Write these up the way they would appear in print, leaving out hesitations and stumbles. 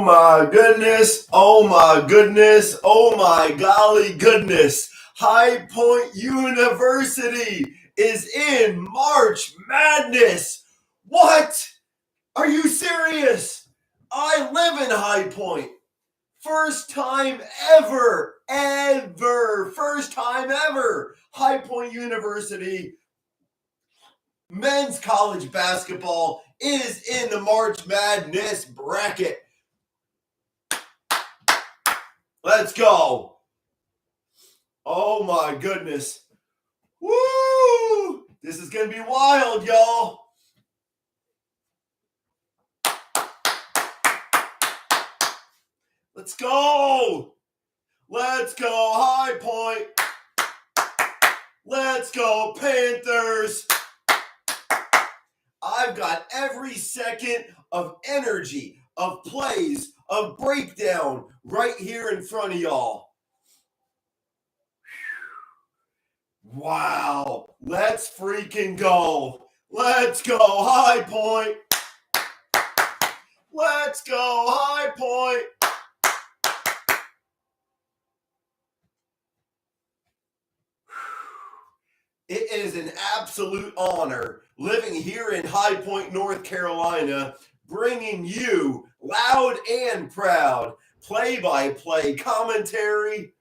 my goodness, oh my goodness, oh my golly goodness. High Point University is in March Madness. What? Are you serious? I live in High Point. First time ever. First time ever. High Point University men's college basketball is in the March Madness bracket. Let's go. Oh my goodness. Woo! This is going to be wild, y'all. Let's go. Let's go, High Point. Let's go, Panthers. I've got every second of energy, of plays, of breakdown right here in front of y'all. Wow. Let's freaking go. Let's go, High Point. Let's go, High Point. It is an absolute honor living here in High Point, North Carolina, bringing you loud and proud play-by-play commentary.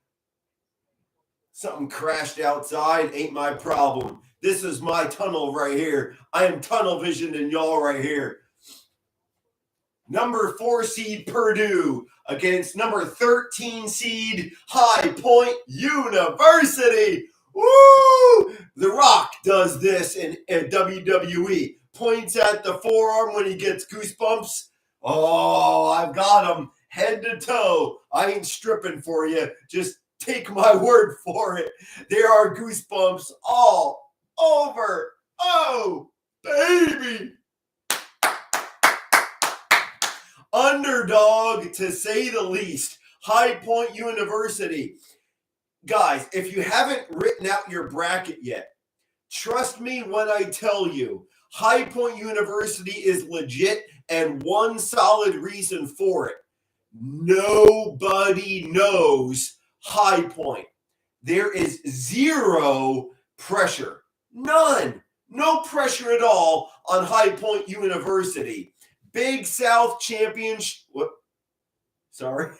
Something crashed outside, ain't my problem. This is my tunnel right here. I am tunnel visioned in y'all right here. Number 4 seed Purdue against number 13 seed High Point University. Woo! The Rock does this in WWE. Points at the forearm when he gets goosebumps. Oh, I've got him head to toe. I ain't stripping for you. Just take my word for it. There are goosebumps all over. Oh, baby. Underdog, to say the least. High Point University. Guys, if you haven't written out your bracket yet, trust me when I tell you, High Point University is legit, and one solid reason for it. Nobody knows High Point. There is zero pressure. None. No pressure at all on High Point University. Big South Championship. Sorry.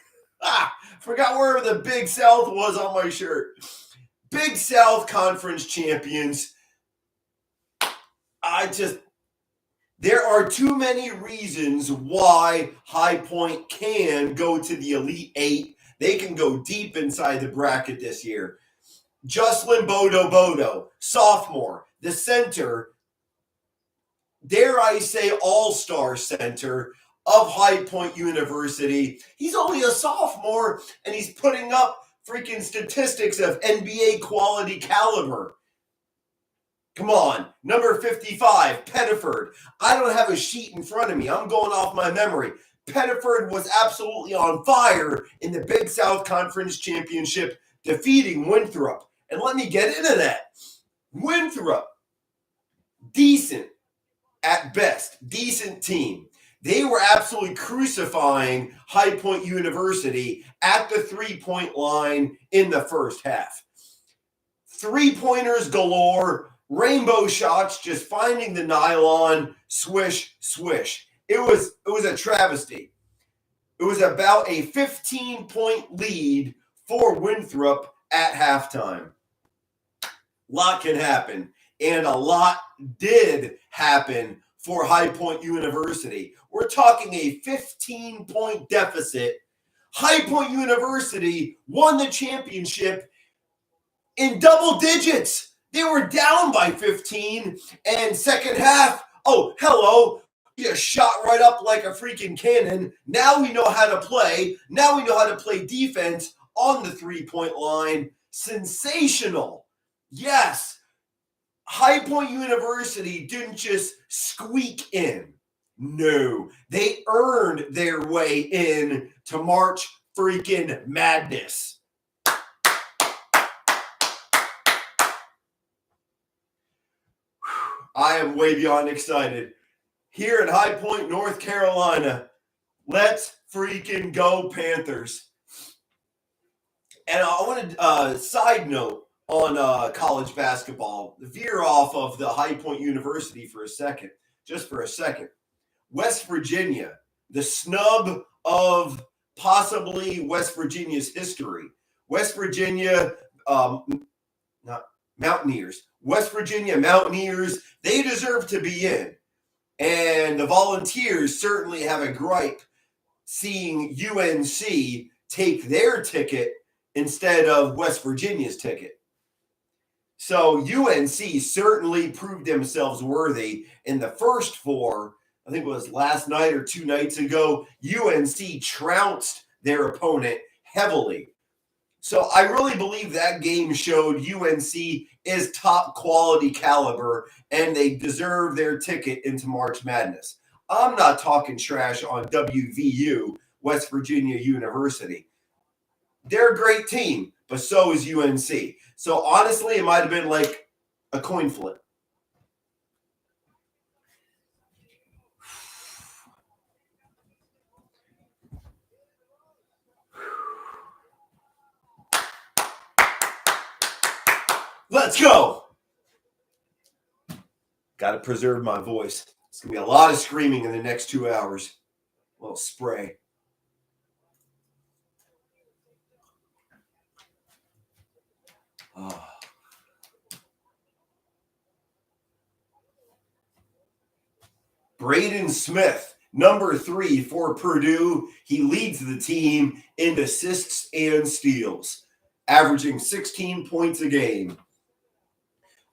Forgot where the Big South was on my shirt. Big South Conference champions. There are too many reasons why High Point can go to the Elite Eight. They can go deep inside the bracket this year. Jocelyn Bodo, sophomore, the center, dare I say all-star center of High Point University. He's only a sophomore, and he's putting up freaking statistics of NBA quality caliber. Come on. Number 55, Pettiford. I don't have a sheet in front of me. I'm going off my memory. Pettiford was absolutely on fire in the Big South Conference Championship, defeating Winthrop. And let me get into that. Winthrop, decent at best, decent team. They were absolutely crucifying High Point University at the three-point line in the first half. Three-pointers galore, rainbow shots, just finding the nylon, swish, swish. It was a travesty. It was about a 15-point lead for Winthrop at halftime. A lot can happen, and a lot did happen for High Point University. We're talking a 15-point deficit. High Point University won the championship in double digits. They were down by 15, and second half, oh, hello, you just shot right up like a freaking cannon. Now we know how to play. Now we know how to play defense on the three-point line. Sensational. Yes. High Point University didn't just squeak in. No, they earned their way in to March freaking Madness. I am way beyond excited. Here at High Point, North Carolina, Let's freaking go, Panthers. And I want to side note on college basketball, veer off of the High Point University for a second, just for a second. West Virginia, the snub of possibly West Virginia's history. West Virginia, not Mountaineers. West Virginia Mountaineers, they deserve to be in. And the Volunteers certainly have a gripe seeing UNC take their ticket instead of West Virginia's ticket. So UNC certainly proved themselves worthy in the first four. I think it was last night or 2 nights ago. UNC trounced their opponent heavily. So I really believe that game showed UNC is top quality caliber and they deserve their ticket into March Madness. I'm not talking trash on WVU, West Virginia University. They're a great team, but so is UNC. So honestly, it might have been like a coin flip. Let's go. Got to preserve my voice. It's going to be a lot of screaming in the next 2 hours. A little spray. Oh. Braden Smith, number 3 for Purdue. He leads the team in assists and steals, averaging 16 points a game.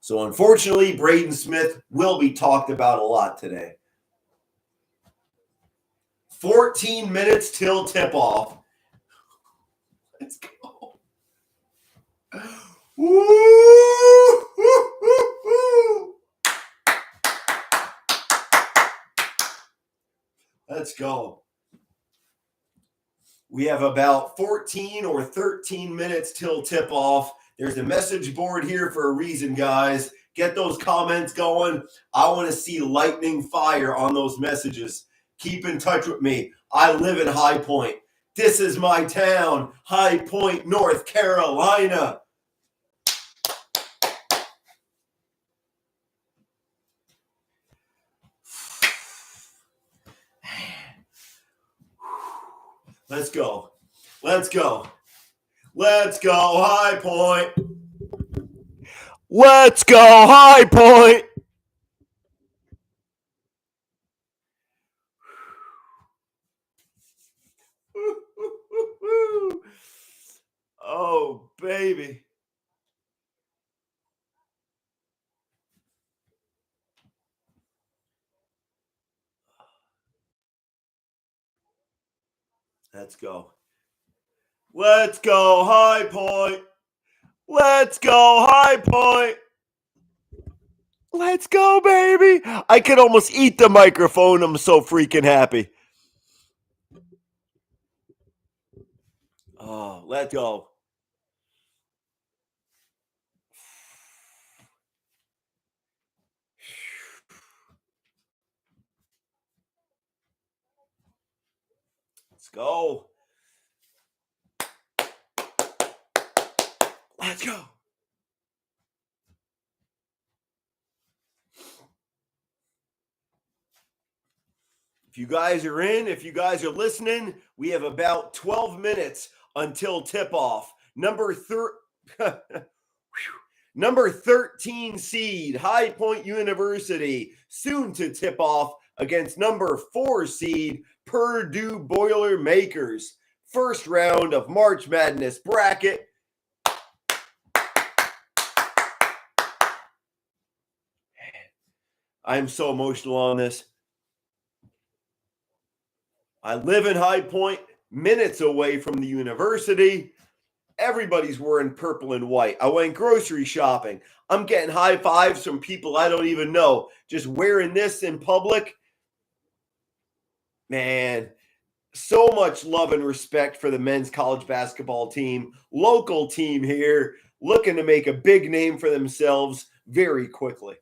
So unfortunately, Braden Smith will be talked about a lot today. 14 minutes till tip-off. Let's go. Woo! Let's go. We have about 14 or 13 minutes till tip-off. There's a message board here for a reason, guys. Get those comments going. I want to see lightning fire on those messages. Keep in touch with me. I live in High Point. This is my town, High Point, North Carolina. Let's go. Let's go. Let's go, High Point. Let's go, High Point. Oh, baby. Let's go. Let's go, High Point. Let's go, High Point. Let's go, baby. I could almost eat the microphone. I'm so freaking happy. Oh, let's go. Let's go. Let's go. If you guys are in, if you guys are listening, we have about 12 minutes until tip-off. Number 13 seed, High Point University, soon to tip off against number 4 seed, Purdue Boilermakers. First round of March Madness bracket. I'm so emotional on this. I live in High Point, minutes away from the university. Everybody's wearing purple and white. I went grocery shopping. I'm getting high fives from people I don't even know. Just wearing this in public. Man, so much love and respect for the men's college basketball team. Local team here, looking to make a big name for themselves very quickly.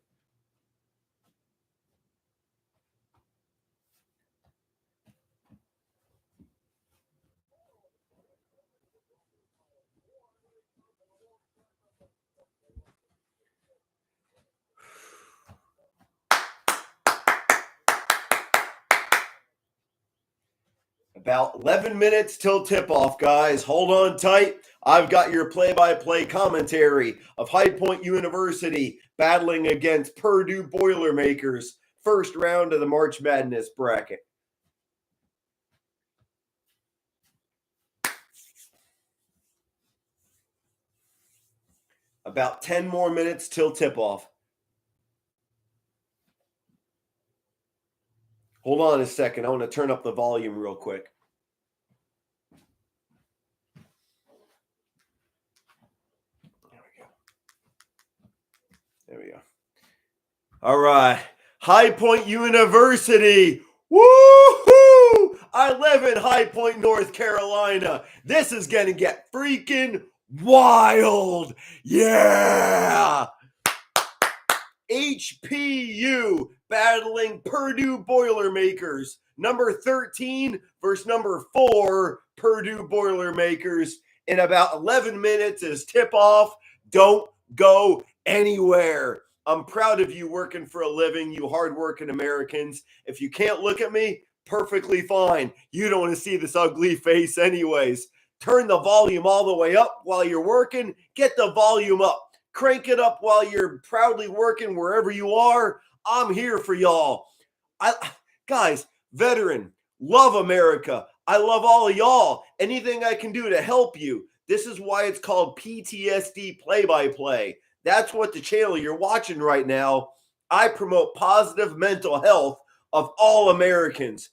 About 11 minutes till tip-off, guys. Hold on tight. I've got your play-by-play commentary of High Point University battling against Purdue Boilermakers, first round of the March Madness bracket. About 10 more minutes till tip-off. Hold on a second. I want to turn up the volume real quick. There we go. All right. High Point University. Woo-hoo! I live in High Point, North Carolina. This is going to get freaking wild. Yeah. HPU battling Purdue Boilermakers. Number 13 versus number 4 Purdue Boilermakers. In about 11 minutes is tip-off. Don't go anywhere. I'm proud of you working for a living, you hardworking Americans. If you can't look at me, perfectly fine. You don't want to see this ugly face anyways. Turn the volume all the way up while you're working. Get the volume up. Crank it up while you're proudly working wherever you are. I'm here for y'all. Guys, veteran, love America. I love all of y'all. Anything I can do to help you. This is why it's called PTSD Play-by-Play. That's what the channel you're watching right now. I promote positive mental health of all Americans.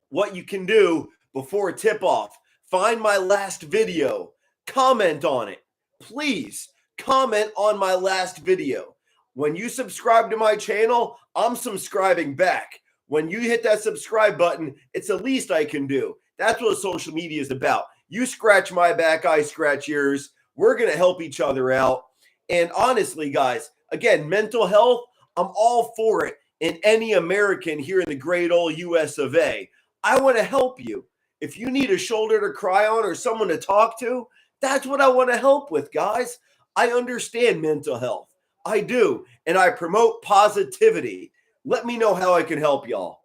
What you can do before tip-off, find my last video, comment on it. Please comment on my last video. When you subscribe to my channel, I'm subscribing back. When you hit that subscribe button, it's the least I can do. That's what social media is about. You scratch my back, I scratch yours. We're going to help each other out. And honestly, guys, again, mental health, I'm all for it in any American here in the great old US of A. I want to help you. If you need a shoulder to cry on or someone to talk to, that's what I want to help with, guys. I understand mental health. I do. And I promote positivity. Let me know how I can help y'all.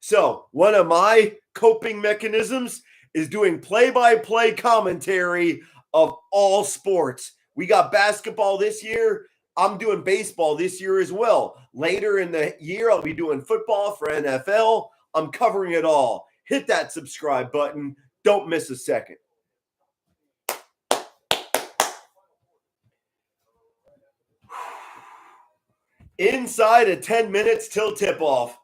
So, one of my coping mechanisms is doing play-by-play commentary of all sports. We got basketball this year. I'm doing baseball this year as well. Later in the year, I'll be doing football for NFL. I'm covering it all. Hit that subscribe button. Don't miss a second. Inside of 10 minutes till tip-off.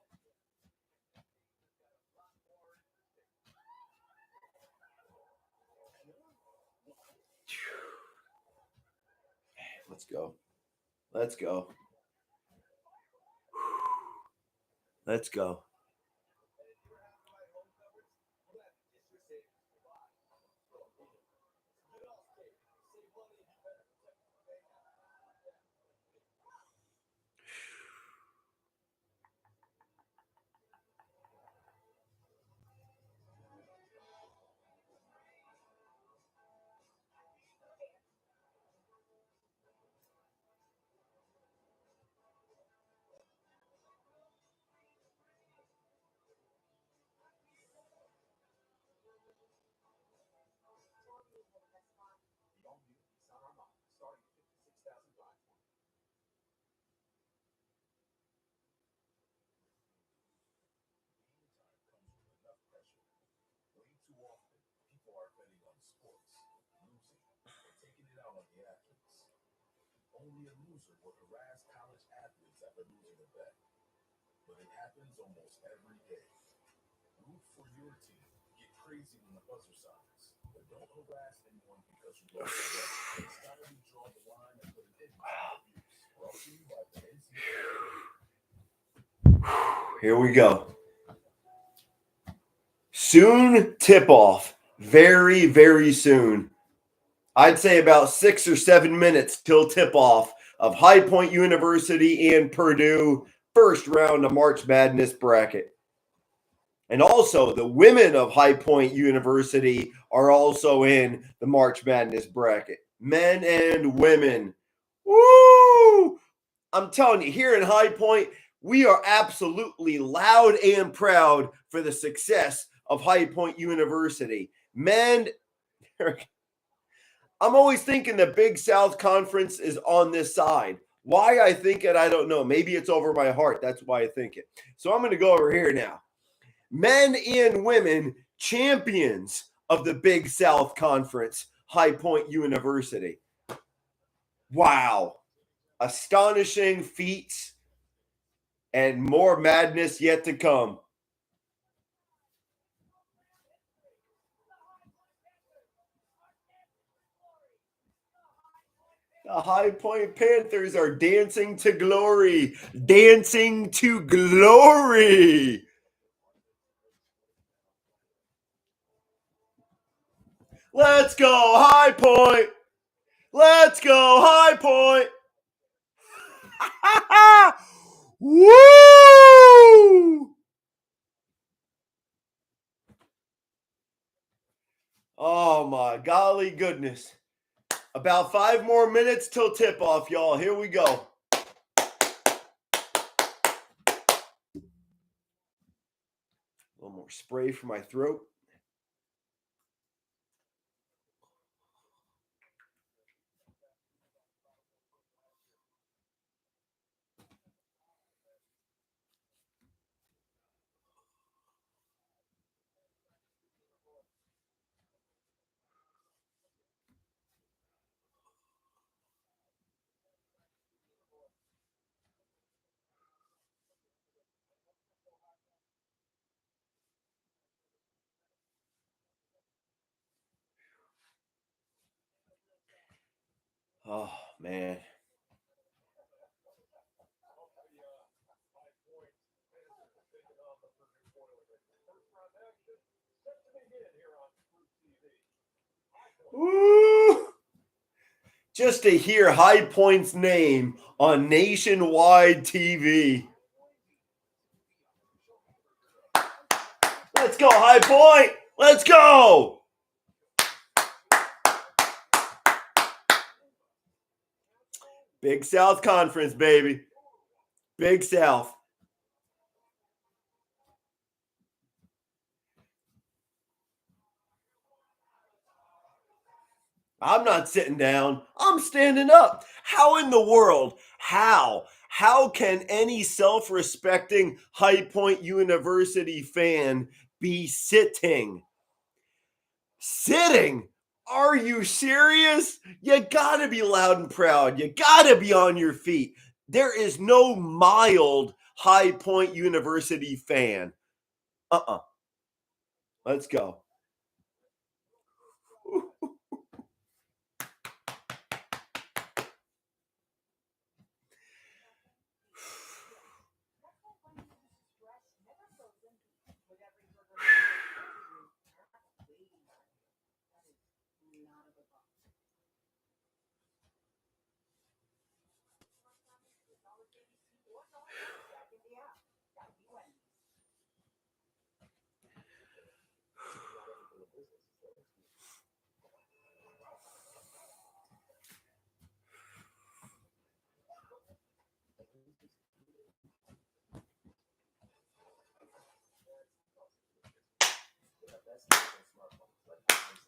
Let's go. Let's go. Let's go. Only a loser would harass college athletes after losing a bet. But it happens almost every day. Root for your team. Get crazy when the buzzer sounds. But don't harass anyone because you lost a bet. Stylely draw the line and put an end to abuse. Brought to you by the NCAA. Here we go. Soon tip-off. Very, very soon. I'd say about 6 or 7 minutes till tip-off of High Point University and Purdue, first round of March Madness bracket. And also, the women of High Point University are also in the March Madness bracket. Men and women. Woo! I'm telling you, here in High Point, we are absolutely loud and proud for the success of High Point University. Men, I'm always thinking the Big South Conference is on this side. Why I think it, I don't know. Maybe it's over my heart. That's why I think it. So I'm going to go over here now. Men and women champions of the Big South Conference, High Point University. Wow. Astonishing feats and more madness yet to come. The High Point Panthers are dancing to glory. Dancing to glory. Let's go, High Point. Let's go, High Point. Woo! Oh my golly goodness. About 5 more minutes till tip off, y'all. Here we go. A little more spray for my throat. Oh, man. Woo! Just to hear High Point's name on nationwide TV. Let's go, High Point! Let's go! Big South Conference, baby. Big South. I'm not sitting down. I'm standing up. How in the world? How? How can any self-respecting High Point University fan be sitting? Sitting? Are you serious? You gotta be loud and proud. You gotta be on your feet. There is no mild High Point University fan. Let's go.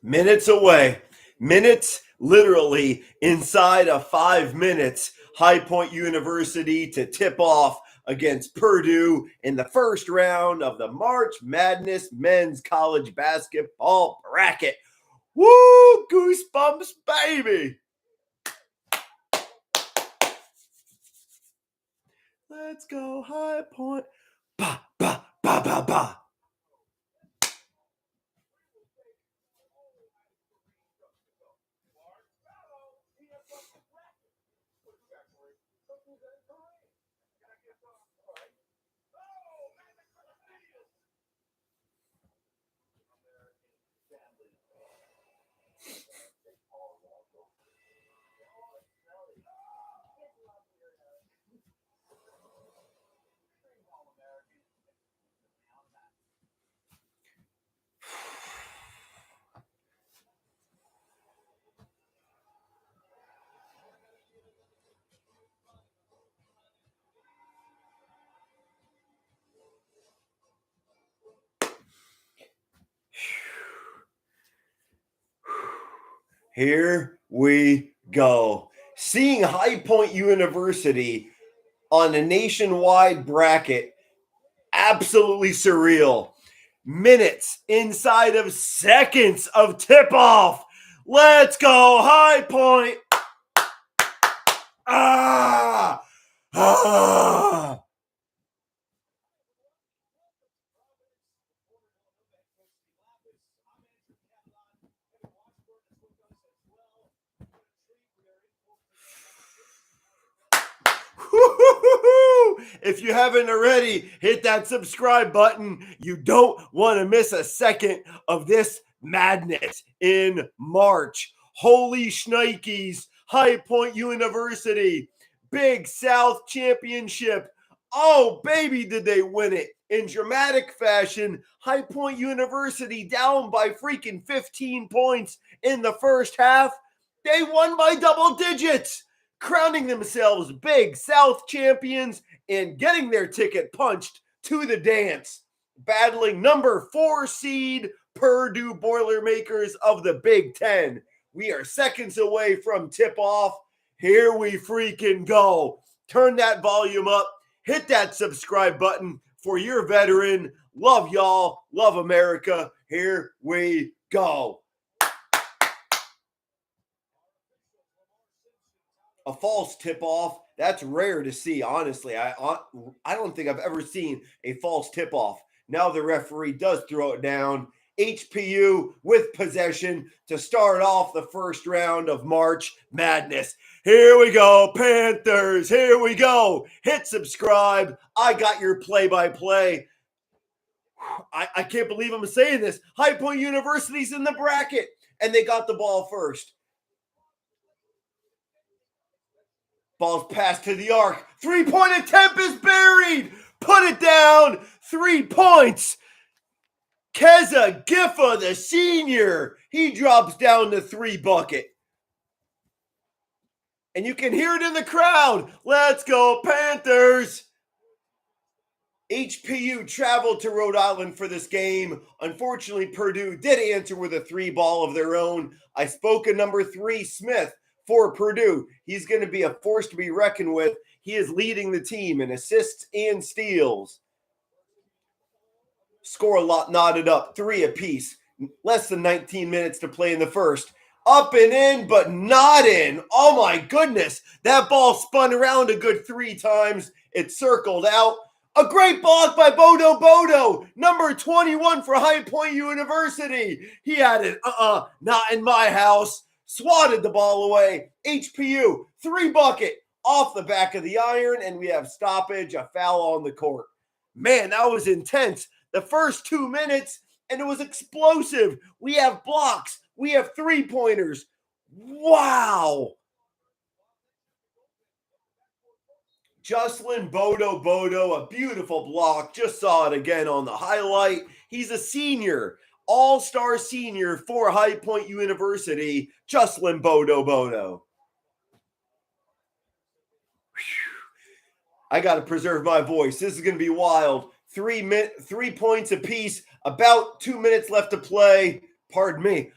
Minutes away. Minutes literally inside of 5 minutes. High Point University to tip off against Purdue in the first round of the March Madness men's college basketball bracket. Woo! Goosebumps, baby! Let's go, High Point. Ba, ba, ba, ba, ba. Here we go. Seeing High Point University on a nationwide bracket, absolutely surreal. Minutes inside of seconds of tip-off. Let's go, High Point. Ah! Ah! If you haven't already, hit that subscribe button. You don't want to miss a second of this madness in March. Holy shnikes, High Point University, Big South Championship. Oh, baby, did they win it in dramatic fashion. High Point University down by freaking 15 points in the first half. They won by double digits, crowning themselves Big South champions and getting their ticket punched to the dance, battling number 4 seed Purdue Boilermakers of the Big Ten. We are seconds away from tip-off. Here we freaking go. Turn that volume up. Hit that subscribe button for your veteran. Love y'all. Love America. Here we go. A false tip-off, that's rare to see, honestly. I don't think I've ever seen a false tip-off. Now the referee does throw it down. HPU with possession to start off the first round of March Madness. Here we go, Panthers. Here we go. Hit subscribe. I got your play-by-play. I can't believe I'm saying this. High Point University's in the bracket, and they got the ball first. Ball's passed to the arc. 3-point attempt is buried. Put it down. 3 points. Keza Giffa, the senior, he drops down the 3 bucket. And you can hear it in the crowd. Let's go, Panthers. HPU traveled to Rhode Island for this game. Unfortunately, Purdue did answer with a 3 ball of their own. I spoke of number 3, Smith, for Purdue. He's going to be a force to be reckoned with. He is leading the team in assists and steals. Score a lot knotted up, 3 apiece. Less than 19 minutes to play in the first. Up and in, but not in. Oh my goodness. That ball spun around a good 3 times. It circled out. A great block by Bodo, number 21 for High Point University. He had it, not in my house. Swatted the ball away. HPU, 3 bucket off the back of the iron, and we have stoppage, a foul on the court. Man, that was intense. The first 2 minutes, and it was explosive. We have blocks. We have 3-pointers. Wow. Jocelyn Bodo, a beautiful block. Just saw it again on the highlight. He's a senior, all-star senior for High Point University, Jocelyn Bodo. I got to preserve my voice. This is going to be wild. 3 points apiece, about 2 minutes left to play. Pardon me.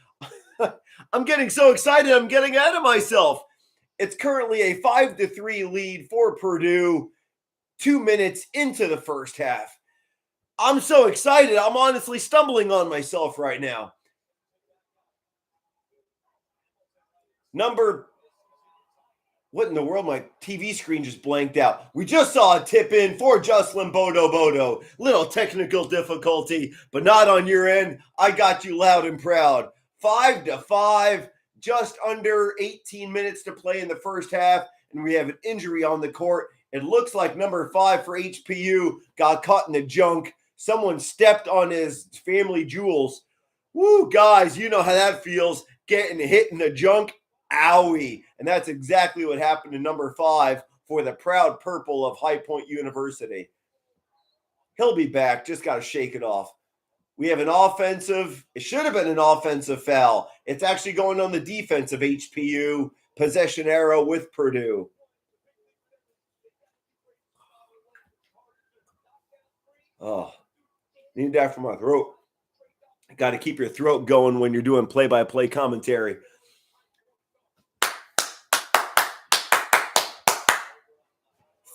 I'm getting so excited, I'm getting ahead of myself. It's currently a 5-3 lead for Purdue, 2 minutes into the first half. I'm so excited. I'm honestly stumbling on myself right now. What in the world? My TV screen just blanked out. We just saw a tip in for Jocelyn Bodo. Little technical difficulty, but not on your end. I got you loud and proud. 5-5. Just under 18 minutes to play in the first half, and we have an injury on the court. It looks like number 5 for HPU got caught in the junk. Someone stepped on his family jewels. Woo, guys, you know how that feels, getting hit in the junk. Owie. And that's exactly what happened to number 5 for the proud purple of High Point University. He'll be back, just got to shake it off. We have it should have been an offensive foul. It's actually going on the defensive HPU possession arrow with Purdue. Oh, need that for my throat. Got to keep your throat going when you're doing play-by-play commentary.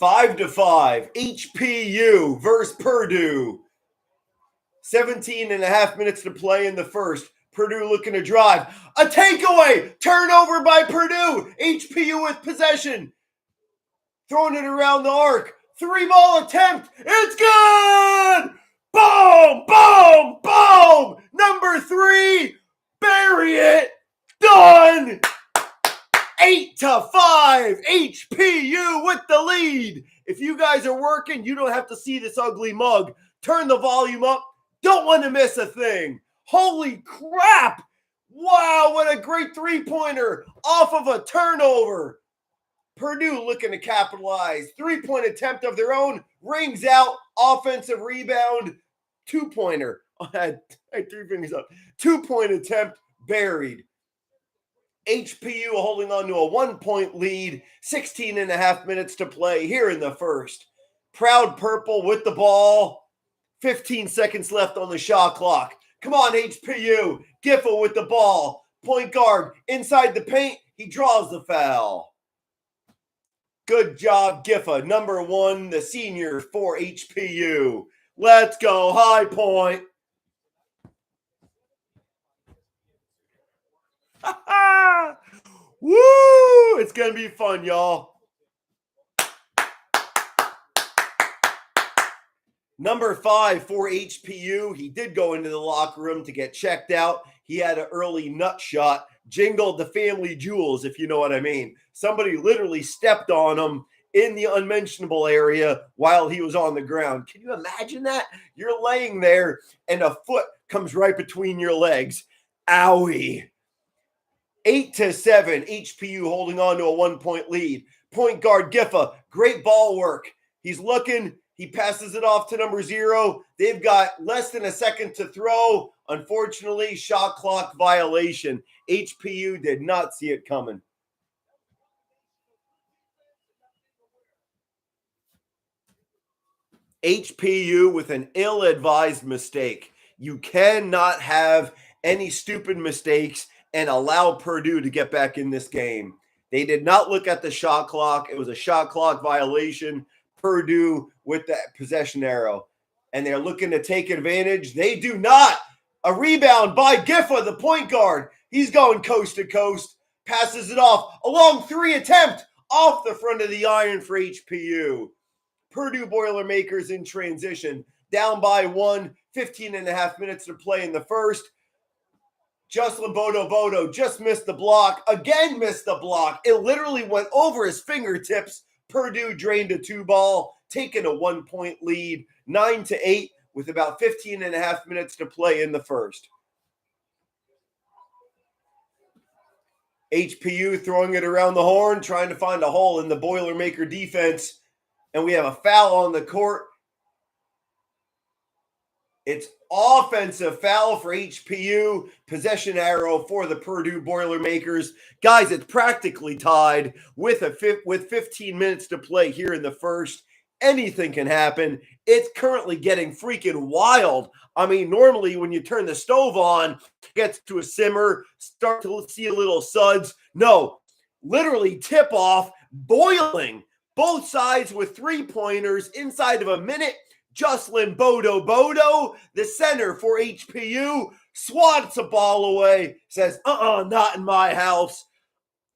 5-5, HPU versus Purdue. 17 and a half minutes to play in the first. Purdue looking to drive. A takeaway! Turnover by Purdue! HPU with possession. Throwing it around the arc. 3-ball attempt. It's good! Boom! Boom! Boom! Number 3. Bury it. Done! 8-5. HPU with the lead. If you guys are working, you don't have to see this ugly mug. Turn the volume up. Don't want to miss a thing. Holy crap! Wow, what a great three-pointer off of a turnover. Purdue looking to capitalize. 3-point attempt of their own. Rings out. Offensive rebound. 2-pointer. I had 3 fingers up. 2-point attempt buried. HPU holding on to a 1-point lead. 16 and a half minutes to play here in the first. Proud Purple with the ball. 15 seconds left on the shot clock. Come on, HPU. Giffel with the ball. Point guard inside the paint. He draws the foul. Good job, Giffel. Number 1, the senior for HPU. Let's go, High Point. Woo! It's going to be fun, y'all. Number 5 for HPU. He did go into the locker room to get checked out. He had an early nut shot. Jingled the family jewels, if you know what I mean. Somebody literally stepped on him in the unmentionable area while he was on the ground. Can you imagine that? You're laying there and a foot comes right between your legs. Owie. 8-7. HPU holding on to a 1-point lead. Point guard Giffa. Great ball work. He's looking. He passes it off to number 0. They've got less than a second to throw. Unfortunately, shot clock violation. HPU did not see it coming. HPU with an ill-advised mistake. You cannot have any stupid mistakes and allow Purdue to get back in this game. They did not look at the shot clock. It was a shot clock violation. Purdue with that possession arrow. And they're looking to take advantage. They do not. A rebound by Giffa, the point guard. He's going coast to coast. Passes it off. A long 3 attempt off the front of the iron for HPU. Purdue Boilermakers in transition. Down by 1. 15 and a half minutes to play in the first. Jocelyn Bodo just missed the block. Again missed the block. It literally went over his fingertips. Purdue drained a 2-ball, taking a 1-point lead, 9-8, with about 15 and a half minutes to play in the first. HPU throwing it around the horn, trying to find a hole in the Boilermaker defense. And we have a foul on the court. It's offensive foul for HPU. Possession arrow for the Purdue Boilermakers. Guys, it's practically tied with 15 minutes to play here in the first. Anything can happen. It's currently getting freaking wild. I mean, normally when you turn the stove on, it gets to a simmer, start to see a little suds. No, literally tip off, boiling. Both sides with 3-pointers inside of a minute. Jocelyn Bodo, the center for HPU, swats a ball away, says, not in my house.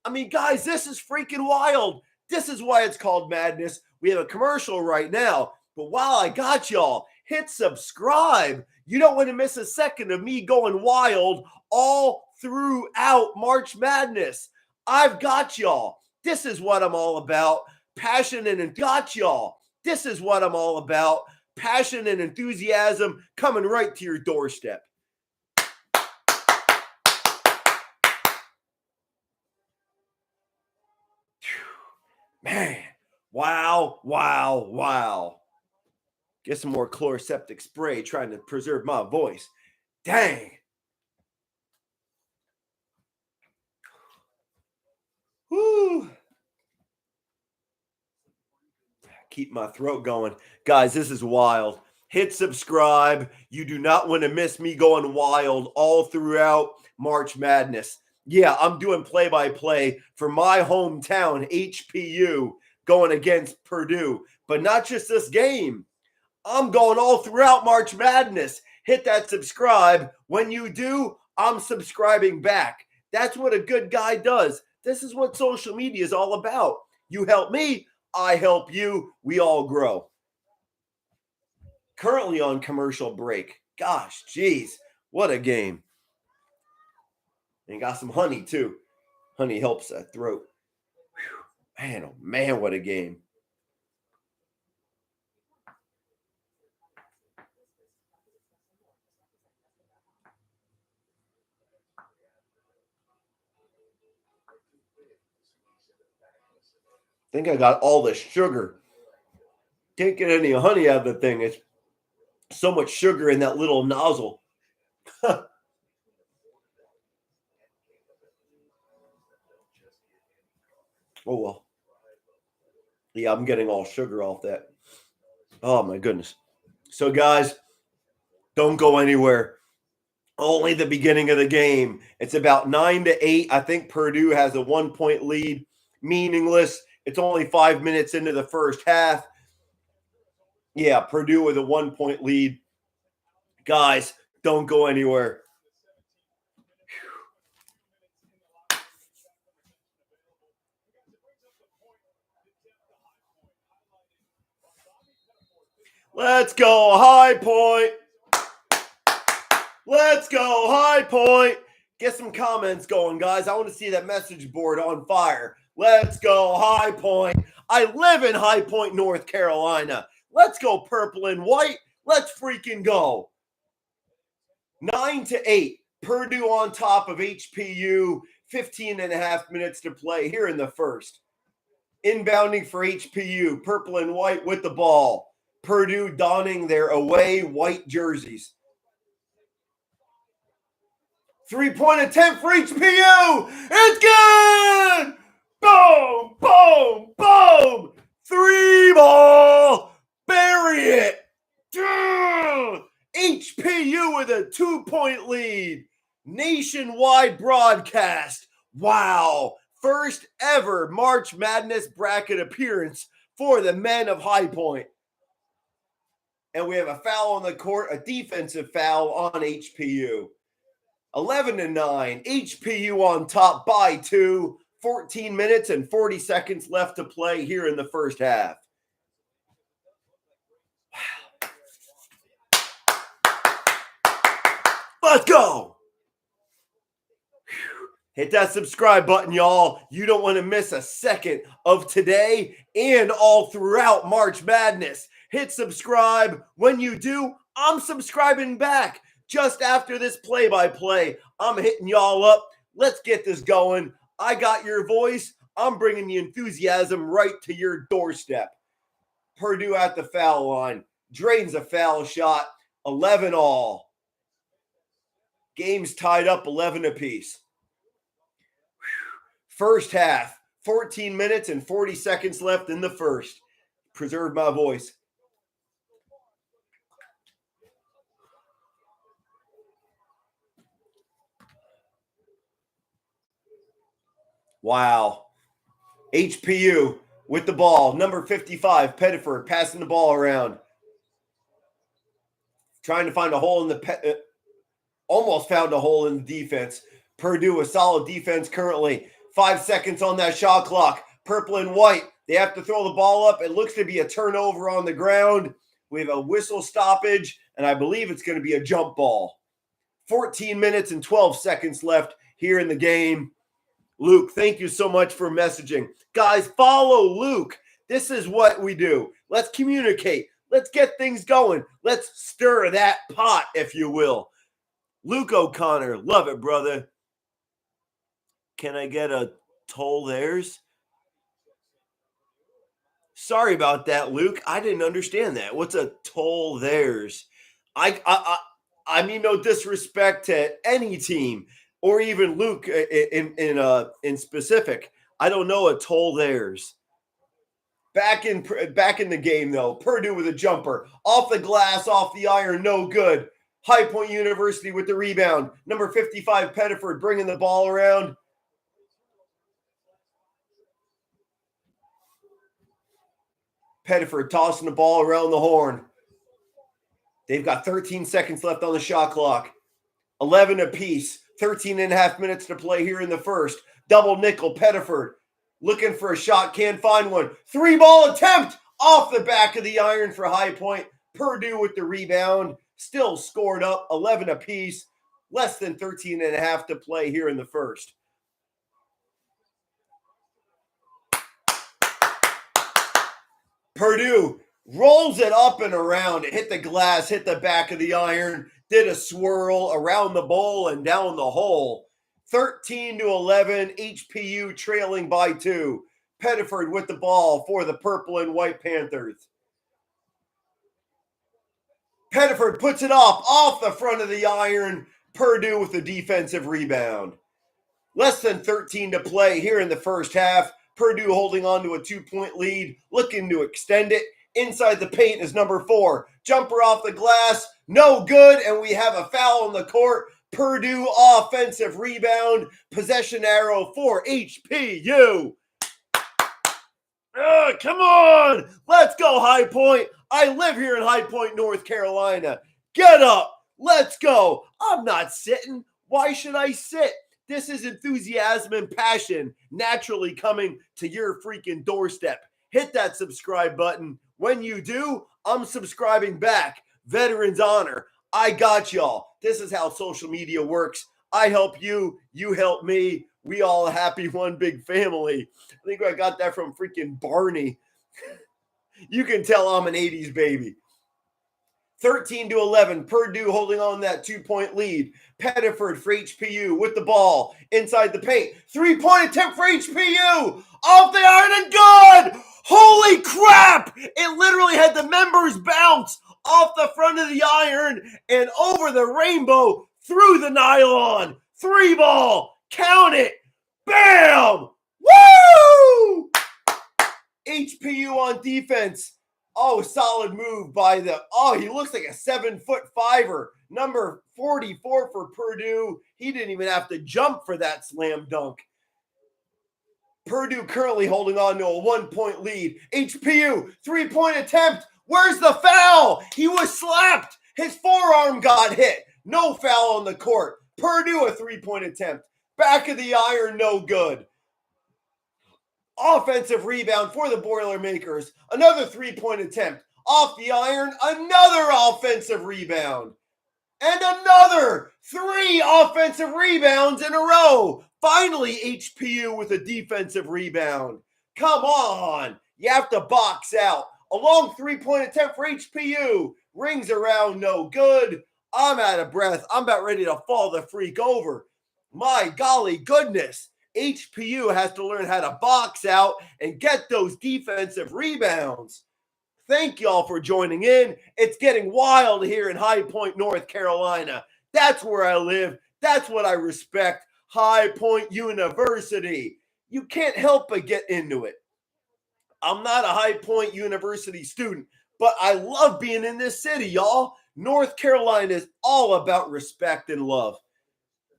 I mean, guys, this is freaking wild. This is why it's called madness. We have a commercial right now, but while I got y'all, hit subscribe. You don't want to miss a second of me going wild all throughout March Madness. I've got y'all. This is what I'm all about. Passion and got y'all. This is what I'm all about. Passion and enthusiasm coming right to your doorstep. Man, wow. Get some more chloroseptic spray trying to preserve my voice. Dang. Woo. Keep my throat going. Guys, this is wild. Hit subscribe. You do not want to miss me going wild all throughout March Madness. Yeah, I'm doing play-by-play for my hometown, HPU. going against Purdue. But not just this game. I'm going all throughout March Madness. Hit that subscribe. When you do, I'm subscribing back. That's what a good guy does. This is what social media is all about. You help me, I help you. We all grow. Currently on commercial break. Gosh, geez, what a game. And got some honey, too. Honey helps that throat. Whew. Man, oh man, what a game. I think I got all the sugar. Can't get any honey out of the thing. It's so much sugar in that little nozzle. Oh, well. Yeah, I'm getting all sugar off that. Oh, my goodness. So, guys, don't go anywhere. Only the beginning of the game. It's about 9-8. I think Purdue has a 1-point lead. Meaningless. It's only 5 minutes into the first half. Yeah, Purdue with a 1-point lead. Guys, don't go anywhere. Let's go, High Point. Let's go, High Point. Get some comments going, guys. I want to see that message board on fire. Let's go, High Point. I live in High Point, North Carolina. Let's go, purple and white. Let's freaking go. 9-8. Purdue on top of HPU. 15 and a half minutes to play here in the first. Inbounding for HPU. Purple and white with the ball. Purdue donning their away white jerseys. 3-point attempt for HPU. It's good. Boom, boom, boom. 3 ball. Bury it. HPU with a 2-point lead. Nationwide broadcast. Wow. First ever March Madness bracket appearance for the men of High Point. And we have a foul on the court, a defensive foul on HPU. 11-9. HPU on top by 2. 14 minutes and 40 seconds left to play here in the first half. Let's go. Hit that subscribe button, y'all. You don't want to miss a second of today and all throughout March Madness. Hit subscribe. When you do, I'm subscribing back. Just after this play-by-play, I'm hitting y'all up. Let's get this going. I got your voice. I'm bringing the enthusiasm right to your doorstep. Purdue at the foul line. Drains a foul shot. 11 all. Game's tied up 11 apiece. First half. 14 minutes and 40 seconds left in the first. Preserve my voice. Wow. HPU with the ball. Number 55, Pettiford, passing the ball around. Trying to find a hole in the almost found a hole in the defense. Purdue, a solid defense currently. 5 seconds on that shot clock. Purple and white. They have to throw the ball up. It looks to be a turnover on the ground. We have a whistle stoppage, and I believe it's going to be a jump ball. 14 minutes and 12 seconds left here in the game. Luke, thank you so much for messaging. Guys, follow Luke. This is what we do. Let's communicate. Let's get things going. Let's stir that pot, if you will. Luke O'Connor, love it, brother. Can I get a toll theirs? Sorry about that, Luke. I didn't understand that. What's a toll theirs? I mean no disrespect to any team or even Luke in specific. I don't know a toll theirs. Back in the game though. Purdue with a jumper off the glass, off the iron, no good. High Point University with the rebound. Number 55, Pettiford, bringing the ball around. Pettiford tossing the ball around the horn. They've got 13 seconds left on the shot clock. 11 apiece. 13 and a half minutes to play here in the first. Double nickel, Pettiford looking for a shot, can't find one. 3-ball attempt off the back of the iron for High Point. Purdue with the rebound. Still scored up, 11 apiece. Less than 13 and a half to play here in the first. Purdue rolls it up and around. It hit the glass, hit the back of the iron, did a swirl around the bowl and down the hole. 13-11, HPU trailing by 2. Pettiford with the ball for the purple and white Panthers. Pettiford puts it off the front of the iron. Purdue with the defensive rebound. Less than 13 to play here in the first half. Purdue holding on to a 2-point lead, looking to extend it. Inside the paint is number 4. Jumper off the glass, no good, and we have a foul on the court. Purdue offensive rebound, possession arrow for HPU. Come on, let's go High Point. I live here in High Point, North Carolina. Get up, let's go. I'm not sitting. Why should I sit? This is enthusiasm and passion naturally coming to your freaking doorstep. Hit that subscribe button. When you do, I'm subscribing back. Veterans Honor. I got y'all. This is how social media works. I help you. You help me. We all happy, one big family. I think I got that from freaking Barney. You can tell I'm an 80s baby. 13-11, Purdue holding on that 2-point lead. Pettiford for HPU with the ball inside the paint. 3-point attempt for HPU. Off the iron and good. Holy crap. It literally had the members bounce off the front of the iron and over the rainbow through the nylon. 3-ball. Count it. Bam. Woo! HPU on defense. Oh, solid move by he looks like a 7'5". Number 44 for Purdue. He didn't even have to jump for that slam dunk. Purdue currently holding on to a 1-point lead. HPU, 3-point attempt. Where's the foul? He was slapped. His forearm got hit. No foul on the court. Purdue, a 3-point attempt. Back of the iron, no good. Offensive rebound for the Boilermakers. Another 3-point attempt. Off the iron, another offensive rebound. And another 3 offensive rebounds in a row. Finally, HPU with a defensive rebound. Come on. You have to box out. A long 3-point attempt for HPU. Rings around, no good. I'm out of breath. I'm about ready to fall the freak over. My golly goodness. HPU has to learn how to box out and get those defensive rebounds. Thank y'all for joining in. It's getting wild here in High Point, North Carolina. That's where I live. That's what I respect. High Point University. You can't help but get into it. I'm not a High Point University student, but I love being in this city, y'all. North Carolina is all about respect and love.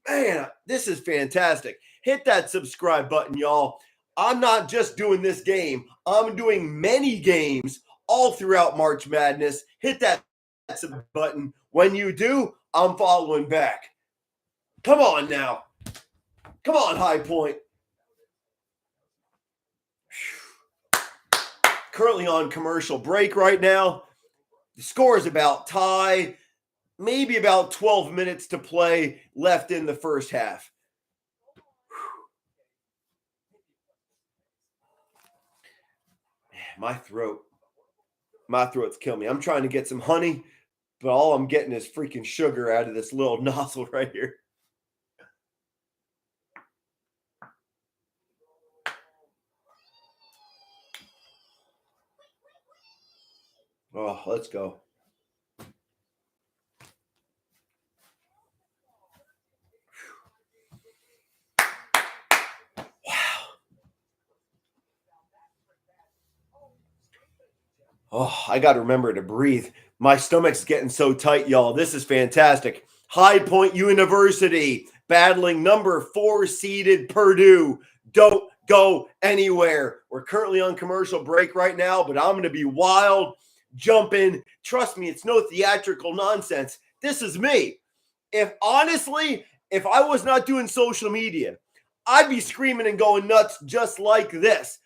Man, this is fantastic. Hit that subscribe button, y'all. I'm not just doing this game. I'm doing many games all throughout March Madness. Hit that subscribe button. When you do, I'm following back. Come on now. Come on, High Point. Currently on commercial break right now. The score is about tie. Maybe about 12 minutes to play left in the first half. My throat's killing me. I'm trying to get some honey, but all I'm getting is freaking sugar out of this little nozzle right here. Oh, let's go. Oh, I got to remember to breathe. My stomach's getting so tight, y'all. This is fantastic. High Point University battling number 4 seeded Purdue. Don't go anywhere. We're currently on commercial break right now, but I'm going to be wild, jump in. Trust me, it's no theatrical nonsense. This is me. If I was not doing social media, I'd be screaming and going nuts just like this.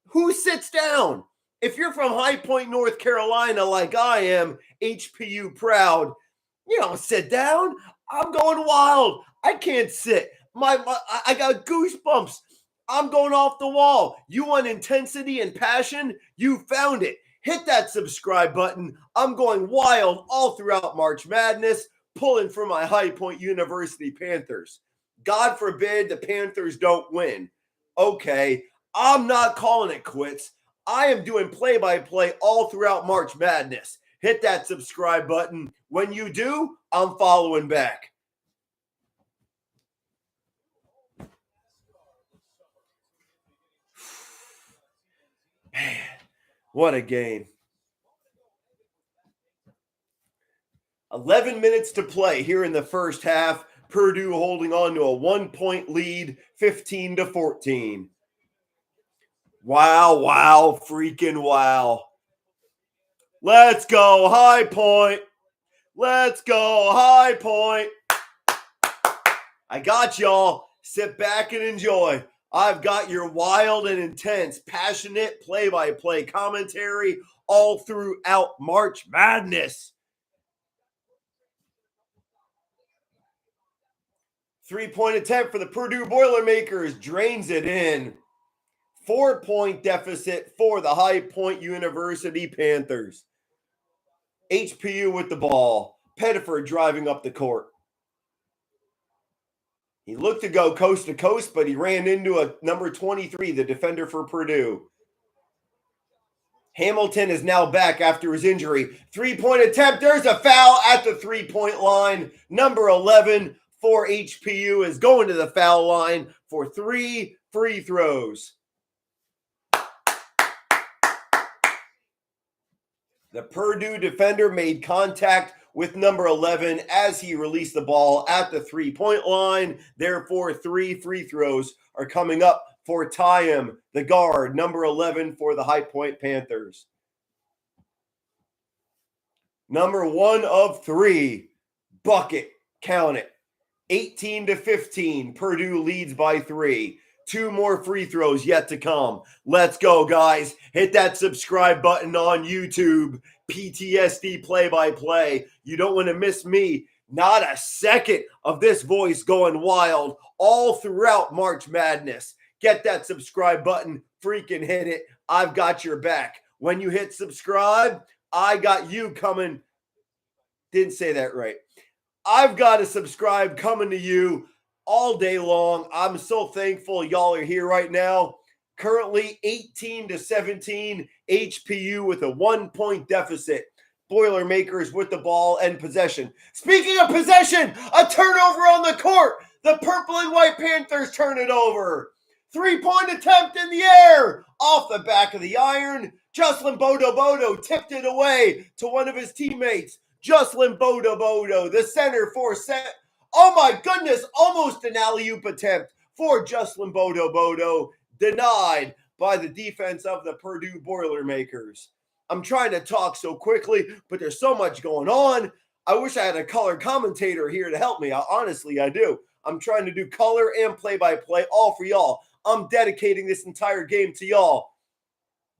Who sits down? If you're from High Point, North Carolina, like I am, HPU proud, you don't sit down. I'm going wild. I can't sit. I got goosebumps. I'm going off the wall. You want intensity and passion? You found it. Hit that subscribe button. I'm going wild all throughout March Madness, pulling for my High Point University Panthers. God forbid the Panthers don't win. Okay, I'm not calling it quits. I am doing play-by-play all throughout March Madness. Hit that subscribe button. When you do, I'm following back. Man, what a game. 11 minutes to play here in the first half. Purdue holding on to a 1-point lead, 15-14. Wow, freaking wow. Let's go, High Point. Let's go, High Point. I got y'all. Sit back and enjoy. I've got your wild and intense, passionate play-by-play commentary all throughout March Madness. 3-point attempt for the Purdue Boilermakers, drains it in. 4-point deficit for the High Point University Panthers. HPU with the ball. Pettiford driving up the court. He looked to go coast to coast, but he ran into a number 23, the defender for Purdue. Hamilton is now back after his injury. 3-point attempt. There's a foul at the 3-point line. Number 11 for HPU is going to the foul line for 3 free throws. The Purdue defender made contact with number 11 as he released the ball at the 3-point line. Therefore, 3 free throws are coming up for Tyam, the guard, number 11 for the High Point Panthers. Number 1 of 3, bucket, count it. 18-15, Purdue leads by 3. 2 more free throws yet to come. Let's go, guys. Hit that subscribe button on YouTube. PTSD play-by-play. You don't want to miss me. Not a second of this voice going wild all throughout March Madness. Get that subscribe button. Freaking hit it. I've got your back. When you hit subscribe, I got you coming. Didn't say that right. I've got a subscribe coming to you all day long. I'm so thankful y'all are here right now. Currently 18-17, HPU with a 1-point deficit. Boilermakers with the ball and possession. Speaking of possession, a turnover on the court. The purple and white Panthers turn it over. 3-point attempt in the air. Off the back of the iron. Jocelyn Bodo tipped it away to one of his teammates. Jocelyn Bodo, the center for set. Oh my goodness, almost an alley-oop attempt for Jocelyn Bodo. Denied by the defense of the Purdue Boilermakers. I'm trying to talk so quickly, but there's so much going on. I wish I had a color commentator here to help me. Honestly, I do. I'm trying to do color and play-by-play all for y'all. I'm dedicating this entire game to y'all.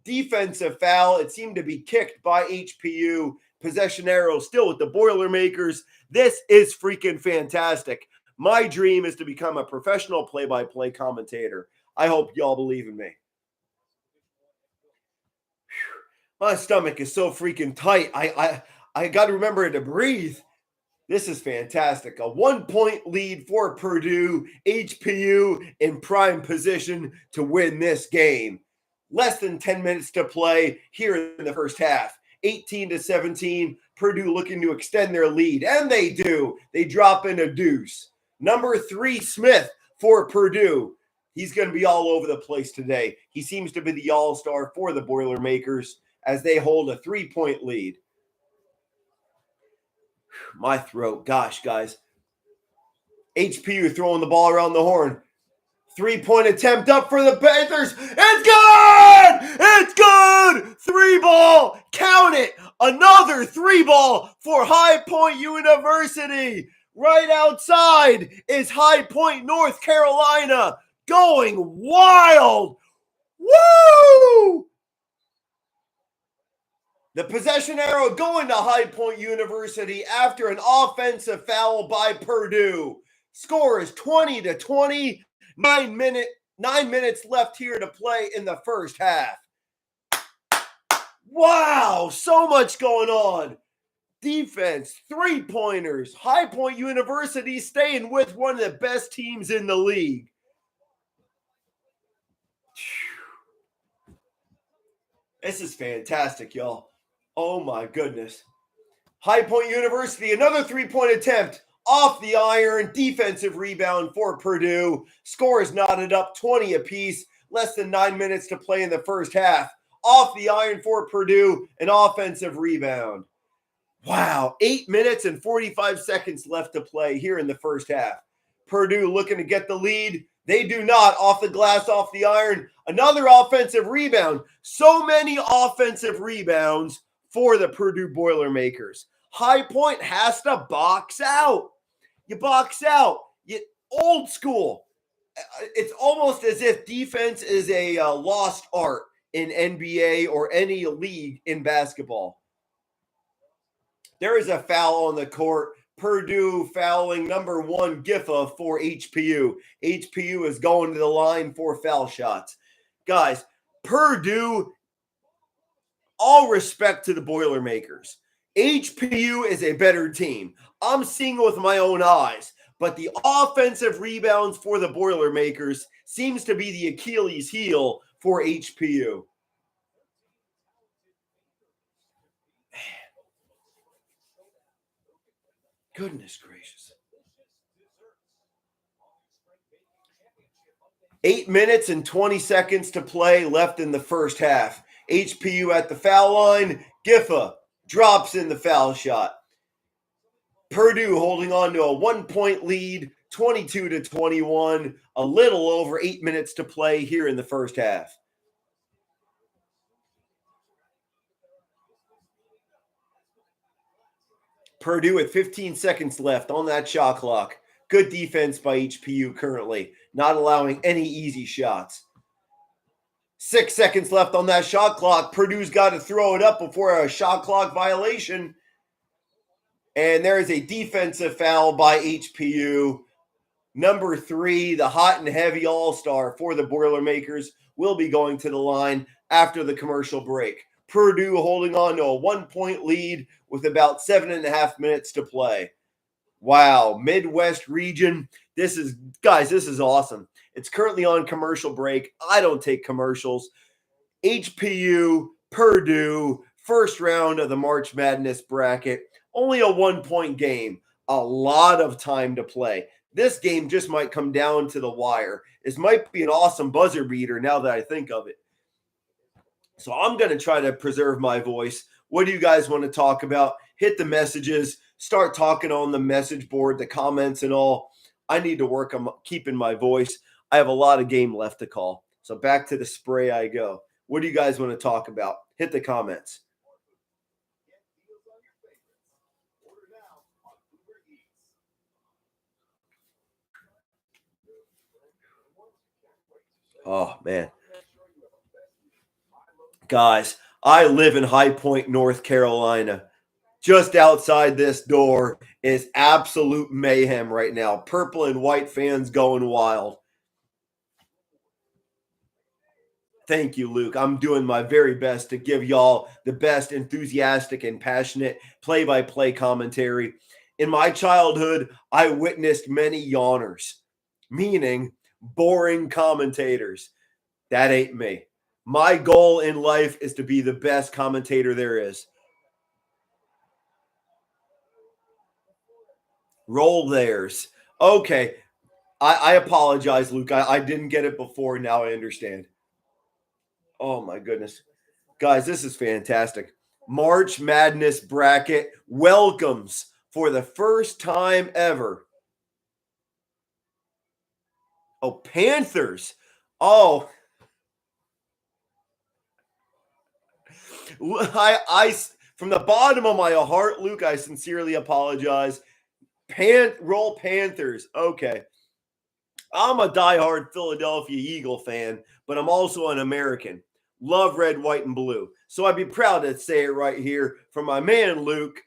Defensive foul. It seemed to be kicked by HPU. Possession arrow still with the Boilermakers. This is freaking fantastic. My dream is to become a professional play-by-play commentator. I hope y'all believe in me. My stomach is so freaking tight. I got to remember to breathe. This is fantastic. A 1-point lead for Purdue. HPU in prime position to win this game. Less than 10 minutes to play here in the first half. 18-17, Purdue looking to extend their lead, and they do. They drop in a deuce. Number 3, Smith for Purdue. He's going to be all over the place today. He seems to be the all-star for the Boilermakers as they hold a 3-point lead. My throat. Gosh, guys. HPU throwing the ball around the horn. 3-point attempt up for the Panthers. It's good! It's good! 3-ball. Count it. Another 3-ball for High Point University. Right outside is High Point, North Carolina. Going wild. Woo! The possession arrow going to High Point University after an offensive foul by Purdue. Score is 20-20. 9 minutes left here to play in the first half. Wow, so much going on. Defense, 3-pointers. High Point University staying with one of the best teams in the league. This is fantastic, y'all. Oh my goodness. High Point University, another 3-point attempt. Off the iron, defensive rebound for Purdue. Score is knotted up 20 apiece. Less than 9 minutes to play in the first half. Off the iron for Purdue, an offensive rebound. Wow, 8 minutes and 45 seconds left to play here in the first half. Purdue looking to get the lead. They do not. Off the glass, off the iron. Another offensive rebound. So many offensive rebounds for the Purdue Boilermakers. High Point has to box out. You box out. Old school. It's almost as if defense is a lost art in NBA or any league in basketball. There is a foul on the court. Purdue fouling number 1 Giffa for HPU. HPU is going to the line for foul shots. Guys, Purdue, all respect to the Boilermakers. HPU is a better team. I'm seeing it with my own eyes. But the offensive rebounds for the Boilermakers seems to be the Achilles heel for HPU. Goodness gracious. 8 minutes and 20 seconds to play left in the first half. HPU at the foul line. Giffa drops in the foul shot. Purdue holding on to a 1-point lead, 22-21. A little over 8 minutes to play here in the first half. Purdue with 15 seconds left on that shot clock. Good defense by HPU currently, not allowing any easy shots. 6 seconds left on that shot clock. Purdue's got to throw it up before a shot clock violation. And there is a defensive foul by HPU. Number 3, the hot and heavy all-star for the Boilermakers, will be going to the line after the commercial break. Purdue holding on to a 1-point lead with about 7.5 minutes to play. Wow, Midwest region. This is awesome. It's currently on commercial break. I don't take commercials. HPU, Purdue, first round of the March Madness bracket. Only a 1-point game. A lot of time to play. This game just might come down to the wire. This might be an awesome buzzer beater now that I think of it. So I'm going to try to preserve my voice. What do you guys want to talk about? Hit the messages. Start talking on the message board, the comments and all. I need to work on keeping my voice. I have a lot of game left to call. So back to the spray I go. What do you guys want to talk about? Hit the comments. Oh, man. Guys, I live in High Point, North Carolina. Just outside this door is absolute mayhem right now. Purple and white fans going wild. Thank you, Luke. I'm doing my very best to give y'all the best enthusiastic and passionate play-by-play commentary. In my childhood, I witnessed many yawners, meaning boring commentators. That ain't me. My goal in life is to be the best commentator there is. Roll theirs. Okay. I apologize, Luke. I didn't get it before. Now I understand. Oh, my goodness. Guys, this is fantastic. March Madness bracket welcomes for the first time ever Oh, Panthers. Oh, I from the bottom of my heart, Luke, I sincerely apologize. Roll Panthers. Okay. I'm a diehard Philadelphia Eagle fan, but I'm also an American. Love red, white, and blue. So I'd be proud to say it right here from my man, Luke.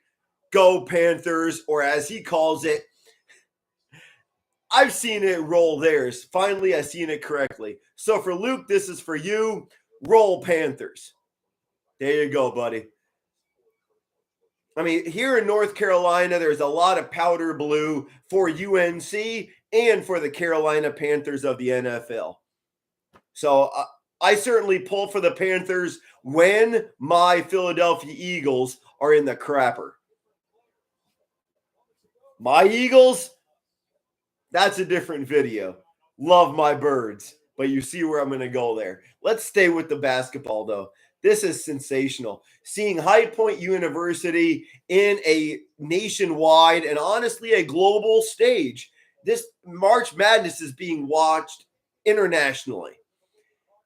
Go Panthers, or as he calls it, I've seen it roll theirs. Finally, I've seen it correctly. So for Luke, this is for you. Roll Panthers. There you go, buddy. I mean, here in North Carolina, there's a lot of powder blue for UNC and for the Carolina Panthers of the NFL. So I certainly pull for the Panthers when my Philadelphia Eagles are in the crapper. My Eagles, that's a different video. Love my birds, but you see where I'm going to go there. Let's stay with the basketball, though. This is sensational. Seeing High Point University in a nationwide and honestly a global stage. This March Madness is being watched internationally.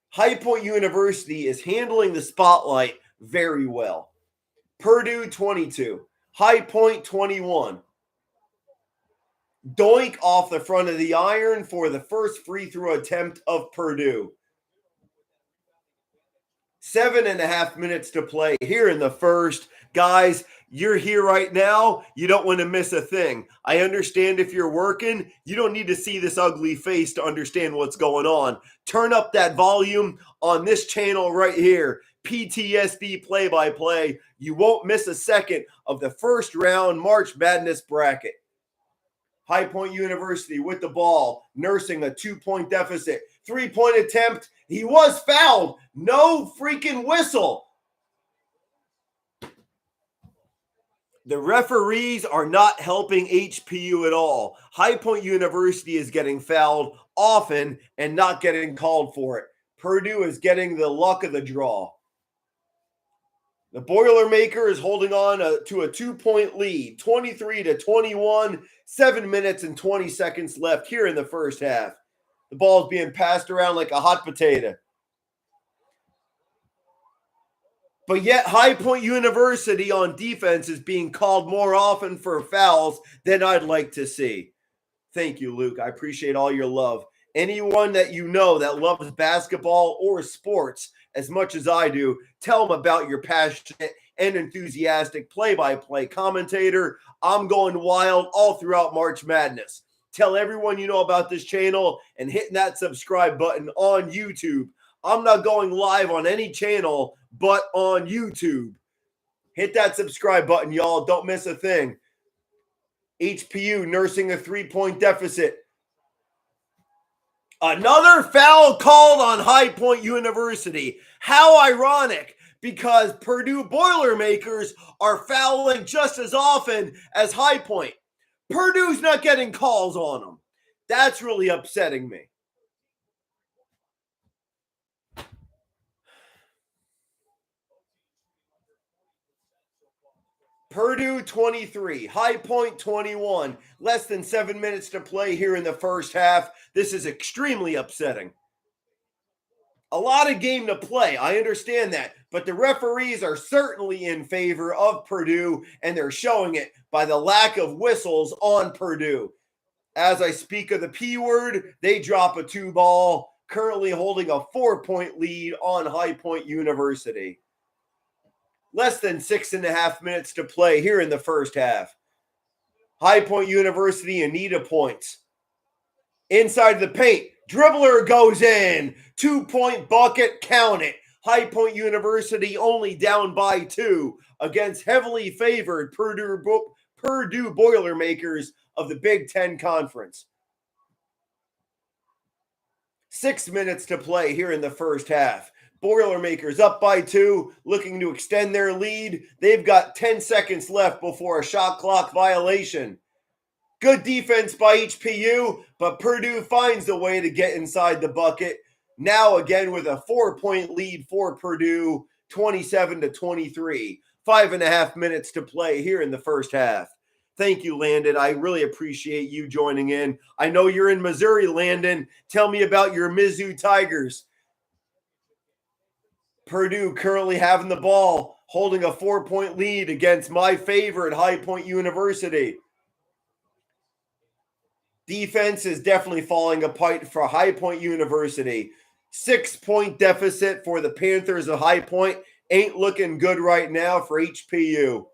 High Point University is handling the spotlight very well. Purdue 22, High Point 21. Doink off the front of the iron for the first free throw attempt of Purdue. 7.5 minutes to play here in the first. Guys, you're here right now. You don't want to miss a thing. I understand if you're working, you don't need to see this ugly face to understand what's going on. Turn up that volume on this channel right here. PTSD play-by-play. You won't miss a second of the first round March Madness bracket. High Point University with the ball, nursing a 2-point deficit. 3-point attempt. He was fouled. No freaking whistle. The referees are not helping HPU at all. High Point University is getting fouled often and not getting called for it. Purdue is getting the luck of the draw. The Boilermaker is holding on to a 2-point lead, 23-21, 7 minutes and 20 seconds left here in the first half. The ball is being passed around like a hot potato. But yet High Point University on defense is being called more often for fouls than I'd like to see. Thank you, Luke. I appreciate all your love. Anyone that you know that loves basketball or sports as much as I do, tell them about your passionate and enthusiastic play-by-play commentator. I'm going wild all throughout March Madness. Tell everyone you know about this channel and hitting that subscribe button on YouTube. I'm not going live on any channel but on YouTube. Hit that subscribe button, y'all. Don't miss a thing. HPU nursing a 3-point deficit. Another foul called on High Point University. How ironic, because Purdue Boilermakers are fouling just as often as High Point. Purdue's not getting calls on them. That's really upsetting me. Purdue 23, High Point 21. Less than 7 minutes to play here in the first half. This is extremely upsetting. A lot of game to play. I understand that. But the referees are certainly in favor of Purdue, and they're showing it by the lack of whistles on Purdue. As I speak of the P word, they drop a 2-ball, currently holding a 4-point lead on High Point University. Less than 6.5 minutes to play here in the first half. High Point University in need of points. Inside the paint, dribbler goes in. 2-point bucket, count it. High Point University only down by 2 against heavily favored Purdue Boilermakers of the Big Ten Conference. 6 minutes to play here in the first half. Boilermakers up by 2, looking to extend their lead. They've got 10 seconds left before a shot clock violation. Good defense by HPU, but Purdue finds a way to get inside the bucket. Now again with a 4-point lead for Purdue, 27-23. 5.5 minutes to play here in the first half. Thank you, Landon. I really appreciate you joining in. I know you're in Missouri, Landon. Tell me about your Mizzou Tigers. Purdue currently having the ball, holding a 4-point lead against my favorite, High Point University. Defense is definitely falling apart for High Point University. 6-point deficit for the Panthers of High Point. Ain't looking good right now for HPU.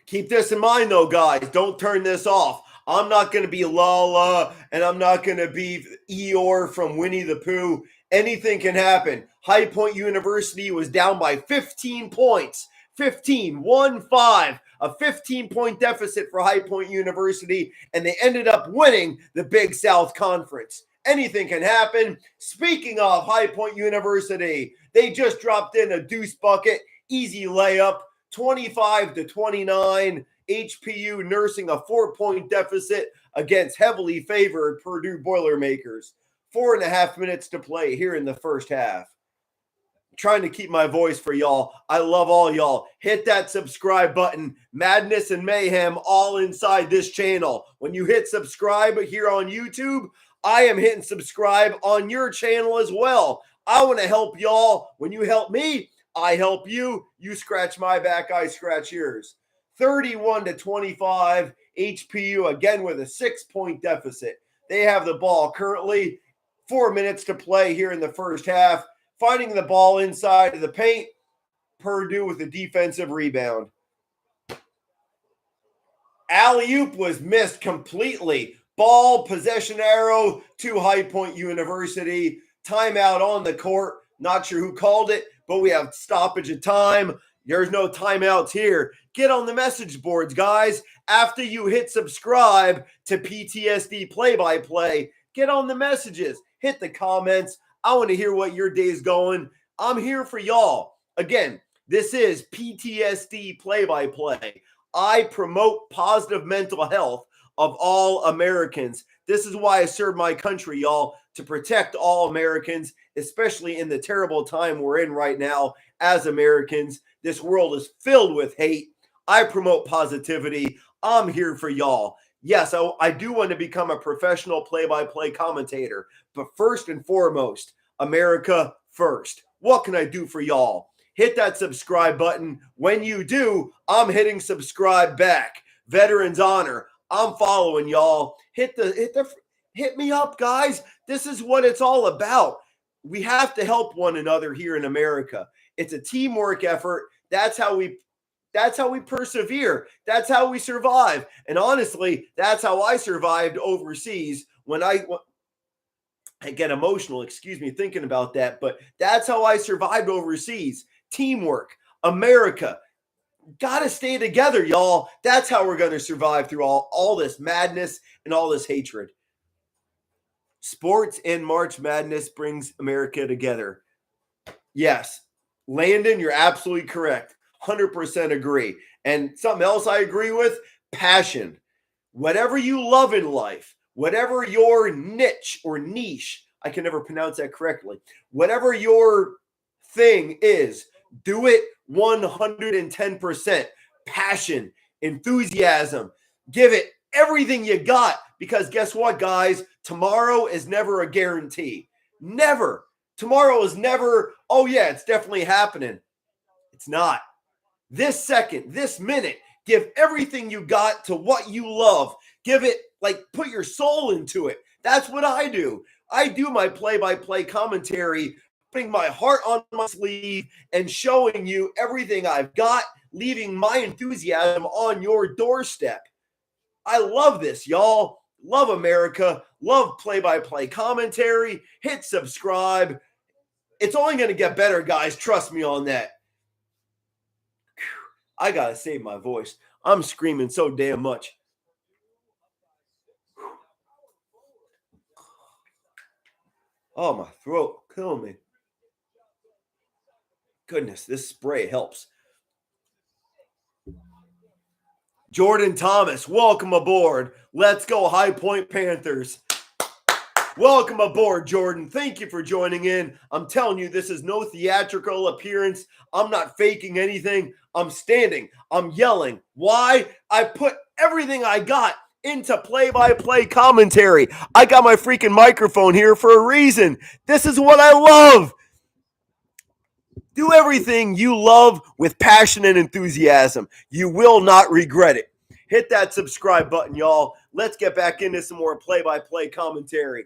Keep this in mind, though, guys. Don't turn this off. I'm not going to be Lala, and I'm not going to be Eeyore from Winnie the Pooh. Anything can happen. High Point University was down by 15 points. 1-5. A 15-point deficit for High Point University, and they ended up winning the Big South Conference. Anything can happen. Speaking of High Point University, they just dropped in a deuce bucket. Easy layup. 25-29, HPU nursing a 4-point deficit against heavily favored Purdue Boilermakers. 4.5 minutes to play here in the first half. Trying to keep my voice for y'all. I love all y'all. Hit that subscribe button. Madness and mayhem all inside this channel. When you hit subscribe here on YouTube, I am hitting subscribe on your channel as well. I want to help y'all. When you help me, I help you. You scratch my back, I scratch yours. 31-25, HPU again with a 6-point deficit. They have the ball currently. 4 minutes to play here in the first half. Finding the ball inside of the paint. Purdue with a defensive rebound. Alley-oop was missed completely. Ball possession arrow to High Point University. Timeout on the court. Not sure who called it, but we have stoppage of time. There's no timeouts here. Get on the message boards, guys. After you hit subscribe to PTSD Play-by-Play, get on the messages. Hit the comments. I want to hear what your day's going. I'm here for y'all. Again, this is PTSD Play-by-Play. I promote positive mental health of all Americans. This is why I serve my country, y'all, to protect all Americans, especially in the terrible time we're in right now as Americans. This world is filled with hate. I promote positivity. I'm here for y'all. Yes, I do want to become a professional play-by-play commentator, but first and foremost, America first. What can I do for y'all? Hit that subscribe button. When you do, I'm hitting subscribe back. Veterans Honor. I'm following y'all. Hit me up, guys. This is what it's all about. We have to help one another here in America. It's a teamwork effort. That's how we persevere. That's how we survive. And honestly, that's how I survived overseas when I get emotional, excuse me, thinking about that. But that's how I survived overseas. Teamwork. America. Got to stay together, y'all. That's how we're going to survive through all this madness and all this hatred. Sports and March Madness brings America together. Yes. Landon, you're absolutely correct. 100% agree. And something else I agree with, passion. Whatever you love in life, whatever your niche or niche, I can never pronounce that correctly, whatever your thing is, do it 110%. Passion, enthusiasm. Give it everything you got, because guess what, guys? Tomorrow is never a guarantee. Never. Tomorrow is never, oh yeah, it's definitely happening. It's not. This second, this minute, give everything you got to what you love. Give it, put your soul into it. That's what I do. I do my play-by-play commentary, putting my heart on my sleeve and showing you everything I've got, leaving my enthusiasm on your doorstep. I love this, y'all. Love America. Love play-by-play commentary. Hit subscribe. It's only going to get better, guys. Trust me on that. I got to save my voice. I'm screaming so damn much. Oh, my throat killing me. Goodness, this spray helps. Jordan Thomas, welcome aboard. Let's go, High Point Panthers. Welcome aboard, Jordan. Thank you for joining in. I'm telling you, this is no theatrical appearance. I'm not faking anything. I'm standing. I'm yelling. Why? I put everything I got into play-by-play commentary. I got my freaking microphone here for a reason. This is what I love. Do everything you love with passion and enthusiasm. You will not regret it. Hit that subscribe button, y'all. Let's get back into some more play-by-play commentary.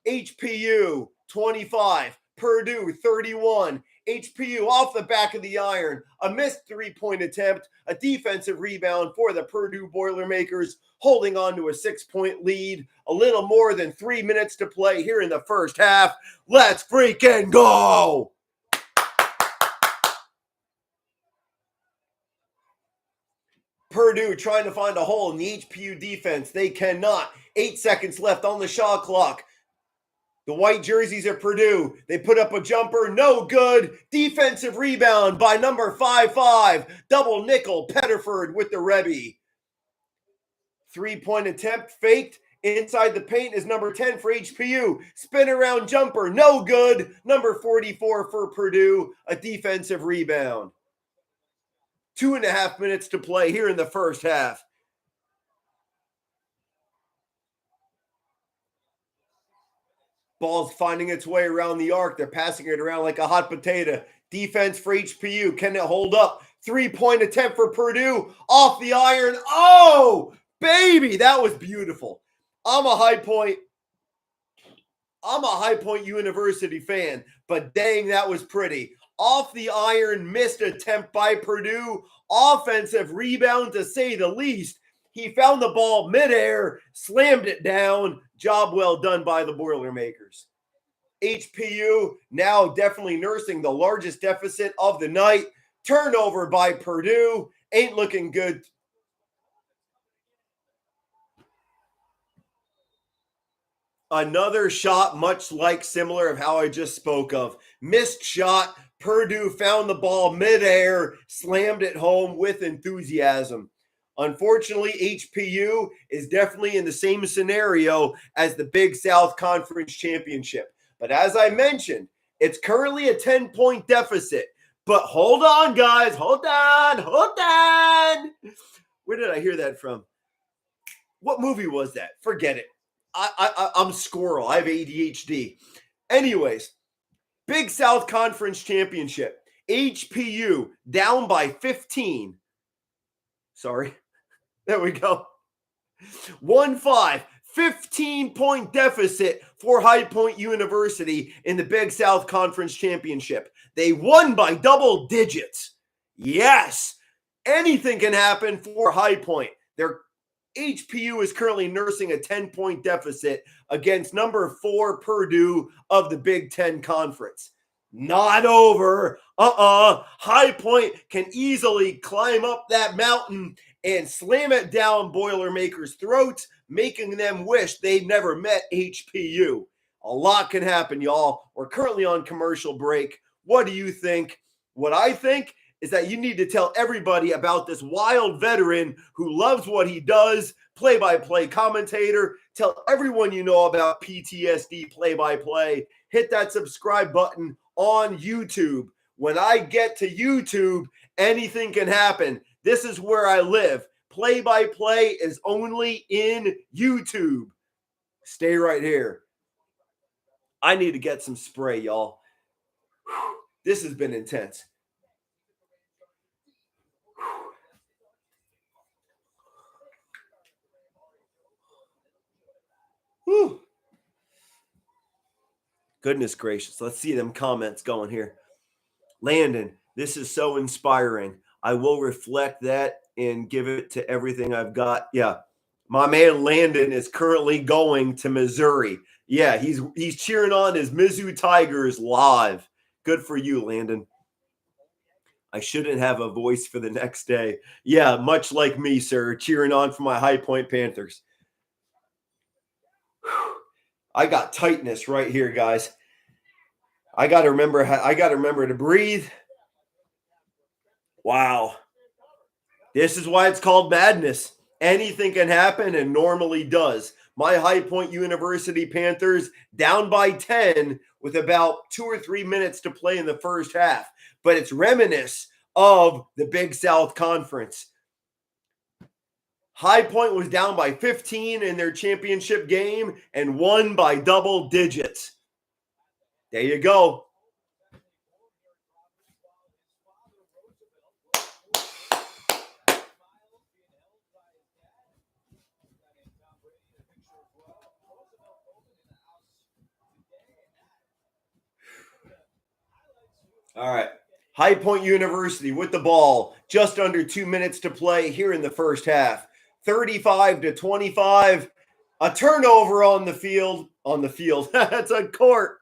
HPU 25, Purdue 31. HPU off the back of the iron. A missed three-point attempt, a defensive rebound for the Purdue Boilermakers, holding on to a 6-point lead. A little more than 3 minutes to play here in the first half. Let's freaking go! Purdue trying to find a hole in the HPU defense. They cannot. 8 seconds left on the shot clock. The white jerseys of Purdue. They put up a jumper. No good. Defensive rebound by number 5'5". Double nickel. Pettiford with the Rebbe. 3-point attempt faked. Inside the paint is number 10 for HPU. Spin around jumper. No good. Number 44 for Purdue. A defensive rebound. 2.5 minutes to play here in the first half. Ball's finding its way around the arc. They're passing it around like a hot potato. Defense for HPU. Can it hold up? 3-point attempt for Purdue. Off the iron. Oh, baby, that was beautiful. I'm a High Point University fan, but dang, that was pretty. Off the iron, missed attempt by Purdue. Offensive rebound, to say the least. He found the ball midair, slammed it down. Job well done by the Boilermakers. HPU now definitely nursing the largest deficit of the night. Turnover by Purdue. Ain't looking good. Another shot, much like similar of how I just spoke of. Missed shot. Purdue found the ball midair, slammed it home with enthusiasm. Unfortunately, HPU is definitely in the same scenario as the Big South Conference Championship. But as I mentioned, it's currently a 10-point deficit. But hold on, guys. Hold on. Where did I hear that from? What movie was that? Forget it. I'm squirrel. I have ADHD. Anyways, Big South Conference Championship. HPU down by 15. Sorry. There we go. 1-5. 15-point deficit for High Point University in the Big South Conference Championship. They won by double digits. Yes. Anything can happen for High Point. Their HPU is currently nursing a 10-point deficit against number 4 Purdue of the Big Ten Conference. Not over. High Point can easily climb up that mountain and slam it down Boilermakers' throats, making them wish they'd never met HPU. A lot can happen, y'all. We're currently on commercial break. What do you think? What I think is that you need to tell everybody about this wild veteran who loves what he does, play-by-play commentator. Tell everyone you know about PTSD play-by-play. Hit that subscribe button on YouTube. When I get to YouTube, anything can happen. This is where I live. Play-by-play is only in YouTube. Stay right here. I need to get some spray, y'all. This has been intense. Whew. Goodness gracious. Let's see them comments going here. Landon, this is so inspiring. I will reflect that and give it to everything I've got. Yeah. My man Landon is currently going to Missouri. Yeah, he's cheering on his Mizzou Tigers live. Good for you, Landon. I shouldn't have a voice for the next day. Yeah, much like me, sir, cheering on for my High Point Panthers. I got tightness right here, guys. I got to remember to breathe. Wow. This is why it's called madness. Anything can happen and normally does. My High Point University Panthers down by 10 with about 2 or 3 minutes to play in the first half. But it's reminiscent of the Big South Conference. High Point was down by 15 in their championship game and won by double digits. There you go. All right. High Point University with the ball. Just under 2 minutes to play here in the first half. 35-25. A turnover on the field. On the field. That's a court.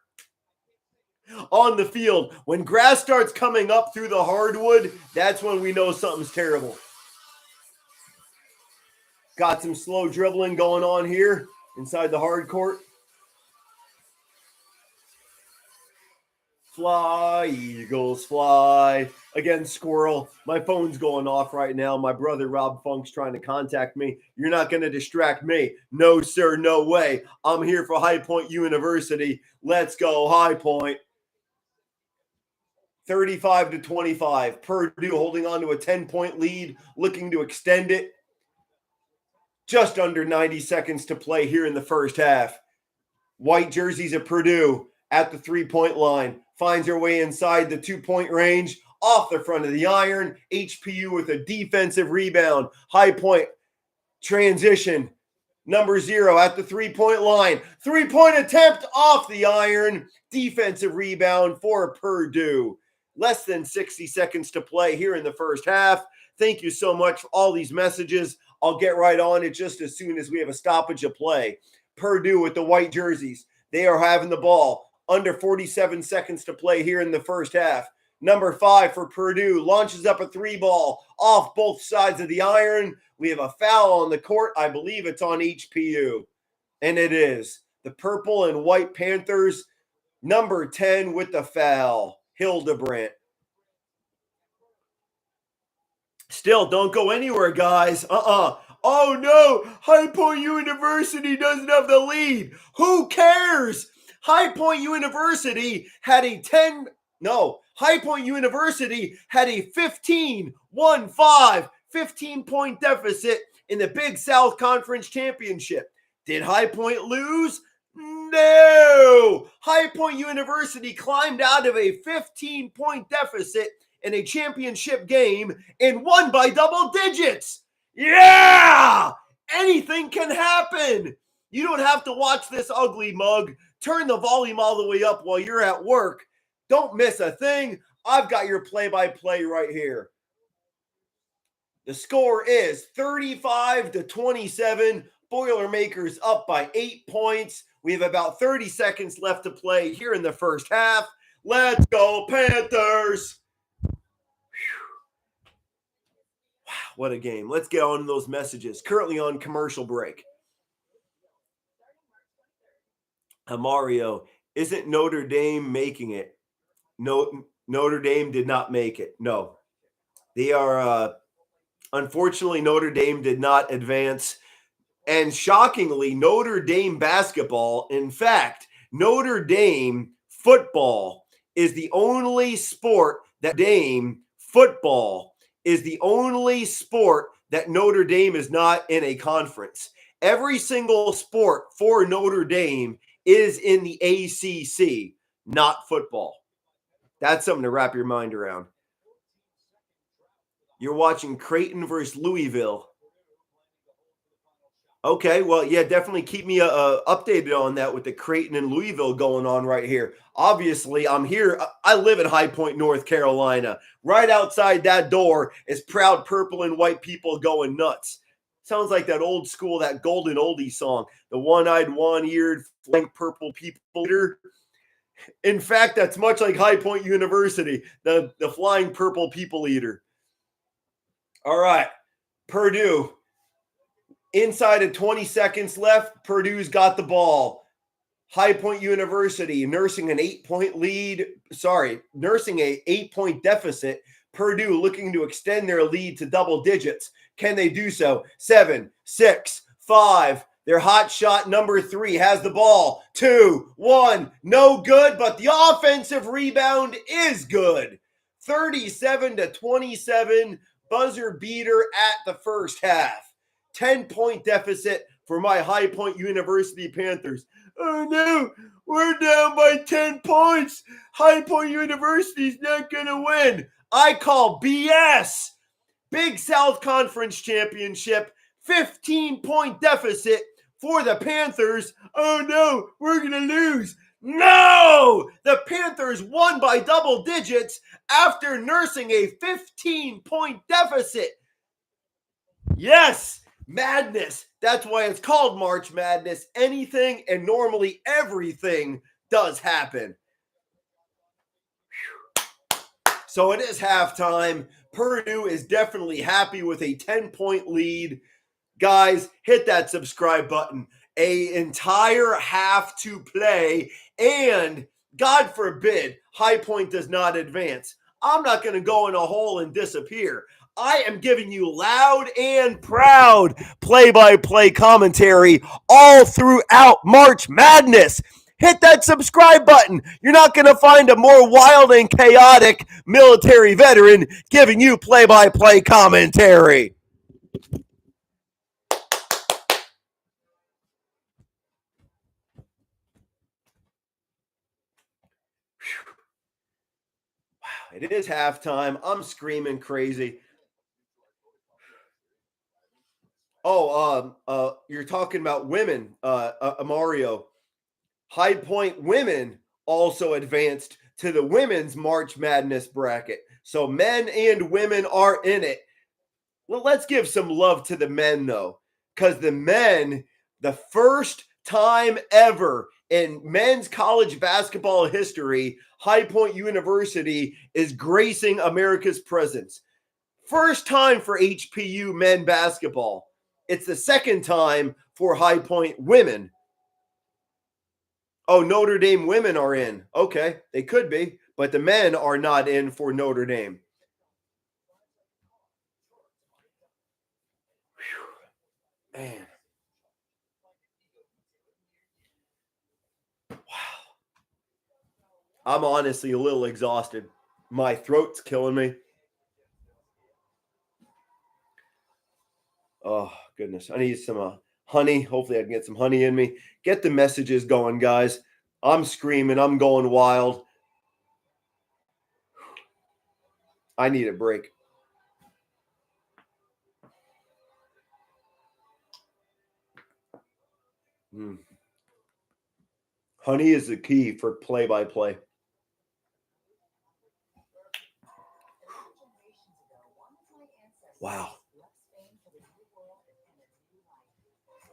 On the field. When grass starts coming up through the hardwood, that's when we know something's terrible. Got some slow dribbling going on here inside the hard court. Fly, Eagles, fly. Again, squirrel. My phone's going off right now. My brother Rob Funk's trying to contact me. You're not going to distract me. No, sir, no way. I'm here for High Point University. Let's go, High Point. 35-25. Purdue holding on to a 10-point lead, looking to extend it. Just under 90 seconds to play here in the first half. White jerseys of Purdue at the 3-point line. Finds her way inside the 2-point range. Off the front of the iron. HPU with a defensive rebound. High Point transition. Number 0 at the 3-point line. 3-point attempt off the iron. Defensive rebound for Purdue. Less than 60 seconds to play here in the first half. Thank you so much for all these messages. I'll get right on it just as soon as we have a stoppage of play. Purdue with the white jerseys. They are having the ball. Under 47 seconds to play here in the first half. Number 5 for Purdue launches up a 3-ball off both sides of the iron. We have a foul on the court. I believe it's on HPU. And it is. The purple and white Panthers, number 10 with the foul. Hildebrandt. Still, don't go anywhere, guys. Oh, no. High Point University doesn't have the lead. Who cares? High Point University had a 15-point deficit in the Big South Conference Championship. Did High Point lose? No! High Point University climbed out of a 15-point deficit in a championship game and won by double digits. Yeah! Anything can happen. You don't have to watch this ugly mug. Turn the volume all the way up while you're at work. Don't miss a thing. I've got your play-by-play right here. The score is 35-27. Boilermakers up by 8 points. We have about 30 seconds left to play here in the first half. Let's go, Panthers! Wow, what a game. Let's get on to those messages. Currently on commercial break. Mario, isn't Notre Dame making it? No, Notre Dame did not make it. No. They are, unfortunately, Notre Dame did not advance. And shockingly, Notre Dame basketball, in fact, Notre Dame football is the only sport that Notre Dame is not in a conference. Every single sport for Notre Dame is in the ACC, not football. That's something to wrap your mind around. You're watching Creighton versus Louisville. Okay, well, yeah, definitely keep me updated on that with the Creighton and Louisville going on right here. Obviously, I'm here. I live in High Point, North Carolina. Right outside that door is proud purple and white people going nuts. Sounds like that old school, that golden oldie song, the one-eyed, one-eared, flying purple people eater. In fact, that's much like High Point University, the flying purple people eater. All right, Purdue. Inside of 20 seconds left, Purdue's got the ball. High Point University nursing an 8-point lead. Nursing a 8-point deficit. Purdue looking to extend their lead to double digits. Can they do so? 7, 6, 5, Their hot shot number 3 has the ball. 2-1, no good, but the offensive rebound is good. 37-27, buzzer beater at the first half. 10-point deficit for my High Point University Panthers. Oh no, we're down by 10 points. High Point University's not going to win. I call BS. Big South Conference Championship, 15-point deficit for the Panthers. Oh no, we're going to lose. No! The Panthers won by double digits after nursing a 15-point deficit. Yes, madness. That's why it's called March Madness. Anything and normally everything does happen. So it is halftime. Purdue is definitely happy with a 10-point lead. Guys, hit that subscribe button. An entire half to play, and God forbid High Point does not advance. I'm not going to go in a hole and disappear. I am giving you loud and proud play-by-play commentary all throughout March Madness. Hit that subscribe button. You're not going to find a more wild and chaotic military veteran giving you play-by-play commentary. Wow, it is halftime. I'm screaming crazy. Oh, you're talking about women, Mario. High Point women also advanced to the women's March Madness bracket. So men and women are in it. Well, let's give some love to the men, though, because the men, the first time ever in men's college basketball history, High Point University is gracing America's presence. First time for HPU men basketball. It's the second time for High Point women. Oh, Notre Dame women are in. Okay, they could be, but the men are not in for Notre Dame. Whew. Man. Wow. I'm honestly a little exhausted. My throat's killing me. Oh, goodness. I need some honey. Hopefully I can get some honey in me. Get the messages going, guys. I'm screaming. I'm going wild. I need a break. Honey is the key for play-by-play. Wow.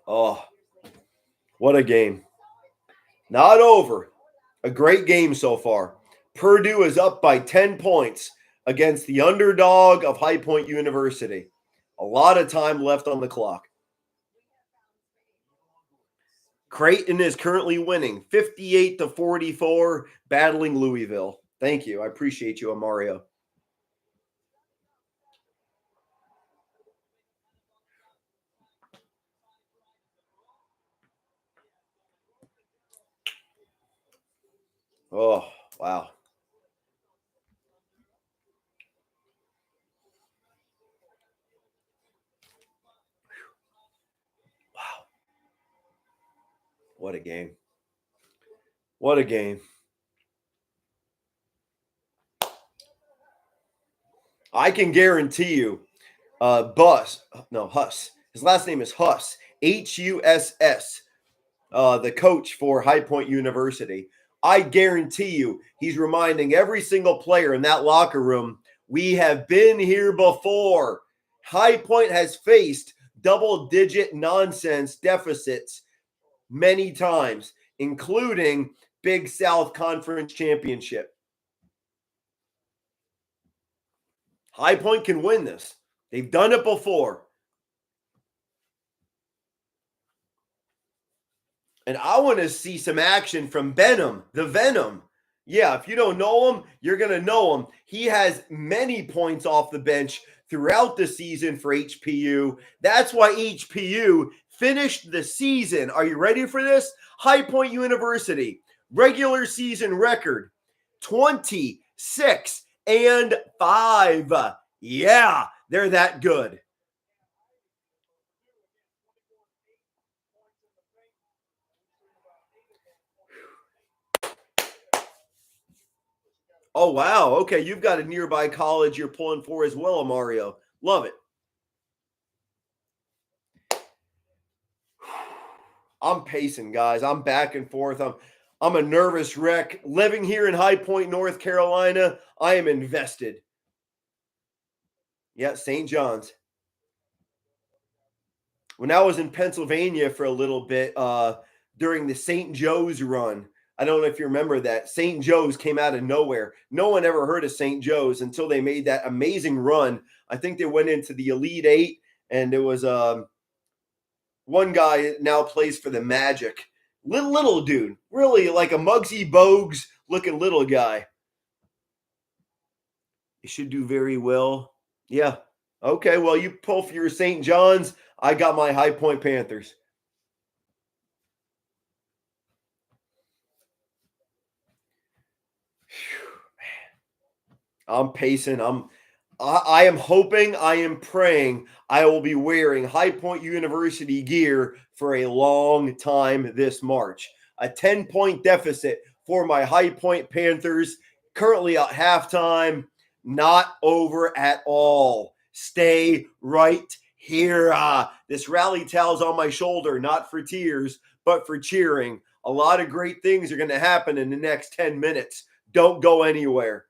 Oh, what a game. Not over. A great game so far. Purdue is up by 10 points against the underdog of High Point University. A lot of time left on the clock. Creighton is currently winning 58-44, battling Louisville. Thank you. I appreciate you, Mario. Oh, wow. Wow. What a game. What a game. I can guarantee you, Huss. His last name is Huss, Huss, the coach for High Point University. I guarantee you he's reminding every single player in that locker room, we have been here before. High Point has faced double-digit nonsense deficits many times, including Big South Conference Championship. High Point can win this. They've done it before. And I want to see some action from Benham, the Venom. Yeah, if you don't know him, you're going to know him. He has many points off the bench throughout the season for HPU. That's why HPU finished the season. Are you ready for this? High Point University, regular season record 26-5. Yeah, they're that good. Oh, wow. Okay, you've got a nearby college you're pulling for as well, Mario. Love it. I'm pacing, guys. I'm back and forth. I'm a nervous wreck. Living here in High Point, North Carolina, I am invested. Yeah, St. John's. When I was in Pennsylvania for a little bit, during the St. Joe's run, I don't know if you remember that. St. Joe's came out of nowhere. No one ever heard of St. Joe's until they made that amazing run. I think they went into the Elite Eight, and there was one guy now plays for the Magic. Little dude, really like a Muggsy Bogues looking little guy. You should do very well. Yeah. Okay, well, you pull for your St. John's. I got my High Point Panthers. I'm pacing. I am hoping, I am praying I will be wearing High Point University gear for a long time this March. A 10-point deficit for my High Point Panthers, currently at halftime, not over at all. Stay right here. This rally towel's on my shoulder, not for tears, but for cheering. A lot of great things are going to happen in the next 10 minutes. Don't go anywhere.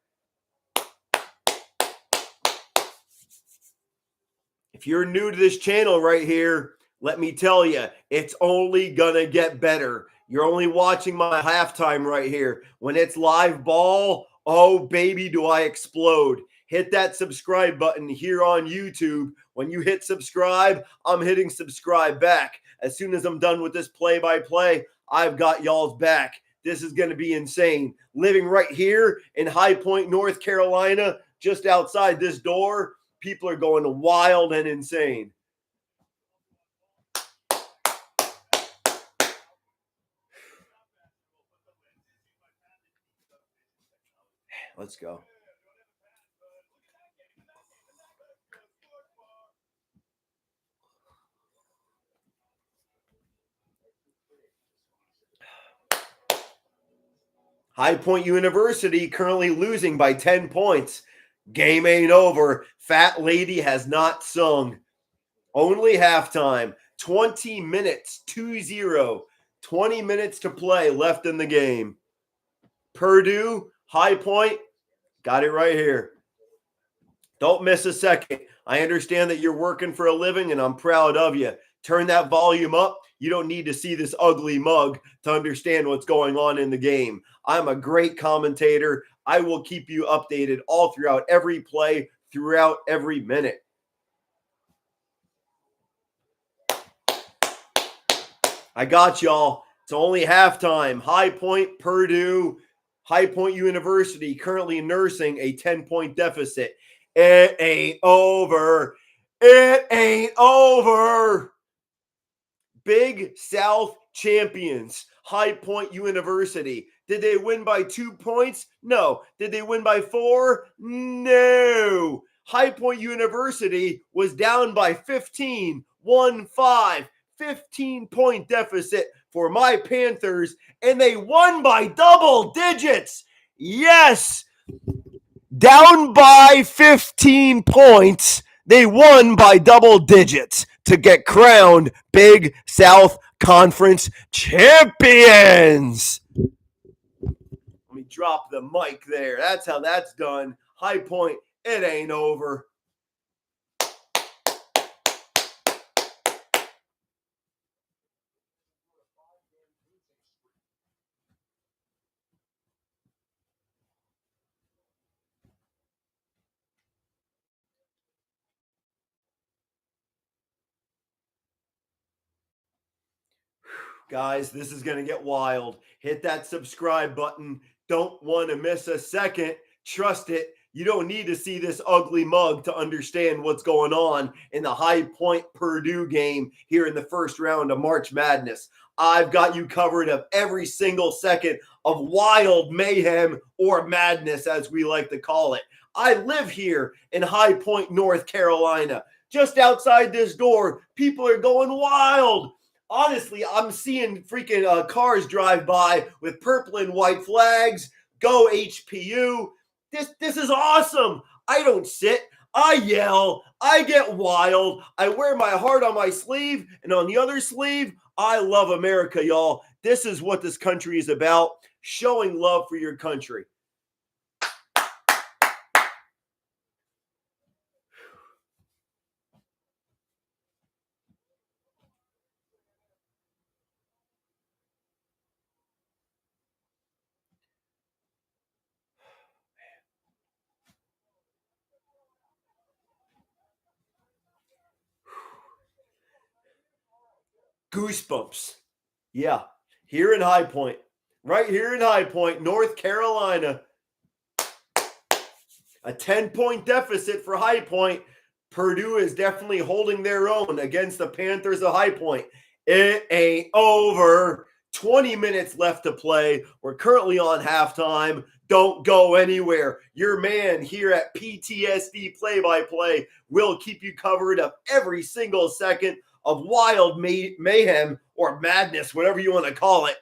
If you're new to this channel right here, let me tell you, it's only going to get better. You're only watching my halftime right here. When it's live ball, oh, baby, do I explode. Hit that subscribe button here on YouTube. When you hit subscribe, I'm hitting subscribe back. As soon as I'm done with this play-by-play, I've got y'all's back. This is going to be insane. Living right here in High Point, North Carolina, just outside this door, people are going wild and insane. Let's go. High Point University currently losing by 10 points. Game ain't over. Fat lady has not sung. Only halftime. 20 minutes, 2-0. 20 minutes to play left in the game. Purdue, High Point, got it right here. Don't miss a second. I understand that you're working for a living, and I'm proud of you. Turn that volume up. You don't need to see this ugly mug to understand what's going on in the game. I'm a great commentator. I will keep you updated all throughout every play, throughout every minute. I got y'all. It's only halftime. High Point, Purdue, High Point University currently nursing a 10-point deficit. It ain't over. It ain't over. Big South champions, High Point University. Did they win by 2 points? No. Did they win by 4? No. High Point University was down by 15, 1-5, 15-point deficit for my Panthers, and they won by double digits. Yes. Down by 15 points, they won by double digits to get crowned Big South Conference champions. Let me drop the mic there. That's how that's done. High Point, it ain't over. Guys, this is going to get wild. Hit that subscribe button. Don't want to miss a second. Trust it. You don't need to see this ugly mug to understand what's going on in the High Point Purdue game here in the first round of March Madness. I've got you covered of every single second of wild mayhem or madness, as we like to call it. I live here in High Point, North Carolina. Just outside this door, people are going wild. Honestly, I'm seeing freaking cars drive by with purple and white flags. Go HPU. This is awesome. I don't sit. I yell. I get wild. I wear my heart on my sleeve, and on the other sleeve, I love America, y'all. This is what this country is about, showing love for your country. Goosebumps. Yeah, here in High Point, right here in High Point, North Carolina. A 10-point deficit for High Point. Purdue is definitely holding their own against the Panthers of High Point. It ain't over. 20 minutes left to play. We're currently on halftime. Don't go anywhere. Your man here at PTSD Play-by-Play will keep you covered of every single second of wild mayhem or madness, whatever you want to call it.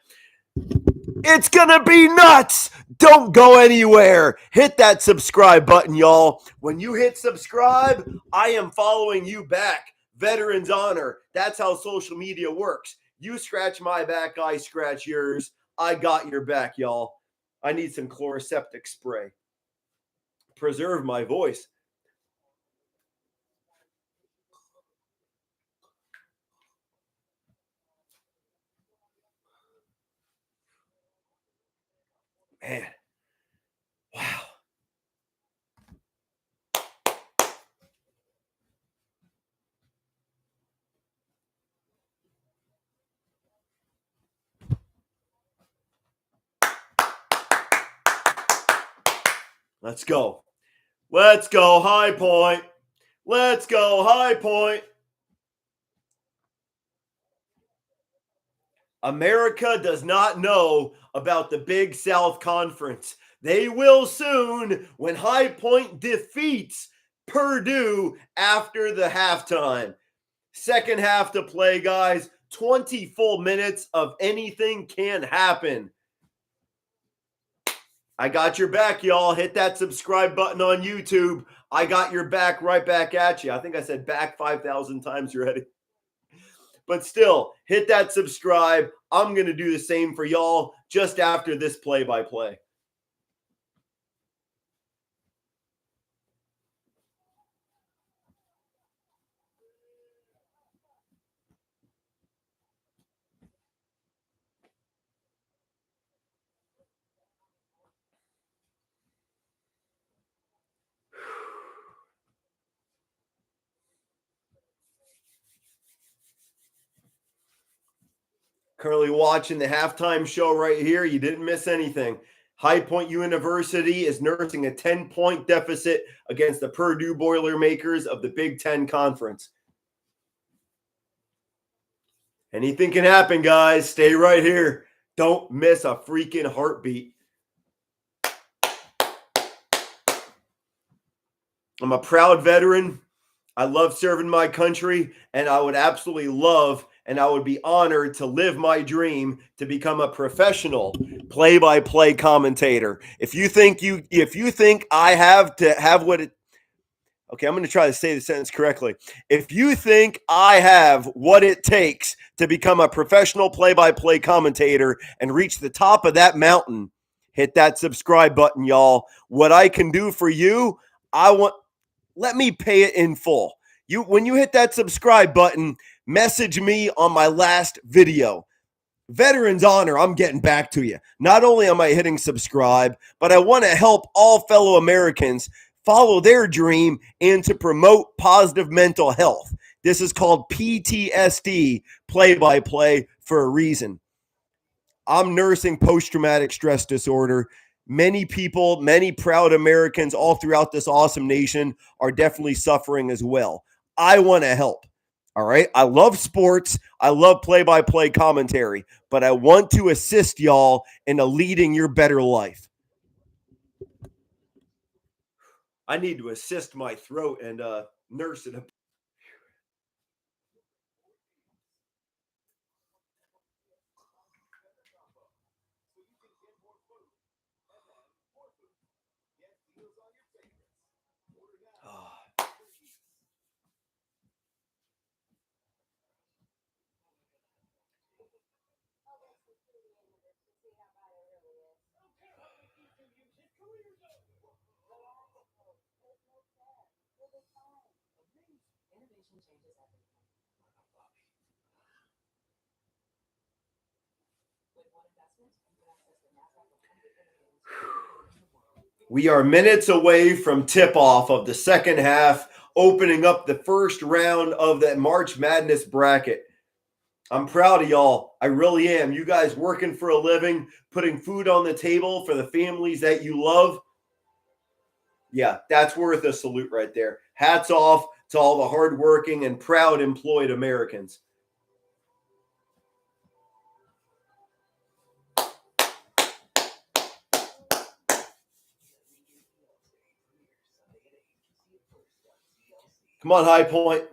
It's going to be nuts. Don't go anywhere. Hit that subscribe button, y'all. When you hit subscribe, I am following you back. Veterans honor. That's how social media works. You scratch my back, I scratch yours. I got your back, y'all. I need some chloroseptic spray. Preserve my voice. Man. Wow. Let's go. Let's go, High Point. Let's go, High Point. America does not know about the Big South Conference. They will soon when High Point defeats Purdue after the halftime. Second half to play, guys. 20 full minutes of anything can happen. I got your back, y'all. Hit that subscribe button on YouTube. I got your back right back at you. I think I said back 5,000 times already. But still, hit that subscribe. I'm going to do the same for y'all just after this play-by-play. Currently watching the halftime show right here. You didn't miss anything. High Point University is nursing a 10-point deficit against the Purdue Boilermakers of the Big Ten Conference. Anything can happen, guys. Stay right here. Don't miss a freaking heartbeat. I'm a proud veteran. I love serving my country, and I would absolutely love and I would be honored to live my dream to become a professional play-by-play commentator. If you think I have to have what it Okay, I'm going to try to say the sentence correctly. If you think I have what it takes to become a professional play-by-play commentator and reach the top of that mountain, hit that subscribe button, y'all. What I can do for you, let me pay it in full. When you hit that subscribe button, message me on my last video. Veterans honor, I'm getting back to you. Not only am I hitting subscribe, but I want to help all fellow Americans follow their dream and to promote positive mental health. This is called PTSD, play-by-play, for a reason. I'm nursing post-traumatic stress disorder. many people, many proud Americans all throughout this awesome nation are definitely suffering as well. I want to help. All right. I love sports. I love play-by-play commentary, but I want to assist y'all in leading your better life. I need to assist my throat and nurse it. We are minutes away from tip-off of the second half, opening up the first round of that March Madness bracket. I'm proud of y'all. I really am. You guys working for a living, putting food on the table for the families that you love. Yeah, that's worth a salute right there. Hats off to all the hardworking and proud employed Americans. Come on, High Point.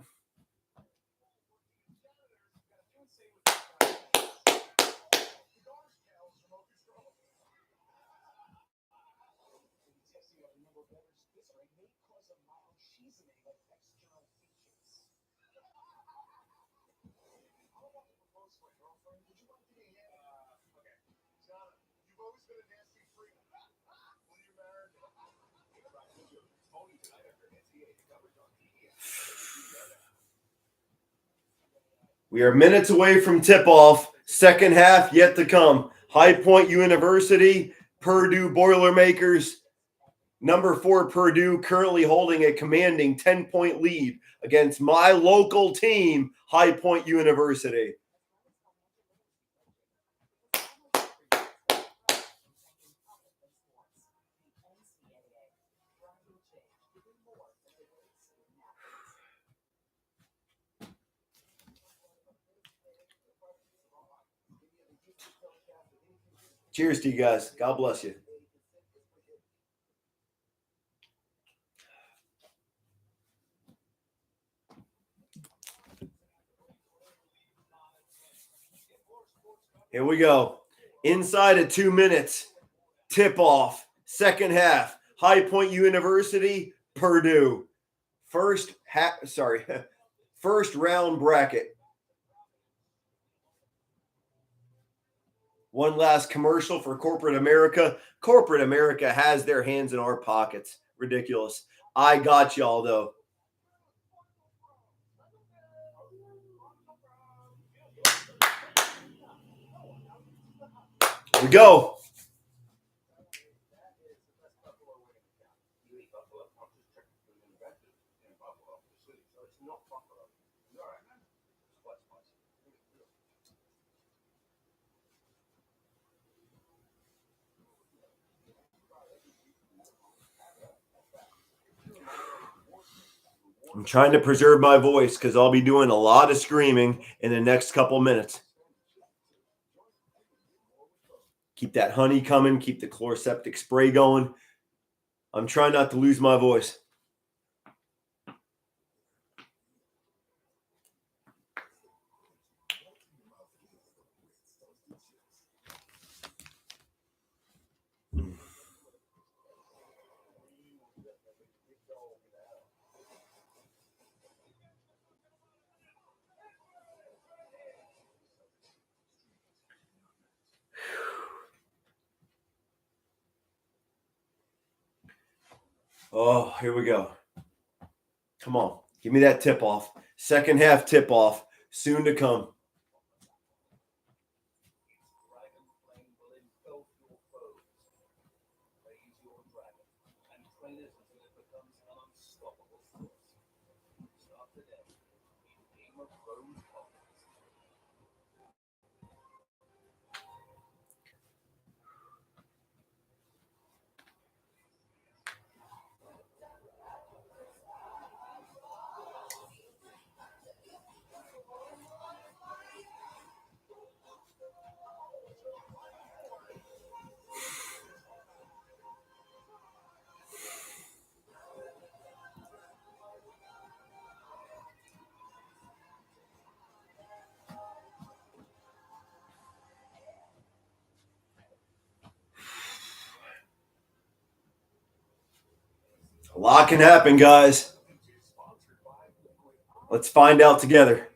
We are minutes away from tip-off. Second half yet to come. High Point University, Purdue Boilermakers. Number 4 Purdue currently holding a commanding 10-point lead against my local team, High Point University. Cheers to you guys. God bless you. Here we go. Inside of 2 minutes, tip off, second half. High Point University, Purdue. First round bracket. One last commercial for corporate America. Corporate America has their hands in our pockets. Ridiculous. I got y'all though. Here we go. I'm trying to preserve my voice because I'll be doing a lot of screaming in the next couple minutes. Keep that honey coming. Keep the chloroseptic spray going. I'm trying not to lose my voice. Oh, here we go. Come on. Give me that tip off. Second half tip off. Soon to come. A lot can happen, guys. Let's find out together.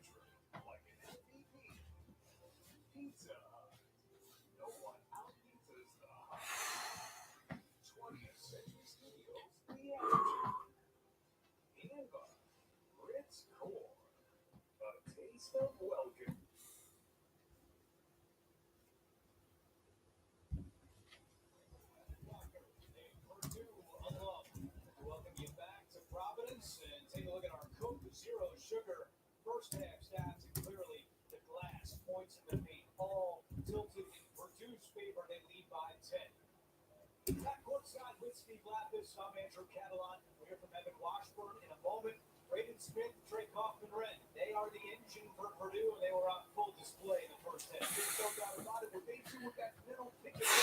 Welcome you back to Providence and take a look at our Coke Zero Sugar first half stats. And clearly, the glass points in the paint all tilted in Purdue's favor. They lead by 10. Back courtside with Steve Lapis, I'm Andrew Catalan. We'll hear from Evan Washburn in a moment. Braden Smith, Trey Kaufman-Renn. They are the engine for Purdue, and they were on full display in the first half. There's no doubt about it. What they do with that middle pick and roll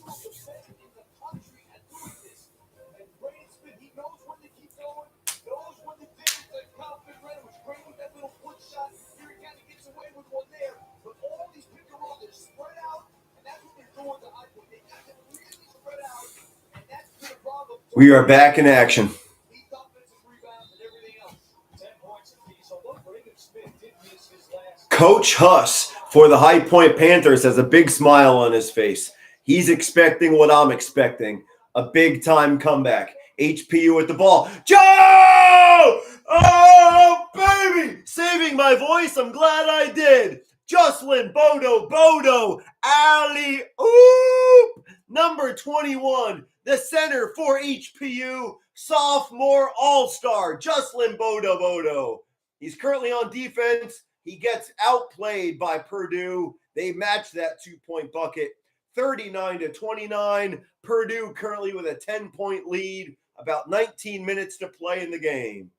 is in the country at doing this. And Braden Smith, he knows when to keep going, knows when to dig it. Like Kaufman-Renn was great with that little foot shot. Here he kind of gets away with one there. But all these pick and rolls, they're spread out, and that's what they're doing to high point. They got them really spread out, and that's the problem. We are back in action. Coach Huss for the High Point Panthers has a big smile on his face. He's expecting what I'm expecting, a big-time comeback. HPU with the ball. Joe! Oh, baby! Saving my voice. I'm glad I did. Jocelyn Bodo, alley-oop! Number 21, the center for HPU, sophomore all-star, Jocelyn Bodo. He's currently on defense. He gets outplayed by Purdue. They match that 2-point bucket, 39-29. Purdue currently with a 10-point lead, about 19 minutes to play in the game.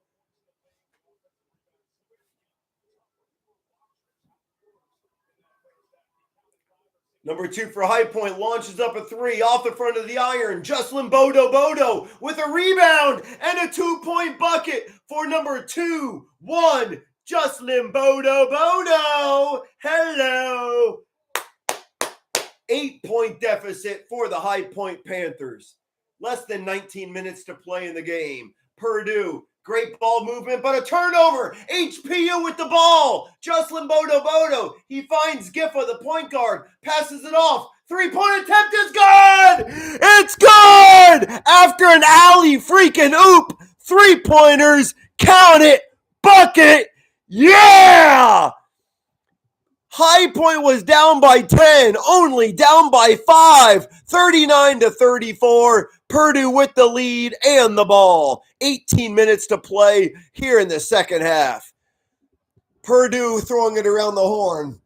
Number 2 for High Point launches up a 3 off the front of the iron. Jocelyn Bodo with a rebound and a 2-point bucket for number 2-1. Jocelyn Bodo. Hello. 8-point deficit for the High Point Panthers. Less than 19 minutes to play in the game. Purdue, great ball movement, but a turnover. HPU with the ball. Jocelyn Bodo. He finds Giffa, the point guard, passes it off. 3-point attempt is good. It's good. After an alley freaking oop. 3-pointers. Count it. Bucket. Yeah. High Point was down by 10, only down by 5, 39-34. Purdue with the lead and the ball. 18 minutes to play here in the second half. Purdue throwing it around the horn.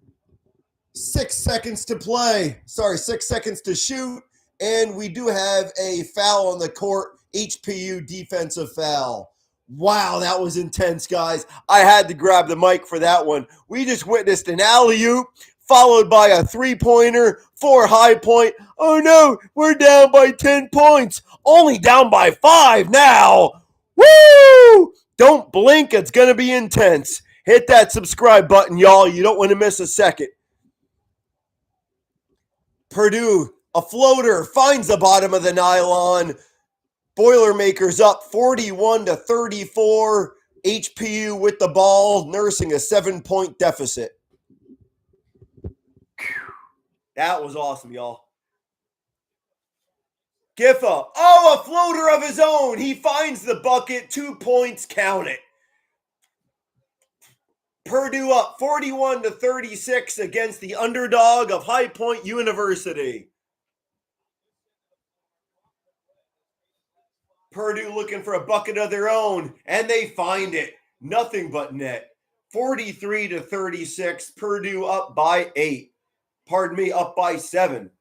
6 seconds to play. 6 seconds to shoot. And we do have a foul on the court. HPU defensive foul. Wow, that was intense, guys. I had to grab the mic for that one. We just witnessed an alley-oop followed by a 3-pointer for High Point. Oh, no, we're down by 10 points. Only down by 5 now. Woo! Don't blink. It's going to be intense. Hit that subscribe button, y'all. You don't want to miss a second. Purdue, a floater, finds the bottom of the nylon. Boilermakers up 41-34. HPU with the ball, nursing a 7-point deficit. That was awesome, y'all. Giffa, a floater of his own. He finds the bucket, 2 points, count it. Purdue up 41-36 against the underdog of High Point University. Purdue looking for a bucket of their own, and they find it. Nothing but net. 43-36. Purdue up by 8. Up by 7.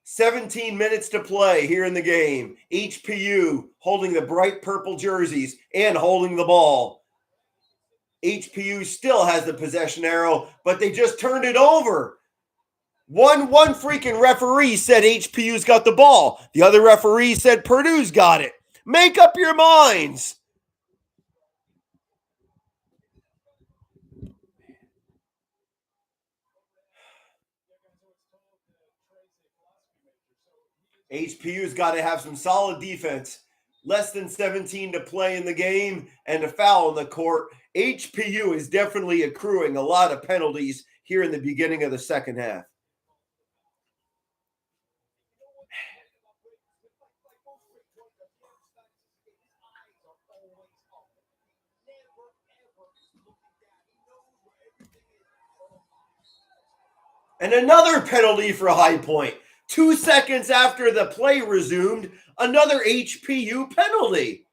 17 minutes to play here in the game. HPU holding the bright purple jerseys and holding the ball. HPU still has the possession arrow, but they just turned it over. One freaking referee said HPU's got the ball. The other referee said Purdue's got it. Make up your minds. HPU's got to have some solid defense. Less than 17 to play in the game and a foul in the court. HPU is definitely accruing a lot of penalties here in the beginning of the second half. And another penalty for High Point. 2 seconds after the play resumed, another HPU penalty.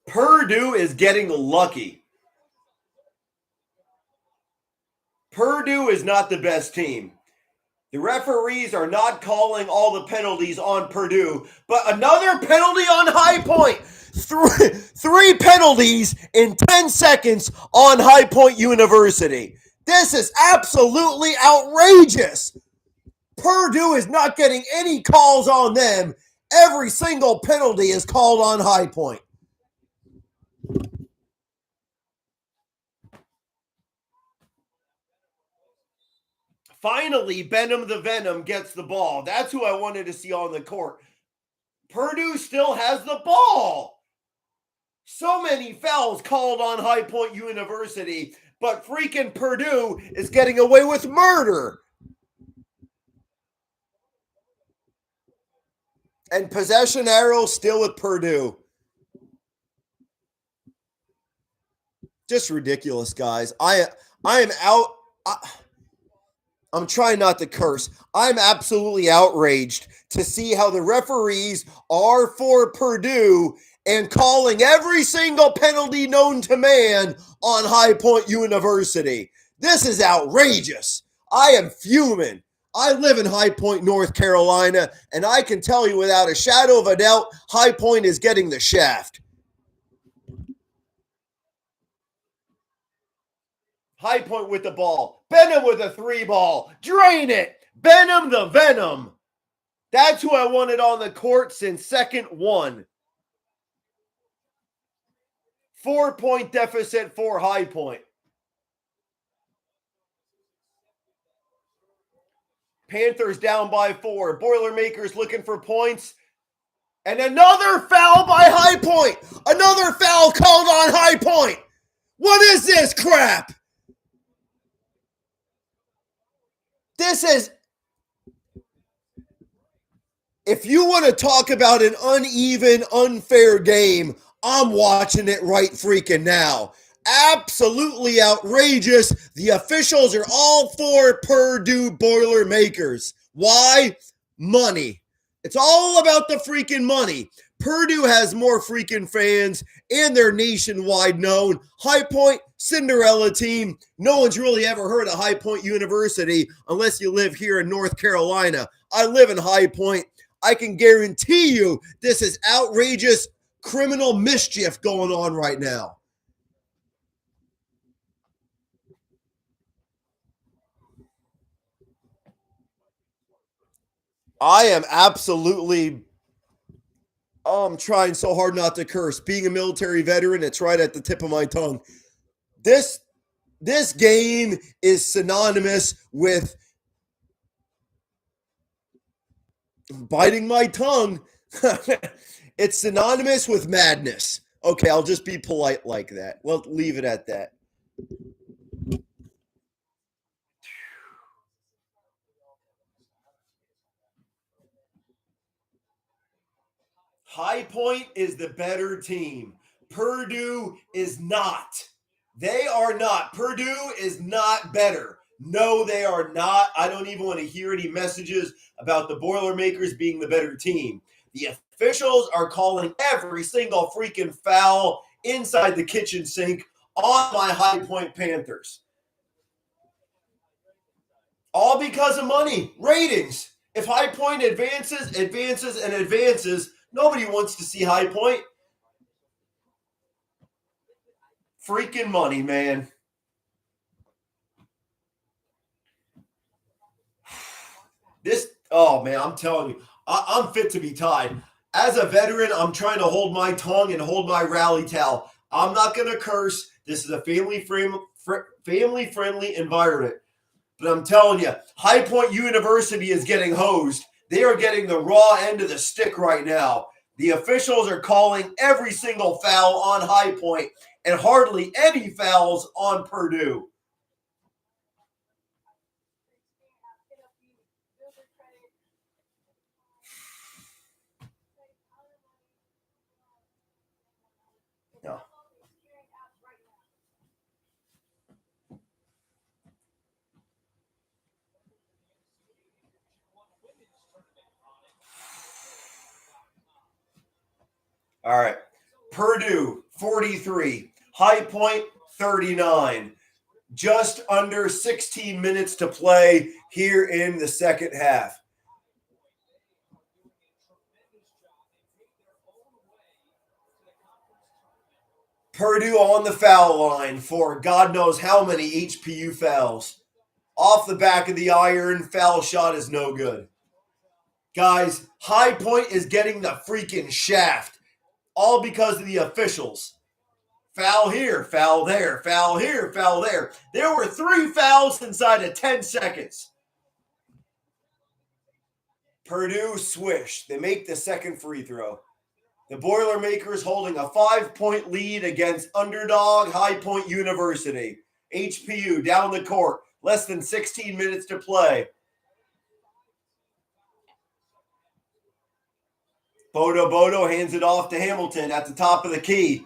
Purdue is getting lucky. Purdue is not the best team. The referees are not calling all the penalties on Purdue, but another penalty on High Point. Three penalties in 10 seconds on High Point University. This is absolutely outrageous. Purdue is not getting any calls on them. Every single penalty is called on High Point. Finally, Benham the Venom gets the ball. That's who I wanted to see on the court. Purdue still has the ball. So many fouls called on High Point University, but freaking Purdue is getting away with murder. And possession arrow still with Purdue. Just ridiculous, guys. I am out. I'm trying not to curse. I'm absolutely outraged to see how the referees are for Purdue and calling every single penalty known to man on High Point University. This is outrageous. I am fuming. I live in High Point, North Carolina, and I can tell you without a shadow of a doubt, High Point is getting the shaft. High Point with the ball. Benham with a 3-ball. Drain it. Benham the Venom. That's who I wanted on the court since second one. 4-point deficit for High Point. Panthers down by 4. Boilermakers looking for points. And another foul by High Point. Another foul called on High Point. What is this crap? This is, if you want to talk about an uneven, unfair game, I'm watching it right freaking now. Absolutely outrageous. The officials are all for Purdue Boilermakers. Why? Money. It's all about the freaking money. Purdue has more freaking fans, and they're nationwide known. High Point, Cinderella team. No one's really ever heard of High Point University unless you live here in North Carolina. I live in High Point. I can guarantee you this is outrageous criminal mischief going on right now. I am absolutely... I'm trying so hard not to curse. Being a military veteran, it's right at the tip of my tongue. This game is synonymous with biting my tongue. It's synonymous with madness. Okay, I'll just be polite like that. Well, leave it at that. High Point is the better team. Purdue is not. They are not. Purdue is not better. No, they are not. I don't even want to hear any messages about the Boilermakers being the better team. The officials are calling every single freaking foul inside the kitchen sink on my High Point Panthers. All because of money, ratings. If High Point advances, nobody wants to see High Point. Freaking money, man. Oh man, I'm telling you, I'm fit to be tied. As a veteran, I'm trying to hold my tongue and hold my rally towel. I'm not going to curse. This is a family-friendly environment. But I'm telling you, High Point University is getting hosed. They are getting the raw end of the stick right now. The officials are calling every single foul on High Point and hardly any fouls on Purdue. No. All right. Purdue 43, High Point 39. Just under 16 minutes to play here in the second half. Purdue on the foul line for God knows how many HPU fouls. Off the back of the iron, foul shot is no good. Guys, High Point is getting the freaking shaft. All because of the officials. Foul here, foul there, foul here, foul there. There were 3 fouls inside of 10 seconds. Purdue swish. They make the second free throw. The Boilermakers holding a 5-point lead against underdog High Point University. HPU down the court. Less than 16 minutes to play. Bodo hands it off to Hamilton at the top of the key.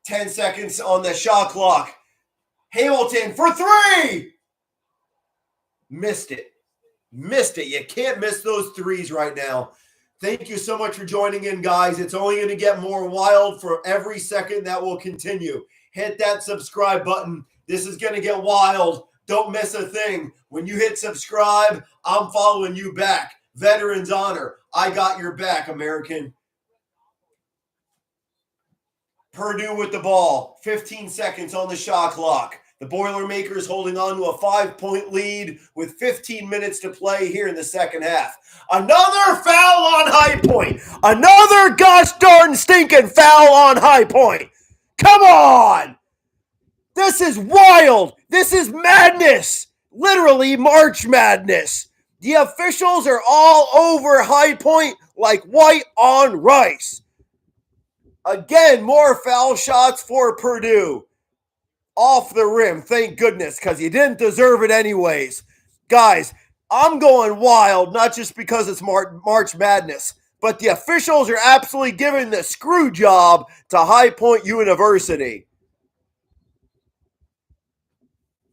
10 seconds on the shot clock. Hamilton for 3! Missed it. You can't miss those threes right now. Thank you so much for joining in, guys. It's only going to get more wild for every second that will continue. Hit that subscribe button. This is going to get wild. Don't miss a thing. When you hit subscribe, I'm following you back. Veterans honor. I got your back, American. Purdue with the ball. 15 seconds on the shot clock. The Boilermakers holding on to a 5-point lead with 15 minutes to play here in the second half. Another foul on High Point. Another gosh darn stinking foul on High Point. Come on. This is wild. This is madness. Literally March Madness. The officials are all over High Point like white on rice. Again, more foul shots for Purdue. Off the rim, thank goodness, because you didn't deserve it anyways. Guys, I'm going wild, not just because it's March Madness, but the officials are absolutely giving the screw job to High Point University.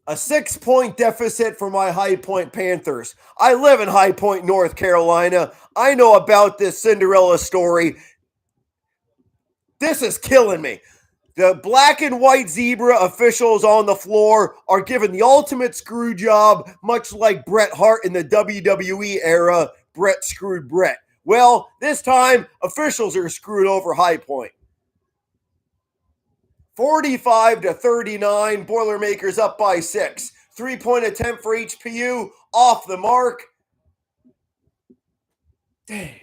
A 6-point deficit for my High Point Panthers. I live in High Point, North Carolina. I know about this Cinderella story. This is killing me. The black and white zebra officials on the floor are given the ultimate screw job, much like Bret Hart in the WWE era. Bret screwed Bret. Well, this time, officials are screwed over High Point. 45-39, Boilermakers up by 6. 3-point attempt for HPU, off the mark. Dang.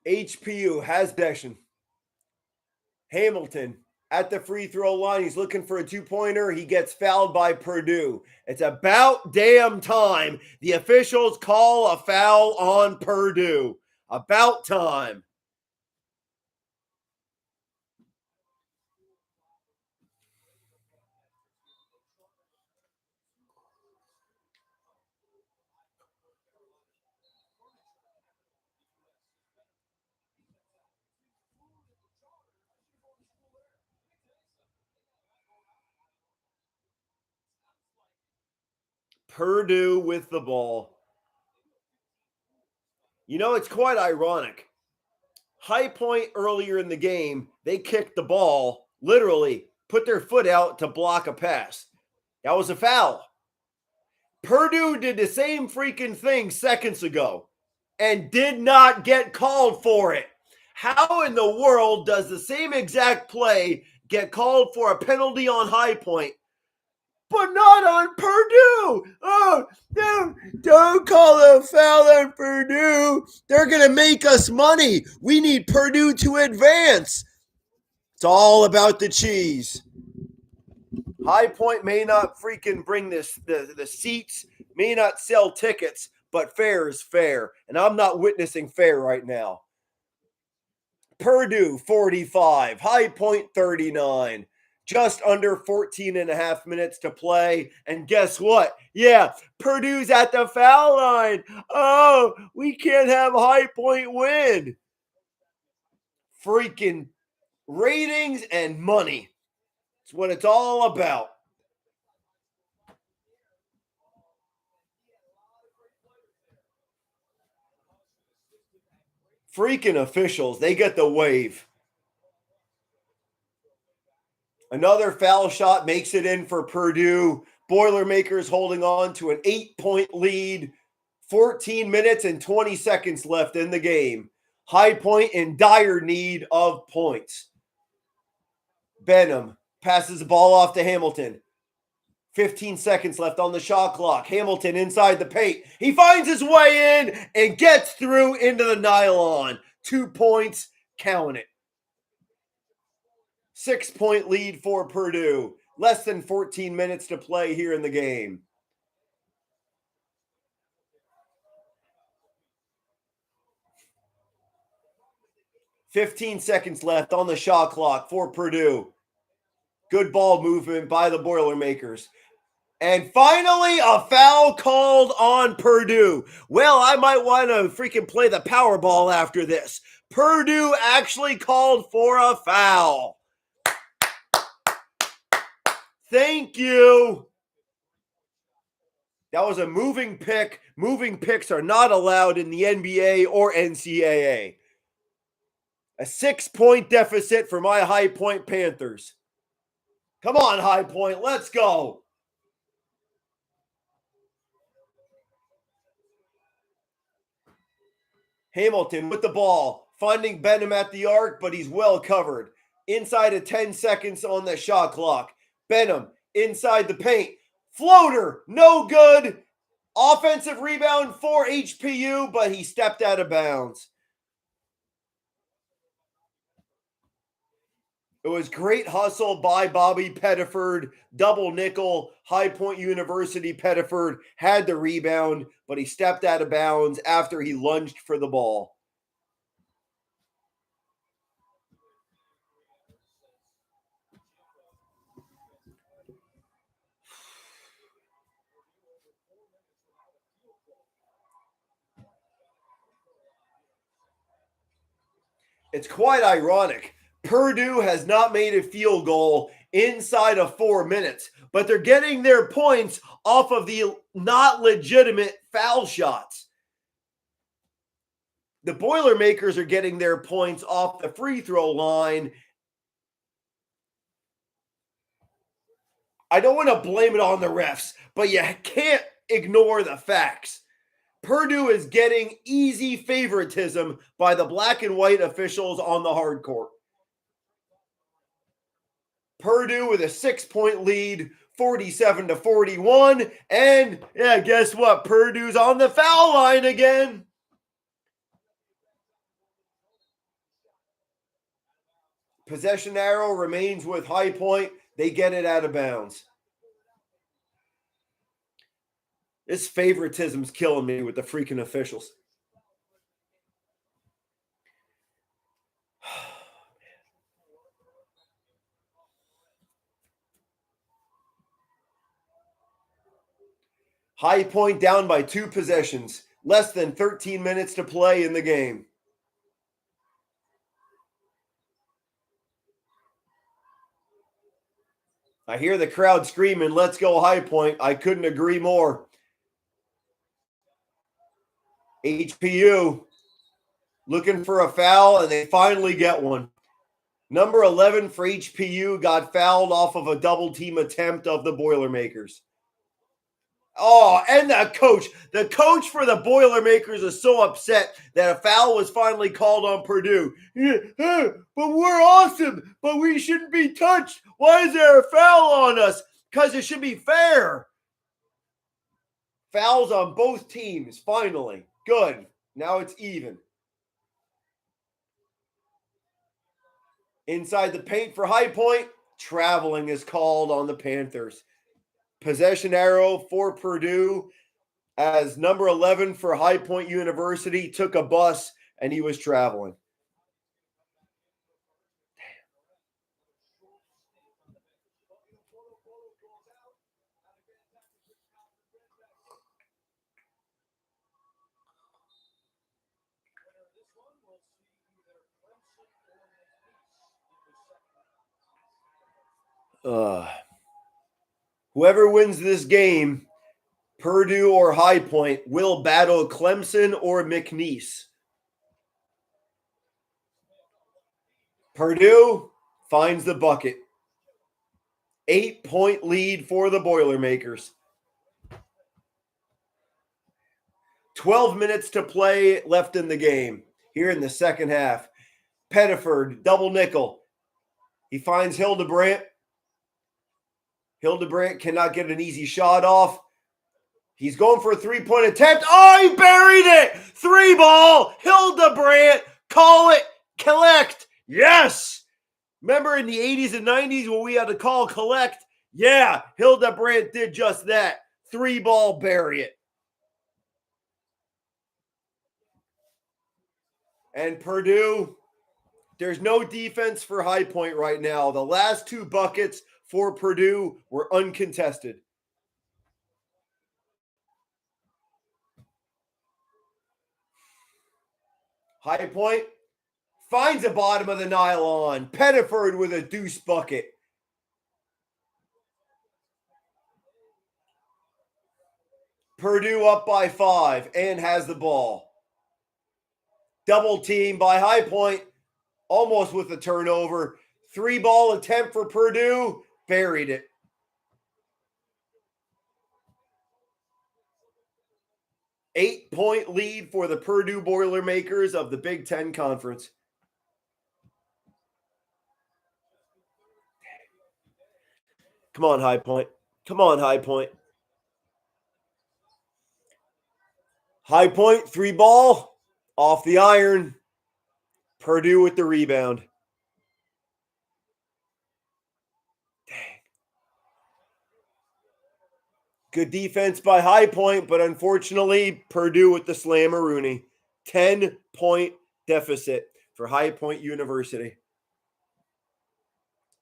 HPU has possession. Hamilton at the free throw line. He's looking for a 2-pointer. He gets fouled by Purdue. It's about damn time the officials call a foul on Purdue. About time. Purdue with the ball. You know, it's quite ironic. High Point earlier in the game, they kicked the ball, literally put their foot out to block a pass. That was a foul. Purdue did the same freaking thing seconds ago and did not get called for it. How in the world does the same exact play get called for a penalty on High Point, but not on Purdue. Oh, no, don't call a foul on Purdue. They're going to make us money. We need Purdue to advance. It's all about the cheese. High Point may not freaking bring the seats, may not sell tickets, but fair is fair. And I'm not witnessing fair right now. Purdue 45, High Point 39. Just under 14 and a half minutes to play. And guess what? Yeah, Purdue's at the foul line. Oh, we can't have High Point win. Freaking ratings and money. It's what it's all about. Freaking officials, they get the wave. Another foul shot makes it in for Purdue. Boilermakers holding on to an 8-point lead. 14 minutes and 20 seconds left in the game. High Point in dire need of points. Benham passes the ball off to Hamilton. 15 seconds left on the shot clock. Hamilton inside the paint. He finds his way in and gets through into the nylon. 2 points, count it. 6-point lead for Purdue. Less than 14 minutes to play here in the game. $15 seconds left on the shot clock for Purdue. Good ball movement by the Boilermakers. And finally, a foul called on Purdue. Well, I might want to freaking play the Powerball after this. Purdue actually called for a foul. Thank you. That was a moving pick. Moving picks are not allowed in the NBA or NCAA. A 6-point deficit for my High Point Panthers. Come on, High Point, let's go. Hamilton with the ball, finding Benham at the arc, but he's well covered. Inside of 10 seconds on the shot clock. Benham inside the paint. Floater, no good. Offensive rebound for HPU, but he stepped out of bounds. It was great hustle by Bobby Pettiford. Double nickel. High Point University Pettiford had the rebound, but he stepped out of bounds after he lunged for the ball. It's quite ironic. Purdue has not made a field goal inside of 4 minutes, but they're getting their points off of the not legitimate foul shots. The Boilermakers are getting their points off the free throw line. I don't want to blame it on the refs, but you can't ignore the facts. Purdue is getting easy favoritism by the black and white officials on the hard court. Purdue with a 6-point lead, 47-41. And yeah, guess what? Purdue's on the foul line again. Possession arrow remains with High Point. They get it out of bounds. This favoritism's killing me with the freaking officials. High Point down by 2 possessions. Less than 13 minutes to play in the game. I hear the crowd screaming, "Let's go High Point." I couldn't agree more. HPU looking for a foul, and they finally get one. Number 11 for HPU got fouled off of a double team attempt of the Boilermakers. Oh, and the coach for the Boilermakers is so upset that a foul was finally called on Purdue. But we're awesome, but we shouldn't be touched. Why is there a foul on us? because it should be fair. Fouls on both teams, finally. Good. Now it's even. Inside the paint for High Point, traveling is called on the Panthers. Possession arrow for Purdue as number 11 for High Point University took a bus and he was traveling. Whoever wins this game, Purdue or High Point, will battle Clemson or McNeese. Purdue finds the bucket. 8-point lead for the Boilermakers. 12 minutes to play left in the game here in the second half. Pettiford, double nickel. He finds Hildebrandt. Hildebrandt cannot get an easy shot off. He's going for a three-point attempt. Oh, he buried it! 3-ball. Hildebrandt. Call it. Collect. Yes. Remember in the 80s and 90s when we had to call collect? Yeah, Hildebrandt did just that. 3-ball, bury it. And Purdue, there's no defense for High Point right now. The last 2 buckets for Purdue were uncontested. High Point finds the bottom of the nylon. Pettiford with a deuce bucket. Purdue up by 5 and has the ball. Double team by High Point, almost with a turnover. 3-ball attempt for Purdue, buried it. Eight-point lead for the Purdue Boilermakers of the Big Ten Conference. Come on, High Point. Come on, High Point. High Point, 3-ball, off the iron. Purdue with the rebound. Dang. Good defense by High Point, but unfortunately, Purdue with the slammeroonie. 10-point deficit for High Point University.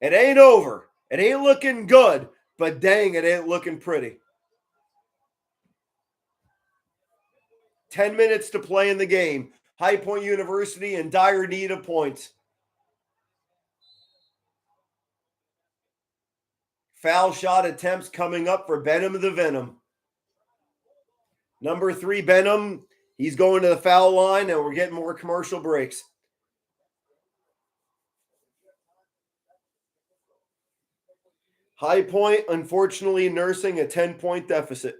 It ain't over. It ain't looking good, but dang, it ain't looking pretty. 10 minutes to play in the game. High Point University in dire need of points. Foul shot attempts coming up for Benham the Venom. Number 3, Benham. He's going to the foul line, and we're getting more commercial breaks. High Point, unfortunately, nursing a 10-point deficit.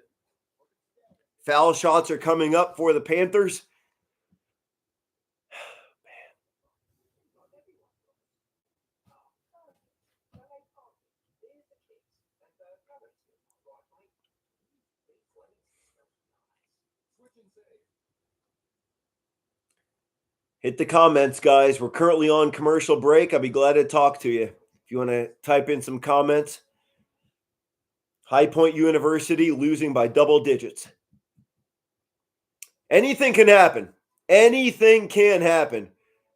Foul shots are coming up for the Panthers. Hit the comments, guys. We're currently on commercial break. I'll be glad to talk to you. If you want to type in some comments. High Point University losing by double digits. Anything can happen. Anything can happen.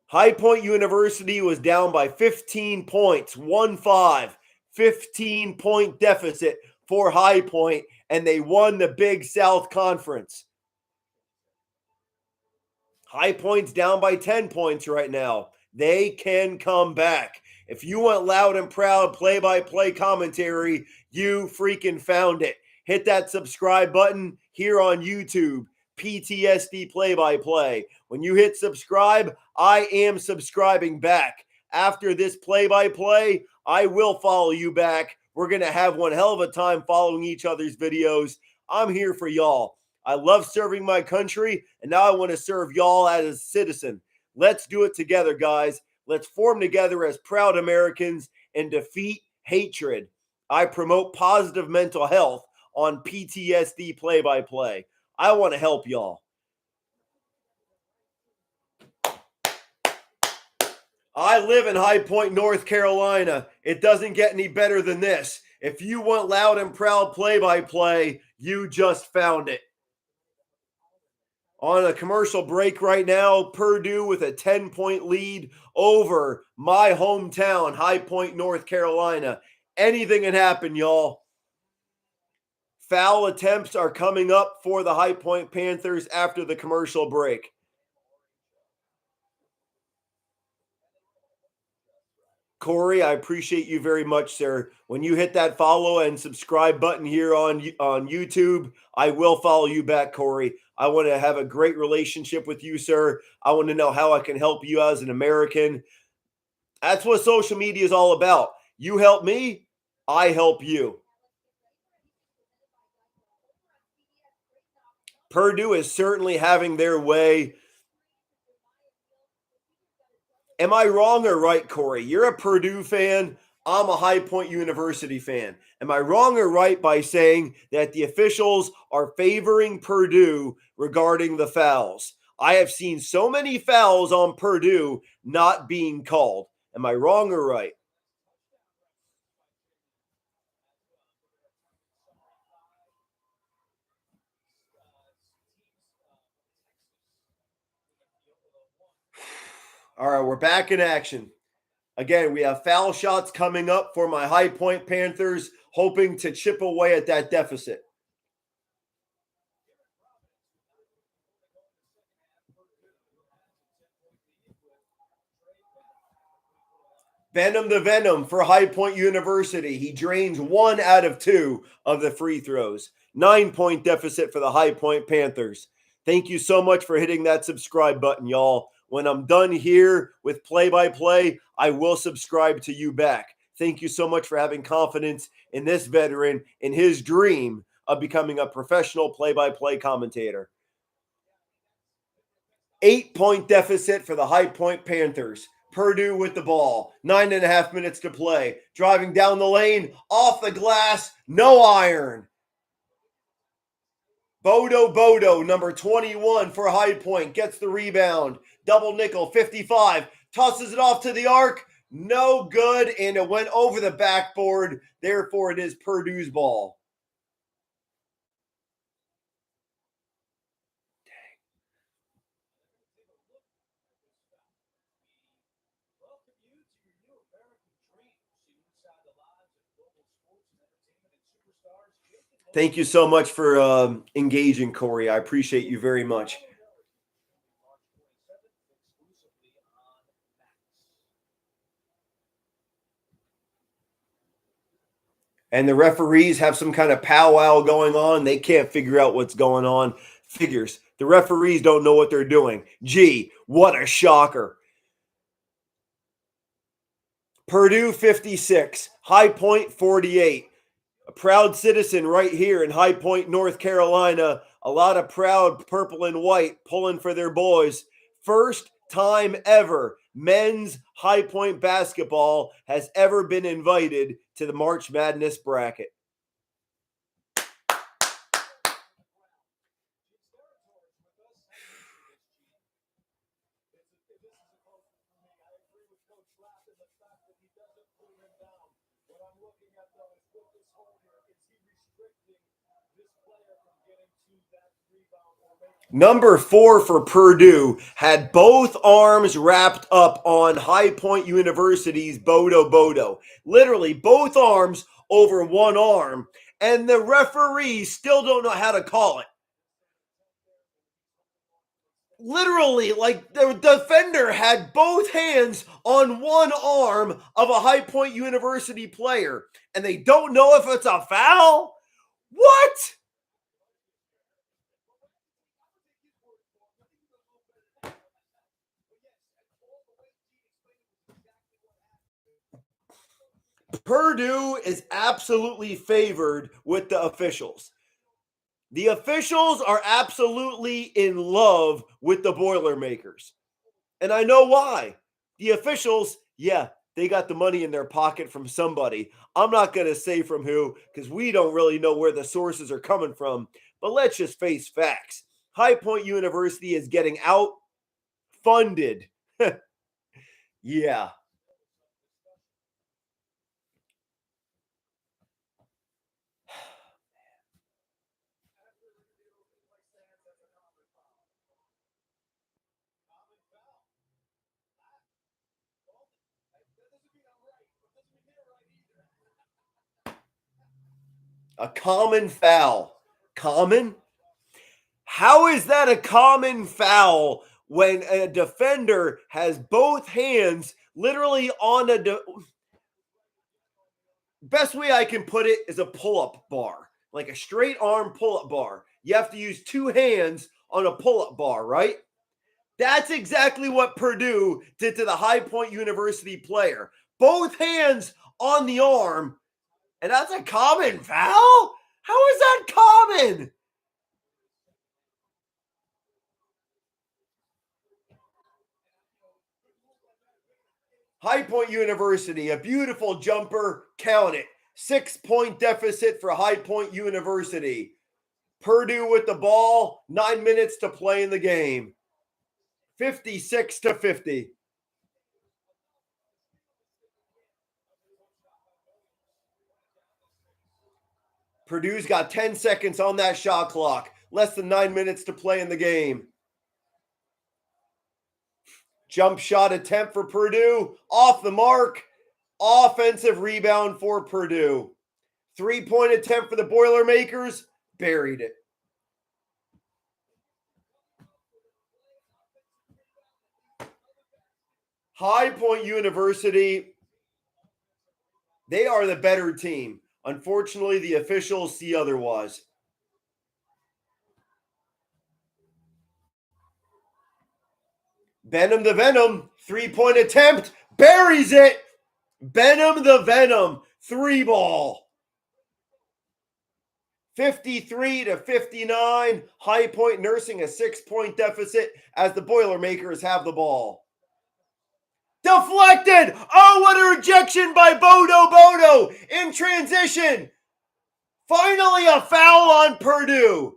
High Point University was down by 15 points, 1-5, 15-point deficit for High Point, and they won the Big South Conference. High Point's down by 10 points right now. They can come back. If you want loud and proud play-by-play commentary, you freaking found it. Hit that subscribe button here on YouTube. PTSD play-by-play. When you hit subscribe, I am subscribing back. After this play-by-play, I will follow you back. We're going to have one hell of a time following each other's videos. I'm here for y'all. I love serving my country, and now I want to serve y'all as a citizen. Let's do it together, guys. Let's form together as proud Americans and defeat hatred. I promote positive mental health on PTSD play-by-play. I want to help y'all. I live in High Point, North Carolina. It doesn't get any better than this. If you want loud and proud play-by-play, you just found it. On a commercial break right now, Purdue with a 10-point lead over my hometown, High Point, North Carolina. Anything can happen, y'all. Foul attempts are coming up for the High Point Panthers after the commercial break. Corey, I appreciate you very much, sir. When you hit that follow and subscribe button here on YouTube, I will follow you back, Corey. I want to have a great relationship with you, sir. I want to know how I can help you as an American. That's what social media is all about. You help me, I help you. Purdue is certainly having their way. Am I wrong or right, Corey? You're a Purdue fan. I'm a High Point University fan. Am I wrong or right by saying that the officials are favoring Purdue regarding the fouls? I have seen so many fouls on Purdue not being called. Am I wrong or right? All right, we're back in action. Again, we have foul shots coming up for my High Point Panthers, hoping to chip away at that deficit. Venom the Venom for High Point University. He drains 1 out of 2 of the free throws. 9-point deficit for the High Point Panthers. Thank you so much for hitting that subscribe button, y'all. When I'm done here with play-by-play, I will subscribe to you back. Thank you so much for having confidence in this veteran, in his dream of becoming a professional play-by-play commentator. 8-point deficit for the High Point Panthers. Purdue with the ball. 9.5 minutes to play. Driving down the lane, off the glass, no iron. Bodo, number 21 for High Point, gets the rebound. Double nickel, 55. Tosses it off to the arc. No good, and it went over the backboard. Therefore, it is Purdue's ball. Thank you so much for engaging, Corey. I appreciate you very much. And the referees have some kind of powwow going on. They can't figure out what's going on. Figures. The referees don't know what they're doing. Gee, what a shocker. Purdue 56, High Point 48. A proud citizen right here in High Point, North Carolina. A lot of proud purple and white pulling for their boys. First time ever men's High Point basketball has ever been invited to the March Madness bracket. Number 4 for Purdue had both arms wrapped up on High Point University's Bodo. Literally, both arms over one arm. And the referees still don't know how to call it. Literally, like the defender had both hands on one arm of a High Point University player. And they don't know if it's a foul? What? Purdue is absolutely favored with the officials. The officials are absolutely in love with the Boilermakers. And I know why. The officials, yeah, they got the money in their pocket from somebody. I'm not going to say from who because we don't really know where the sources are coming from. But let's just face facts. High Point University is getting outfunded. Yeah. A common foul. Common? How is that a common foul when a defender has both hands literally on a best way I can put it is a pull-up bar, like a straight arm pull-up bar. You have to use two hands on a pull-up bar, right? That's exactly what Purdue did to the High Point University player. Both hands on the arm, and that's a common foul? How is that common? High Point University, a beautiful jumper, count it. 6-point deficit for High Point University. Purdue with the ball, 9 minutes to play in the game. 56-50. Purdue's got 10 seconds on that shot clock. Less than 9 minutes to play in the game. Jump shot attempt for Purdue. Off the mark. Offensive rebound for Purdue. 3-point attempt for the Boilermakers. Buried it. High Point University, they are the better team. Unfortunately, the officials see otherwise. Benham the Venom, 3-point attempt, buries it. Benham the Venom, 3-ball. 53-59. High Point nursing a 6-point deficit as the Boilermakers have the ball. Deflected. Oh, what a rejection by Bodo in transition. Finally, a foul on Purdue.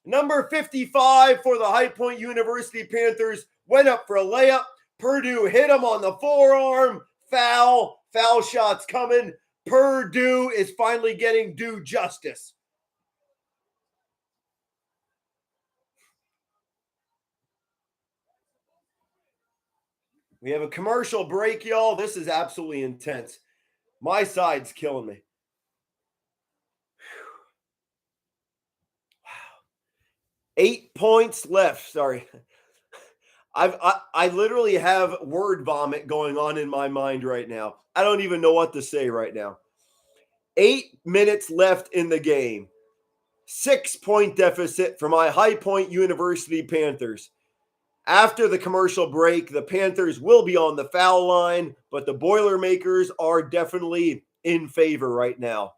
Number 55 for the High Point University Panthers went up for a layup. Purdue hit him on the forearm. Foul. Foul shots coming. Purdue is finally getting due justice. We have a commercial break, y'all. This is absolutely intense. My side's killing me. Wow. 8 points left. Sorry. I literally have word vomit going on in my mind right now. I don't even know what to say right now. 8 minutes left in the game. 6-point deficit for my High Point University Panthers. After the commercial break, the Panthers will be on the foul line, but the Boilermakers are definitely in favor right now.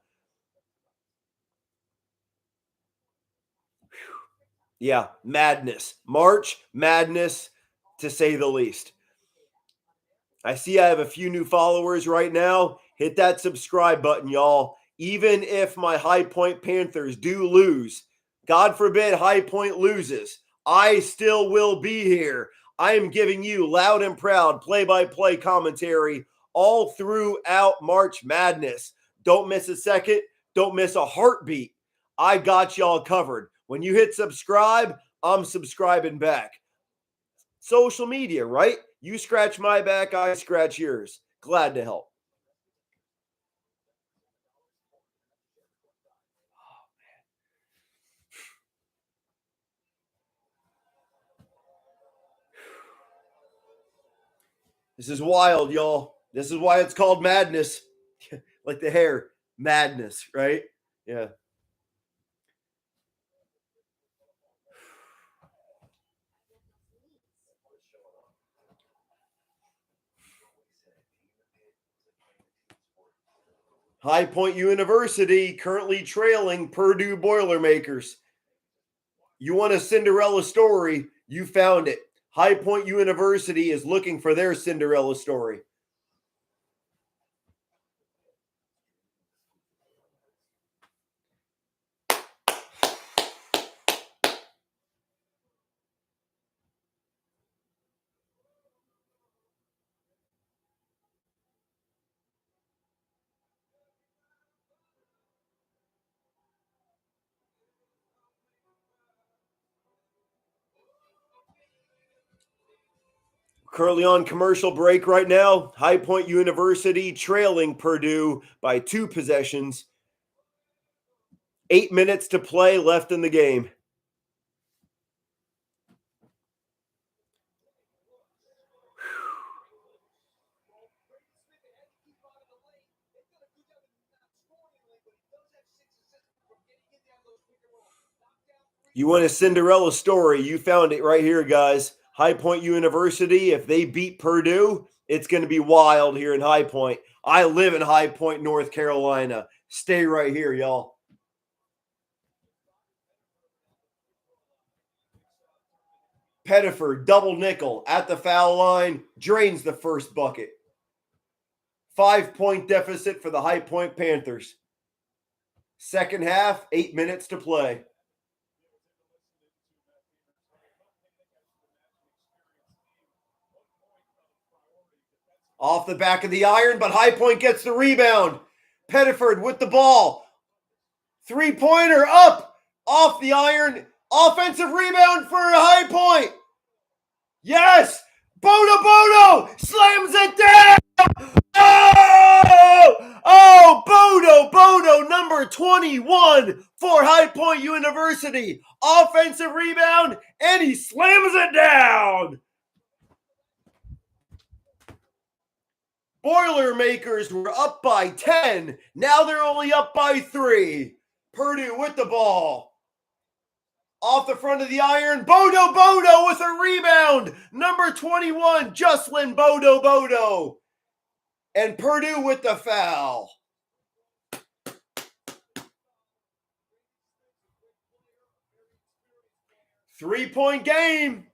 Yeah, madness. March Madness, to say the least. I see I have a few new followers right now. Hit that subscribe button, y'all. Even if my High Point Panthers do lose, God forbid High Point loses, I still will be here. I am giving you loud and proud play-by-play commentary all throughout March Madness. Don't miss a second. Don't miss a heartbeat. I got y'all covered. When you hit subscribe, I'm subscribing back. Social media, right? You scratch my back, I scratch yours. Glad to help. This is wild, y'all. This is why it's called madness. Like the hair, madness, right? Yeah. High Point University currently trailing Purdue Boilermakers. You want a Cinderella story? You found it. High Point University is looking for their Cinderella story. Currently on commercial break right now. High Point University trailing Purdue by 2 possessions. 8 minutes to play left in the game. You want a Cinderella story? You found it right here, guys. High Point University, if they beat Purdue, it's going to be wild here in High Point. I live in High Point, North Carolina. Stay right here, y'all. Pettiford, double nickel at the foul line, drains the first bucket. 5-point deficit for the High Point Panthers. Second half, 8 minutes to play. Off the back of the iron, but High Point gets the rebound. Pettiford with the ball. 3-pointer up, off the iron. Offensive rebound for High Point. Yes! Bodo slams it down! Oh, Bodo, number 21 for High Point University. Offensive rebound, and he slams it down. Boilermakers were up by 10. Now they're only up by 3. Purdue with the ball. Off the front of the iron, Bodo with a rebound. Number 21, Jocelyn Bodo. And Purdue with the foul. Three-point game.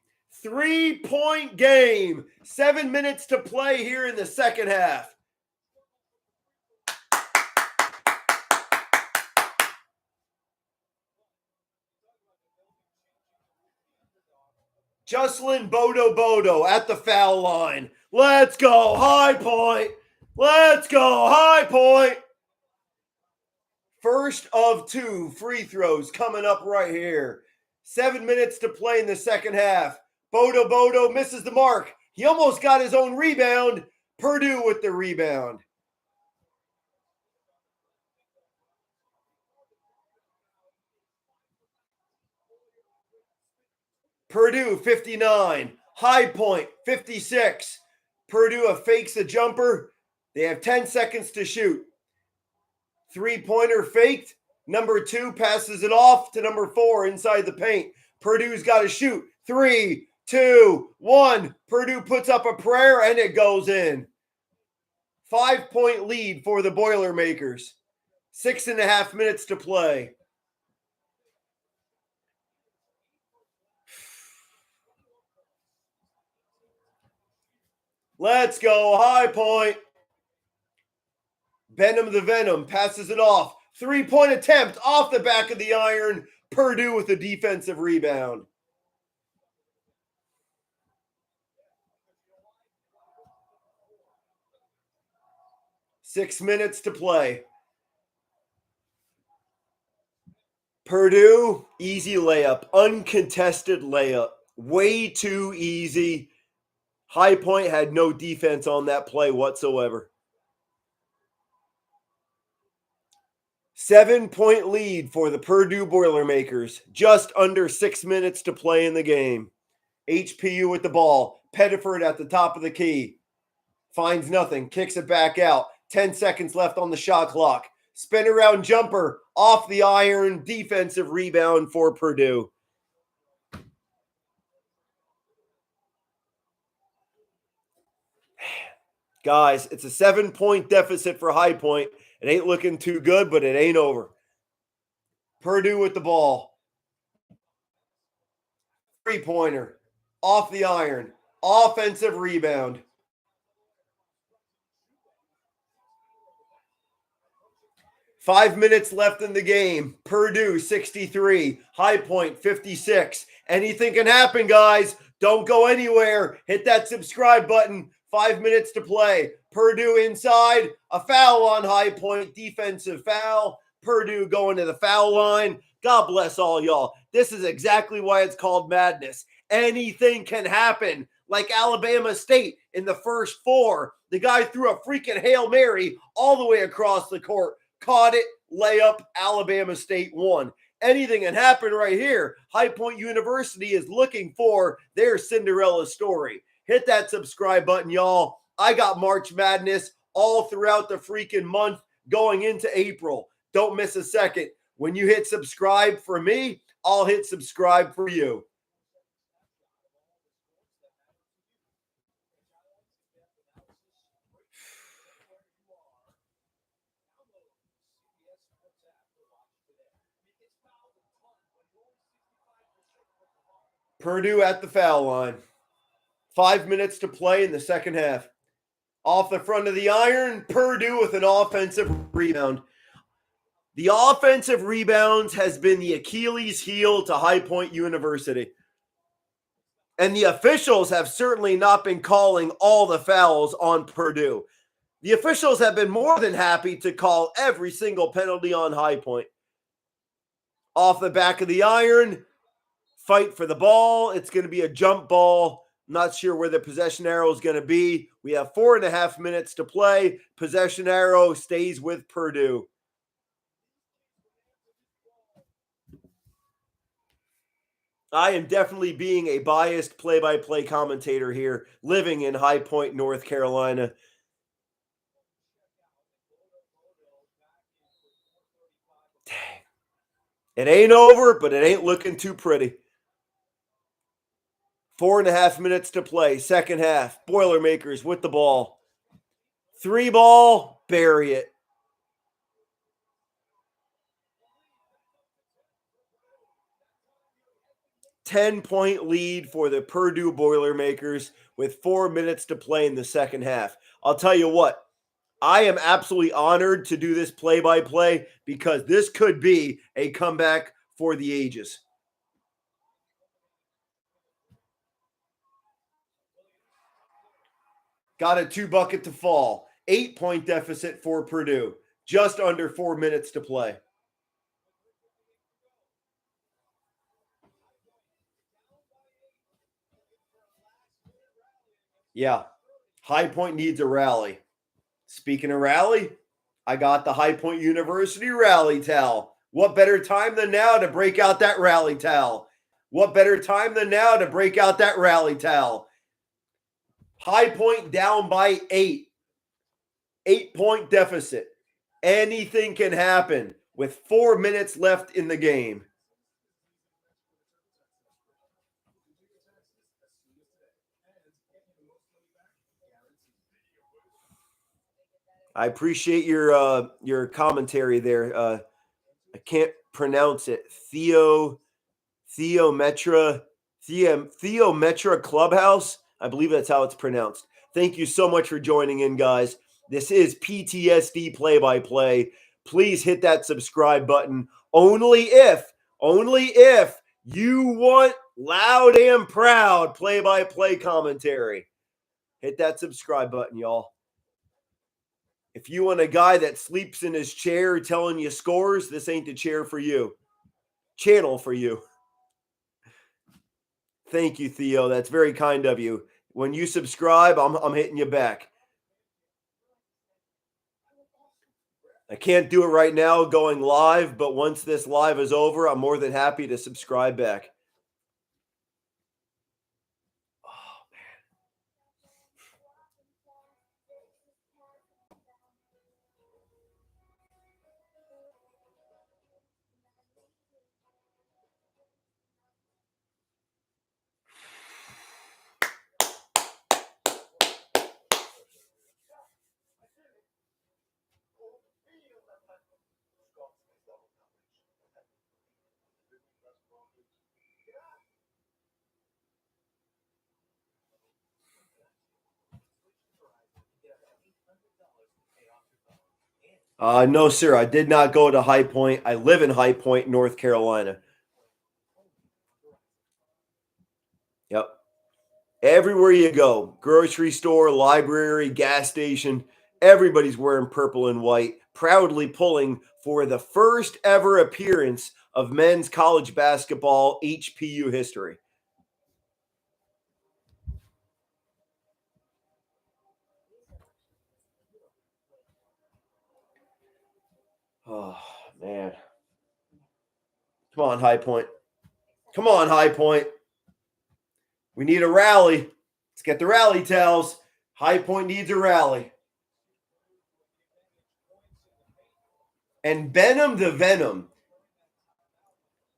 7 minutes to play here in the second half. Jocelyn Bodo at the foul line. Let's go, High Point. Let's go, High Point. First of 2 free throws coming up right here. 7 minutes to play in the second half. Bodo misses the mark. He almost got his own rebound. Purdue with the rebound. Purdue 59. High Point 56. Purdue fakes a jumper. They have 10 seconds to shoot. 3-pointer faked. Number 2 passes it off to number 4 inside the paint. Purdue's got to shoot. 3, 2, 1. Purdue puts up a prayer and it goes in. 5-point lead for the Boilermakers. 6.5 minutes to play. Let's go, High Point. Benham the Venom passes it off. 3-point attempt off the back of the iron. Purdue with a defensive rebound. Six minutes to play. Purdue, easy layup. Uncontested layup. Way too easy. High Point had no defense on that play whatsoever. 7-point lead for the Purdue Boilermakers. Just under 6 minutes to play in the game. HPU with the ball. Pettiford at the top of the key. Finds nothing. Kicks it back out. 10 seconds left on the shot clock. Spin around jumper. Off the iron. Defensive rebound for Purdue. Guys, it's a 7-point deficit for High Point. It ain't looking too good, but it ain't over. Purdue with the ball. 3-pointer. Off the iron. Offensive rebound. Five minutes left in the game. Purdue 63. High Point 56. Anything can happen, guys. Don't go anywhere. Hit that subscribe button. 5 minutes to play. Purdue inside. A foul on High Point. Defensive foul. Purdue going to the foul line. God bless all y'all. This is exactly why it's called madness. Anything can happen. like Alabama State in the first 4. The guy threw a freaking Hail Mary all the way across the court, caught it, layup, Alabama State won. Anything can happen right here. High Point University is looking for their Cinderella story. Hit that subscribe button, y'all. I got March Madness all throughout the freaking month going into April. Don't miss a second. When you hit subscribe for me, I'll hit subscribe for you. Purdue at the foul line. 5 minutes to play in the second half. Off the front of the iron, Purdue with an offensive rebound. The offensive rebounds has been the Achilles heel to High Point University. And the officials have certainly not been calling all the fouls on Purdue. The officials have been more than happy to call every single penalty on High Point. Off the back of the iron, fight for the ball. It's going to be a jump ball. Not sure where the possession arrow is going to be. We have 4.5 minutes to play. Possession arrow stays with Purdue. I am definitely being a biased play-by-play commentator here, living in High Point, North Carolina. Dang. It ain't over, but it ain't looking too pretty. 4.5 minutes to play, second half. Boilermakers with the ball. 3 ball, bury it. 10-point lead for the Purdue Boilermakers with 4 minutes to play in the second half. I'll tell you what, I am absolutely honored to do this play-by-play because this could be a comeback for the ages. Got a 2-bucket to fall. 8-point deficit for Purdue. Just under 4 minutes to play. Yeah, High Point needs a rally. Speaking of rally, I got the High Point University rally towel. What better time than now to break out that rally towel? What better time than now to break out that rally towel? High Point down by 8. 8-point deficit. Anything can happen with 4 minutes left in the game. I appreciate your commentary there. I can't pronounce it. Theometra Clubhouse. I believe that's how it's pronounced. Thank you so much for joining in, guys. This is PTSD play-by-play. Please hit that subscribe button. Only if you want loud and proud play-by-play commentary. Hit that subscribe button, y'all. If you want a guy that sleeps in his chair telling you scores, this ain't the chair for you. Channel for you. Thank you, Theo. That's very kind of you. When you subscribe, I'm hitting you back. I can't do it right now going live, but once this live is over, I'm more than happy to subscribe back. Oh, man. No, sir. I did not go to High Point. I live in High Point, North Carolina. Yep. Everywhere you go, grocery store, library, gas station, everybody's wearing purple and white, proudly pulling for the first ever appearance of men's college basketball HPU history. Oh, man. Come on, High Point. Come on, High Point. We need a rally. Let's get the rally towels. High Point needs a rally. And Benham the Venom.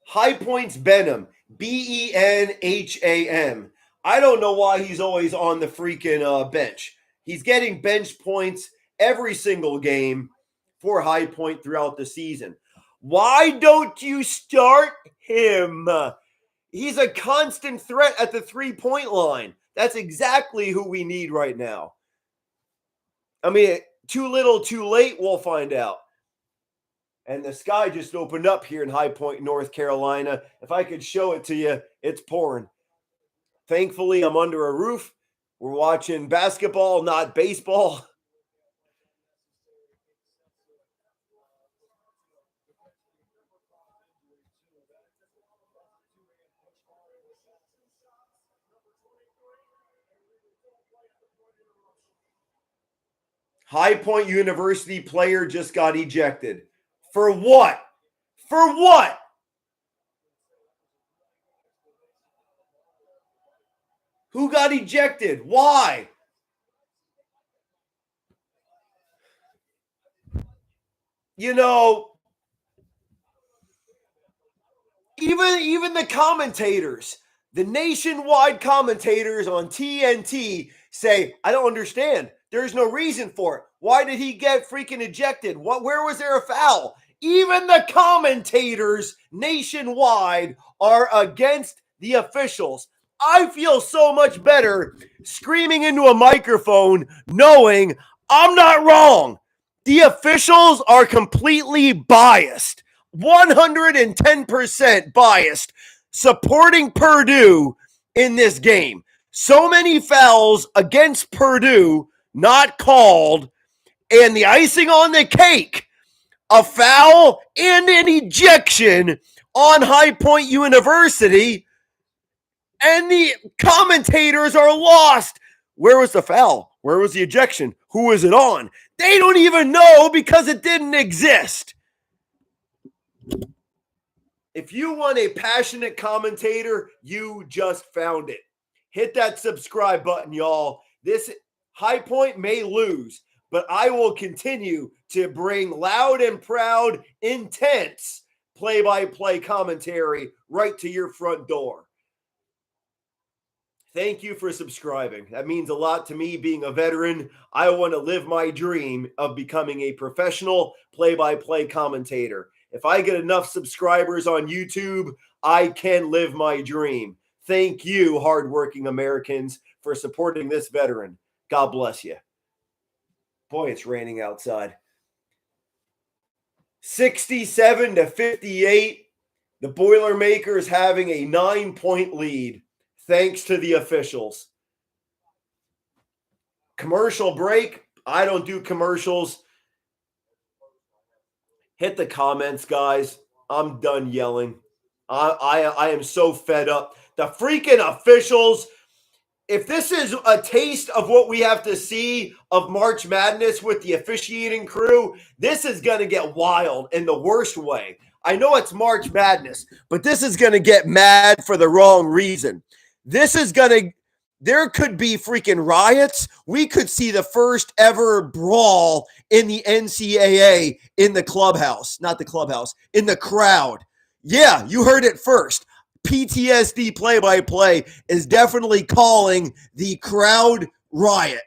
High Point's Benham. Benham. I don't know why he's always on the freaking bench. He's getting bench points every single game for High Point throughout the season. Why don't you start him? He's a constant threat at the three-point line. That's exactly who we need right now. I mean, too little, too late, we'll find out. And the sky just opened up here in High Point, North Carolina. If I could show it to you, it's pouring. Thankfully, I'm under a roof. We're watching basketball, not baseball. High Point University player just got ejected. For what? For what? Who got ejected? Why? You know, even the commentators, the nationwide commentators on TNT say, I don't understand. There's no reason for it. Why did he get freaking ejected? Where was there a foul? Even the commentators nationwide are against the officials. I feel so much better screaming into a microphone knowing I'm not wrong. The officials are completely biased, 110% biased, supporting Purdue in this game. So many fouls against Purdue not called, and the icing on the cake, a foul and an ejection on High Point University, and the commentators are lost. Where was the foul? Where was the ejection? Who was it on? They don't even know because it didn't exist. If you want a passionate commentator, you just found it. Hit that subscribe button, y'all. This High Point may lose, but I will continue to bring loud and proud, intense play-by-play commentary right to your front door. Thank you for subscribing. That means a lot to me being a veteran. I want to live my dream of becoming a professional play-by-play commentator. If I get enough subscribers on YouTube, I can live my dream. Thank you, hardworking Americans, for supporting this veteran. God bless you. Boy, it's raining outside. 67-58. The Boilermakers having a 9-point lead. Thanks to the officials. Commercial break. I don't do commercials. Hit the comments, guys. I'm done yelling. I am so fed up. The freaking officials. If this is a taste of what we have to see of March Madness with the officiating crew, this is going to get wild in the worst way. I know it's March Madness, but this is going to get mad for the wrong reason. There could be freaking riots. We could see the first ever brawl in the NCAA in the clubhouse, not the clubhouse, in the crowd. Yeah, you heard it first. PTSD play-by-play is definitely calling the crowd riot.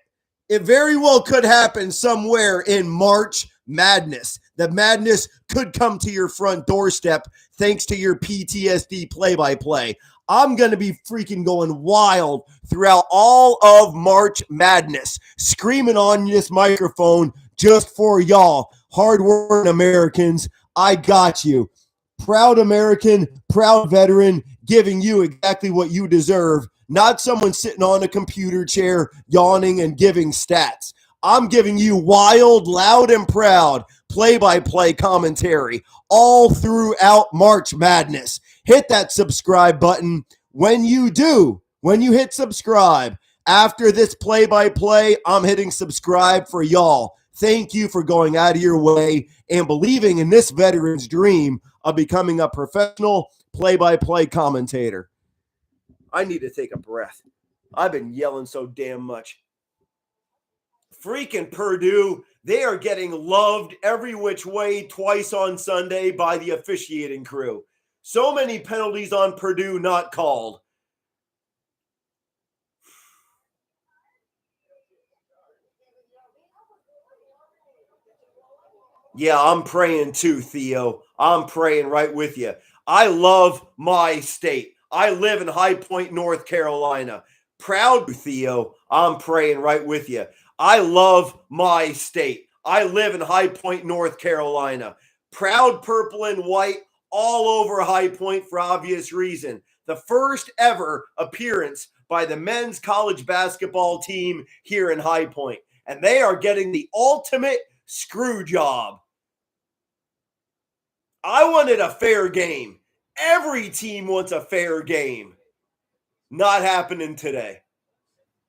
It very well could happen somewhere in March Madness. The madness could come to your front doorstep thanks to your PTSD play-by-play. I'm going to be freaking going wild throughout all of March Madness, screaming on this microphone just for y'all, hardworking Americans. I got you. Proud American, proud veteran, giving you exactly what you deserve, not someone sitting on a computer chair, yawning and giving stats. I'm giving you wild, loud, and proud play-by-play commentary all throughout March Madness. Hit that subscribe button. When you hit subscribe, after this play-by-play, I'm hitting subscribe for y'all. Thank you for going out of your way and believing in this veteran's dream of becoming a professional play-by-play commentator. I need to take a breath. I've been yelling so damn much. Freaking Purdue, they are getting loved every which way twice on Sunday by the officiating crew. So many penalties on Purdue not called. Yeah, I'm praying too, Theo. I'm praying right with you. I love my state. I live in High Point, North Carolina. Proud, Theo. I'm praying right with you. I love my state. I live in High Point, North Carolina. Proud purple and white all over High Point for obvious reason. The first ever appearance by the men's college basketball team here in High Point. And they are getting the ultimate screw job. I wanted a fair game. Every team wants a fair game. Not happening today.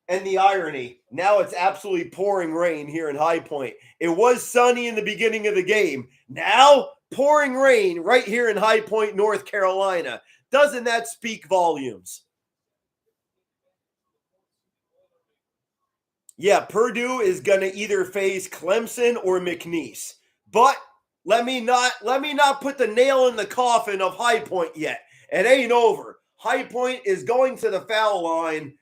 And the irony, now it's absolutely pouring rain here in High Point. It was sunny in the beginning of the game. Now, pouring rain right here in High Point, North Carolina. Doesn't that speak volumes? Yeah, Purdue is going to either face Clemson or McNeese. But let me not put the nail in the coffin of High Point yet. It ain't over. High Point is going to the foul line.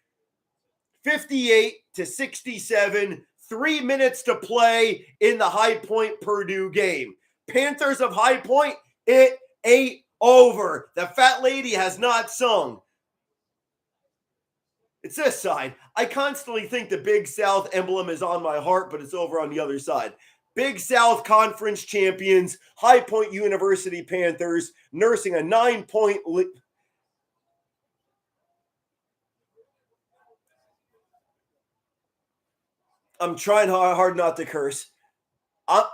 58-67, 3 minutes to play in the High Point Purdue game. Panthers of High Point, it ain't over. The fat lady has not sung. It's this side. I constantly think the Big South emblem is on my heart, but it's over on the other side. Big South Conference champions, High Point University Panthers, nursing a 9-point lead. I'm trying hard not to curse.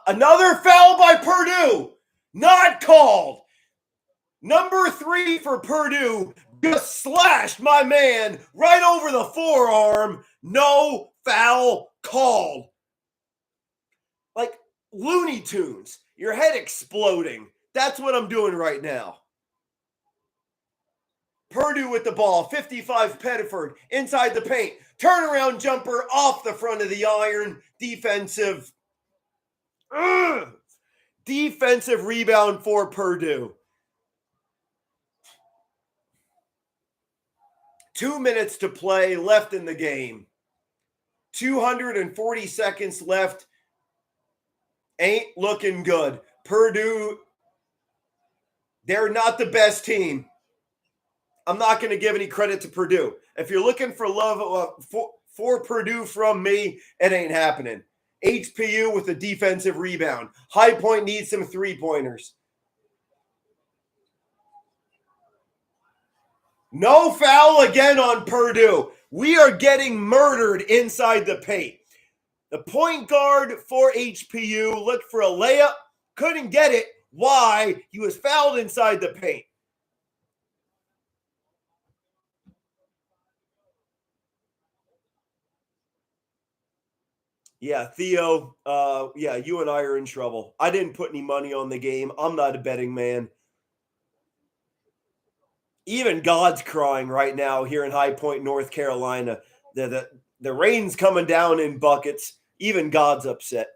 Another foul by Purdue. Not called. Number 3 for Purdue just slashed my man right over the forearm. No foul called. Like Looney Tunes. Your head exploding. That's what I'm doing right now. Purdue with the ball. 55 Pettiford inside the paint. Turnaround jumper off the front of the iron. Defensive rebound for Purdue. 2 minutes to play left in the game. 240 seconds left. Ain't looking good. Purdue, they're not the best team. I'm not going to give any credit to Purdue. If you're looking for love for Purdue from me, it ain't happening. HPU with a defensive rebound. High Point needs some three-pointers. No foul again on Purdue. We are getting murdered inside the paint. The point guard for HPU looked for a layup, couldn't get it. Why? He was fouled inside the paint. Yeah, Theo, you and I are in trouble. I didn't put any money on the game. I'm not a betting man. Even God's crying right now here in High Point, North Carolina. The rain's coming down in buckets. Even God's upset.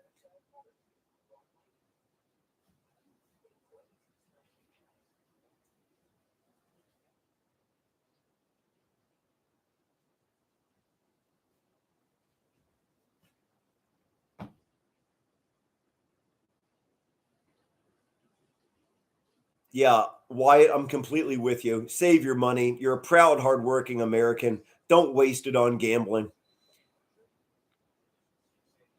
Yeah, Wyatt, I'm completely with you. Save your money. You're a proud, hardworking American. Don't waste it on gambling.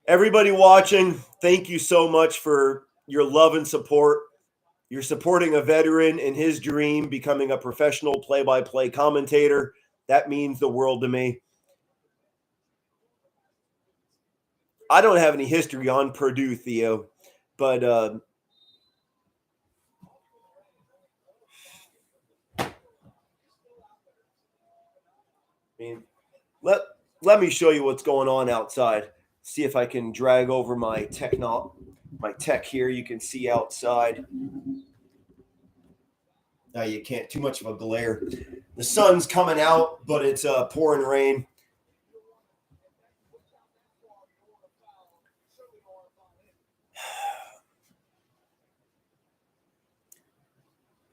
Everybody watching, thank you so much for your love and support. You're supporting a veteran in his dream, becoming a professional play-by-play commentator. That means the world to me. I don't have any history on Purdue, Theo, but I mean, let me show you what's going on outside. See if I can drag over my tech here. You can see outside. Now you can't. Too much of a glare. The sun's coming out, but it's pouring rain.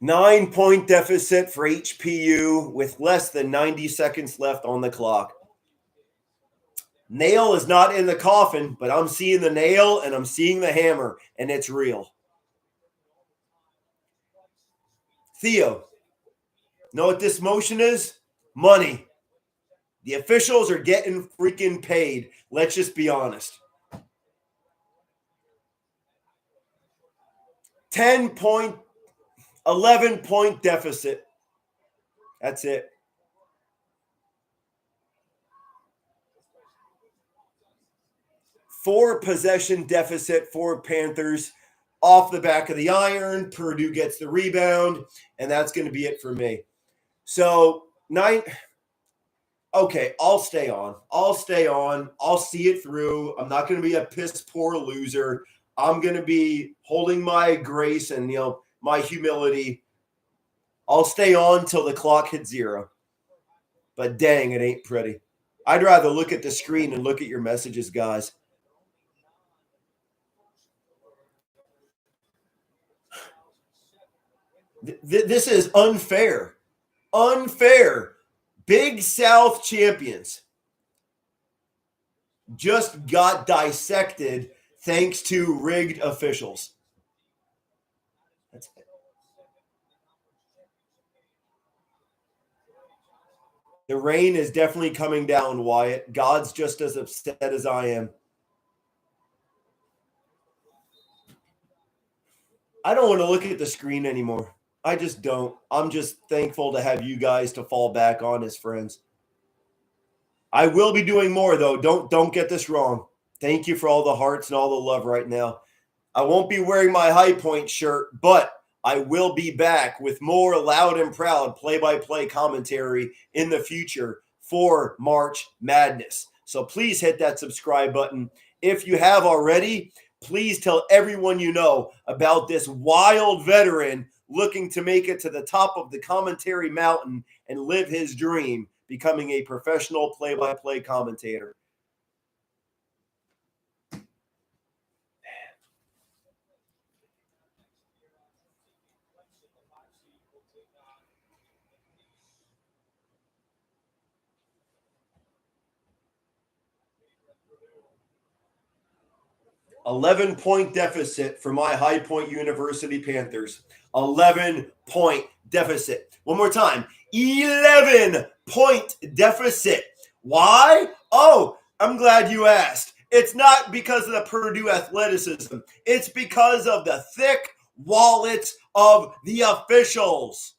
Nine-point deficit for HPU with less than 90 seconds left on the clock. Nail is not in the coffin, but I'm seeing the nail and I'm seeing the hammer, and it's real. Theo, know what this motion is? Money. The officials are getting freaking paid. Let's just be honest. 10-point, 11-point deficit. That's it. Four possession deficit for Panthers. Off the back of the iron, Purdue gets the rebound, and that's going to be it for me. So, okay, I'll stay on. I'll see it through. I'm not going to be a piss poor loser. I'm going to be holding my grace and, my humility. I'll stay on till the clock hits 0. But dang, it ain't pretty. I'd rather look at the screen and look at your messages, guys. This is unfair. Unfair. Big South champions just got dissected thanks to rigged officials. That's it. The rain is definitely coming down, Wyatt. God's just as upset as I am. I don't want to look at the screen anymore. I just don't. I'm just thankful to have you guys to fall back on as friends. I will be doing more, though. Don't get this wrong. Thank you for all the hearts and all the love right now. I won't be wearing my High Point shirt, but I will be back with more loud and proud play-by-play commentary in the future for March Madness. So please hit that subscribe button. If you have already, please tell everyone you know about this wild veteran looking to make it to the top of the commentary mountain and live his dream, becoming a professional play-by-play commentator. 11-point deficit for my High Point University Panthers. 11-point deficit. One more time. 11-point deficit. Why? Oh, I'm glad you asked. It's not because of the Purdue athleticism. It's because of the thick wallets of the officials.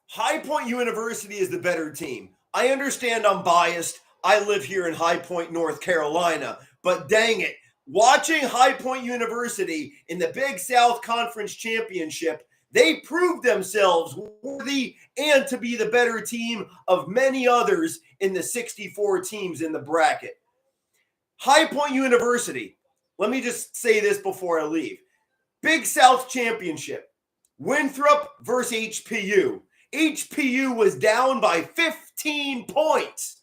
High Point University is the better team. I understand I'm biased. I live here in High Point, North Carolina. But dang it, watching High Point University in the Big South Conference Championship, they proved themselves worthy and to be the better team of many others in the 64 teams in the bracket. High Point University, let me just say this before I leave. Big South Championship, Winthrop versus HPU. HPU was down by 15 points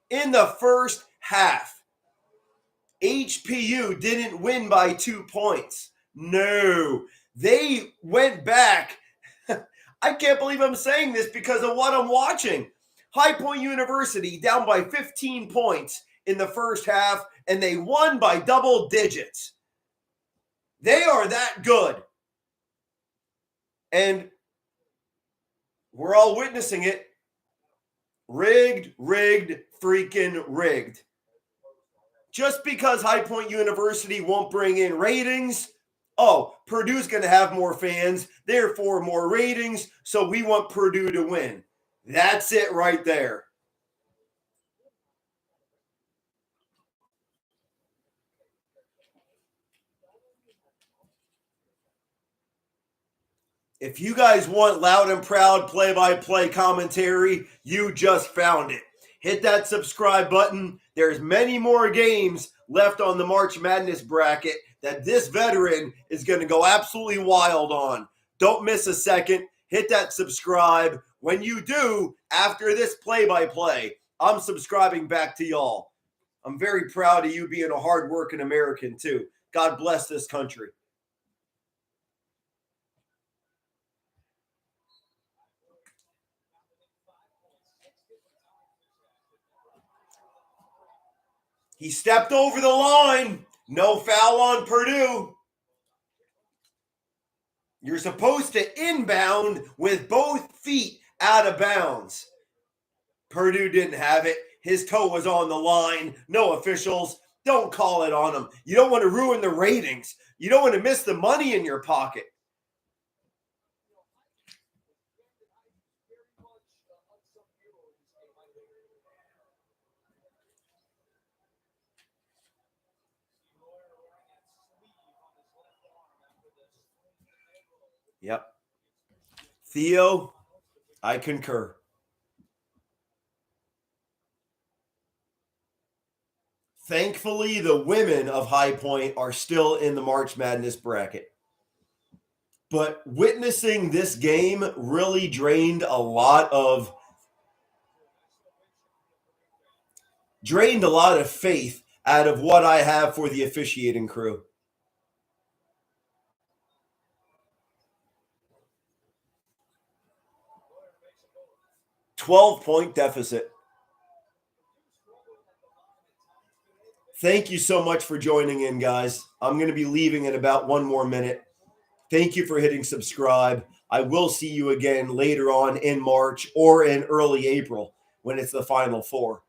in the first half. HPU didn't win by 2 points. No, they went back. I can't believe I'm saying this because of what I'm watching. High Point University down by 15 points in the first half, and they won by double digits. They are that good. And we're all witnessing it. Rigged, freaking rigged. Just because High Point University won't bring in ratings, Purdue's going to have more fans, therefore more ratings, so we want Purdue to win. That's it right there. If you guys want loud and proud play-by-play commentary, you just found it. Hit that subscribe button. There's many more games left on the March Madness bracket that this veteran is going to go absolutely wild on. Don't miss a second. Hit that subscribe. When you do, after this play-by-play, I'm subscribing back to y'all. I'm very proud of you being a hard-working American, too. God bless this country. He stepped over the line. No foul on Purdue. You're supposed to inbound with both feet out of bounds. Purdue didn't have it. His toe was on the line. No officials. Don't call it on him. You don't want to ruin the ratings. You don't want to miss the money in your pocket. Yep. Theo, I concur. Thankfully, the women of High Point are still in the March Madness bracket. But witnessing this game really drained a lot of faith out of what I have for the officiating crew. $12-point deficit. Thank you so much for joining in, guys. I'm going to be leaving in about 1 more minute. Thank you for hitting subscribe. I will see you again later on in March or in early April when it's the Final Four.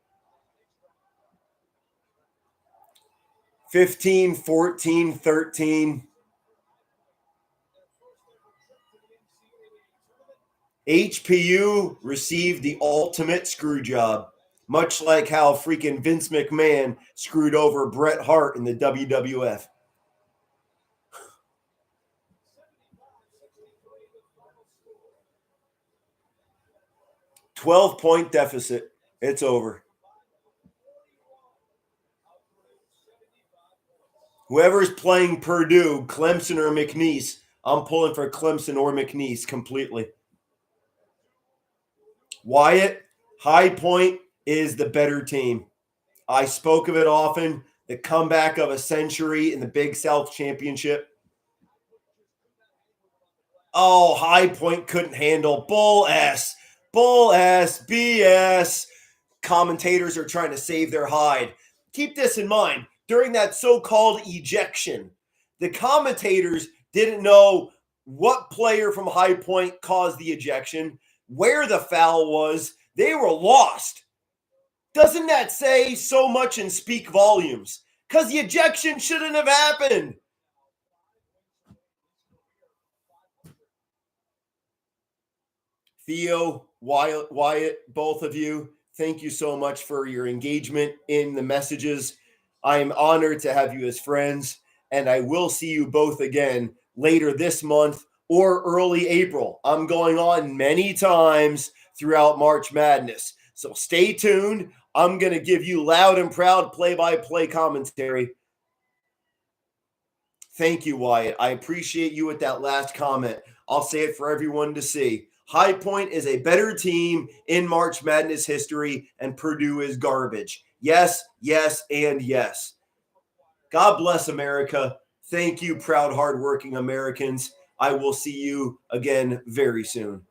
15, 14, 13. HPU received the ultimate screw job, much like how freaking Vince McMahon screwed over Bret Hart in the WWF. $12-point deficit. It's over. Whoever's playing Purdue, Clemson or McNeese, I'm pulling for Clemson or McNeese completely. Wyatt, High Point is the better team. I spoke of it often. The comeback of a century in the Big South Championship. Oh, High Point couldn't handle bull ass, BS. Commentators are trying to save their hide. Keep this in mind. During that so-called ejection, the commentators didn't know what player from High Point caused the ejection, where the foul was. They were lost. Doesn't that say so much and speak volumes? Because the ejection shouldn't have happened. Theo, Wyatt, both of you, thank you so much for your engagement in the messages. I am honored to have you as friends, and I will see you both again later this month or early April. I'm going on many times throughout March Madness, so stay tuned. I'm going to give you loud and proud play-by-play commentary. Thank you, Wyatt. I appreciate you with that last comment. I'll say it for everyone to see. High Point is a better team in March Madness history, and Purdue is garbage. Yes, yes, and yes. God bless America. Thank you, proud, hardworking Americans. I will see you again very soon.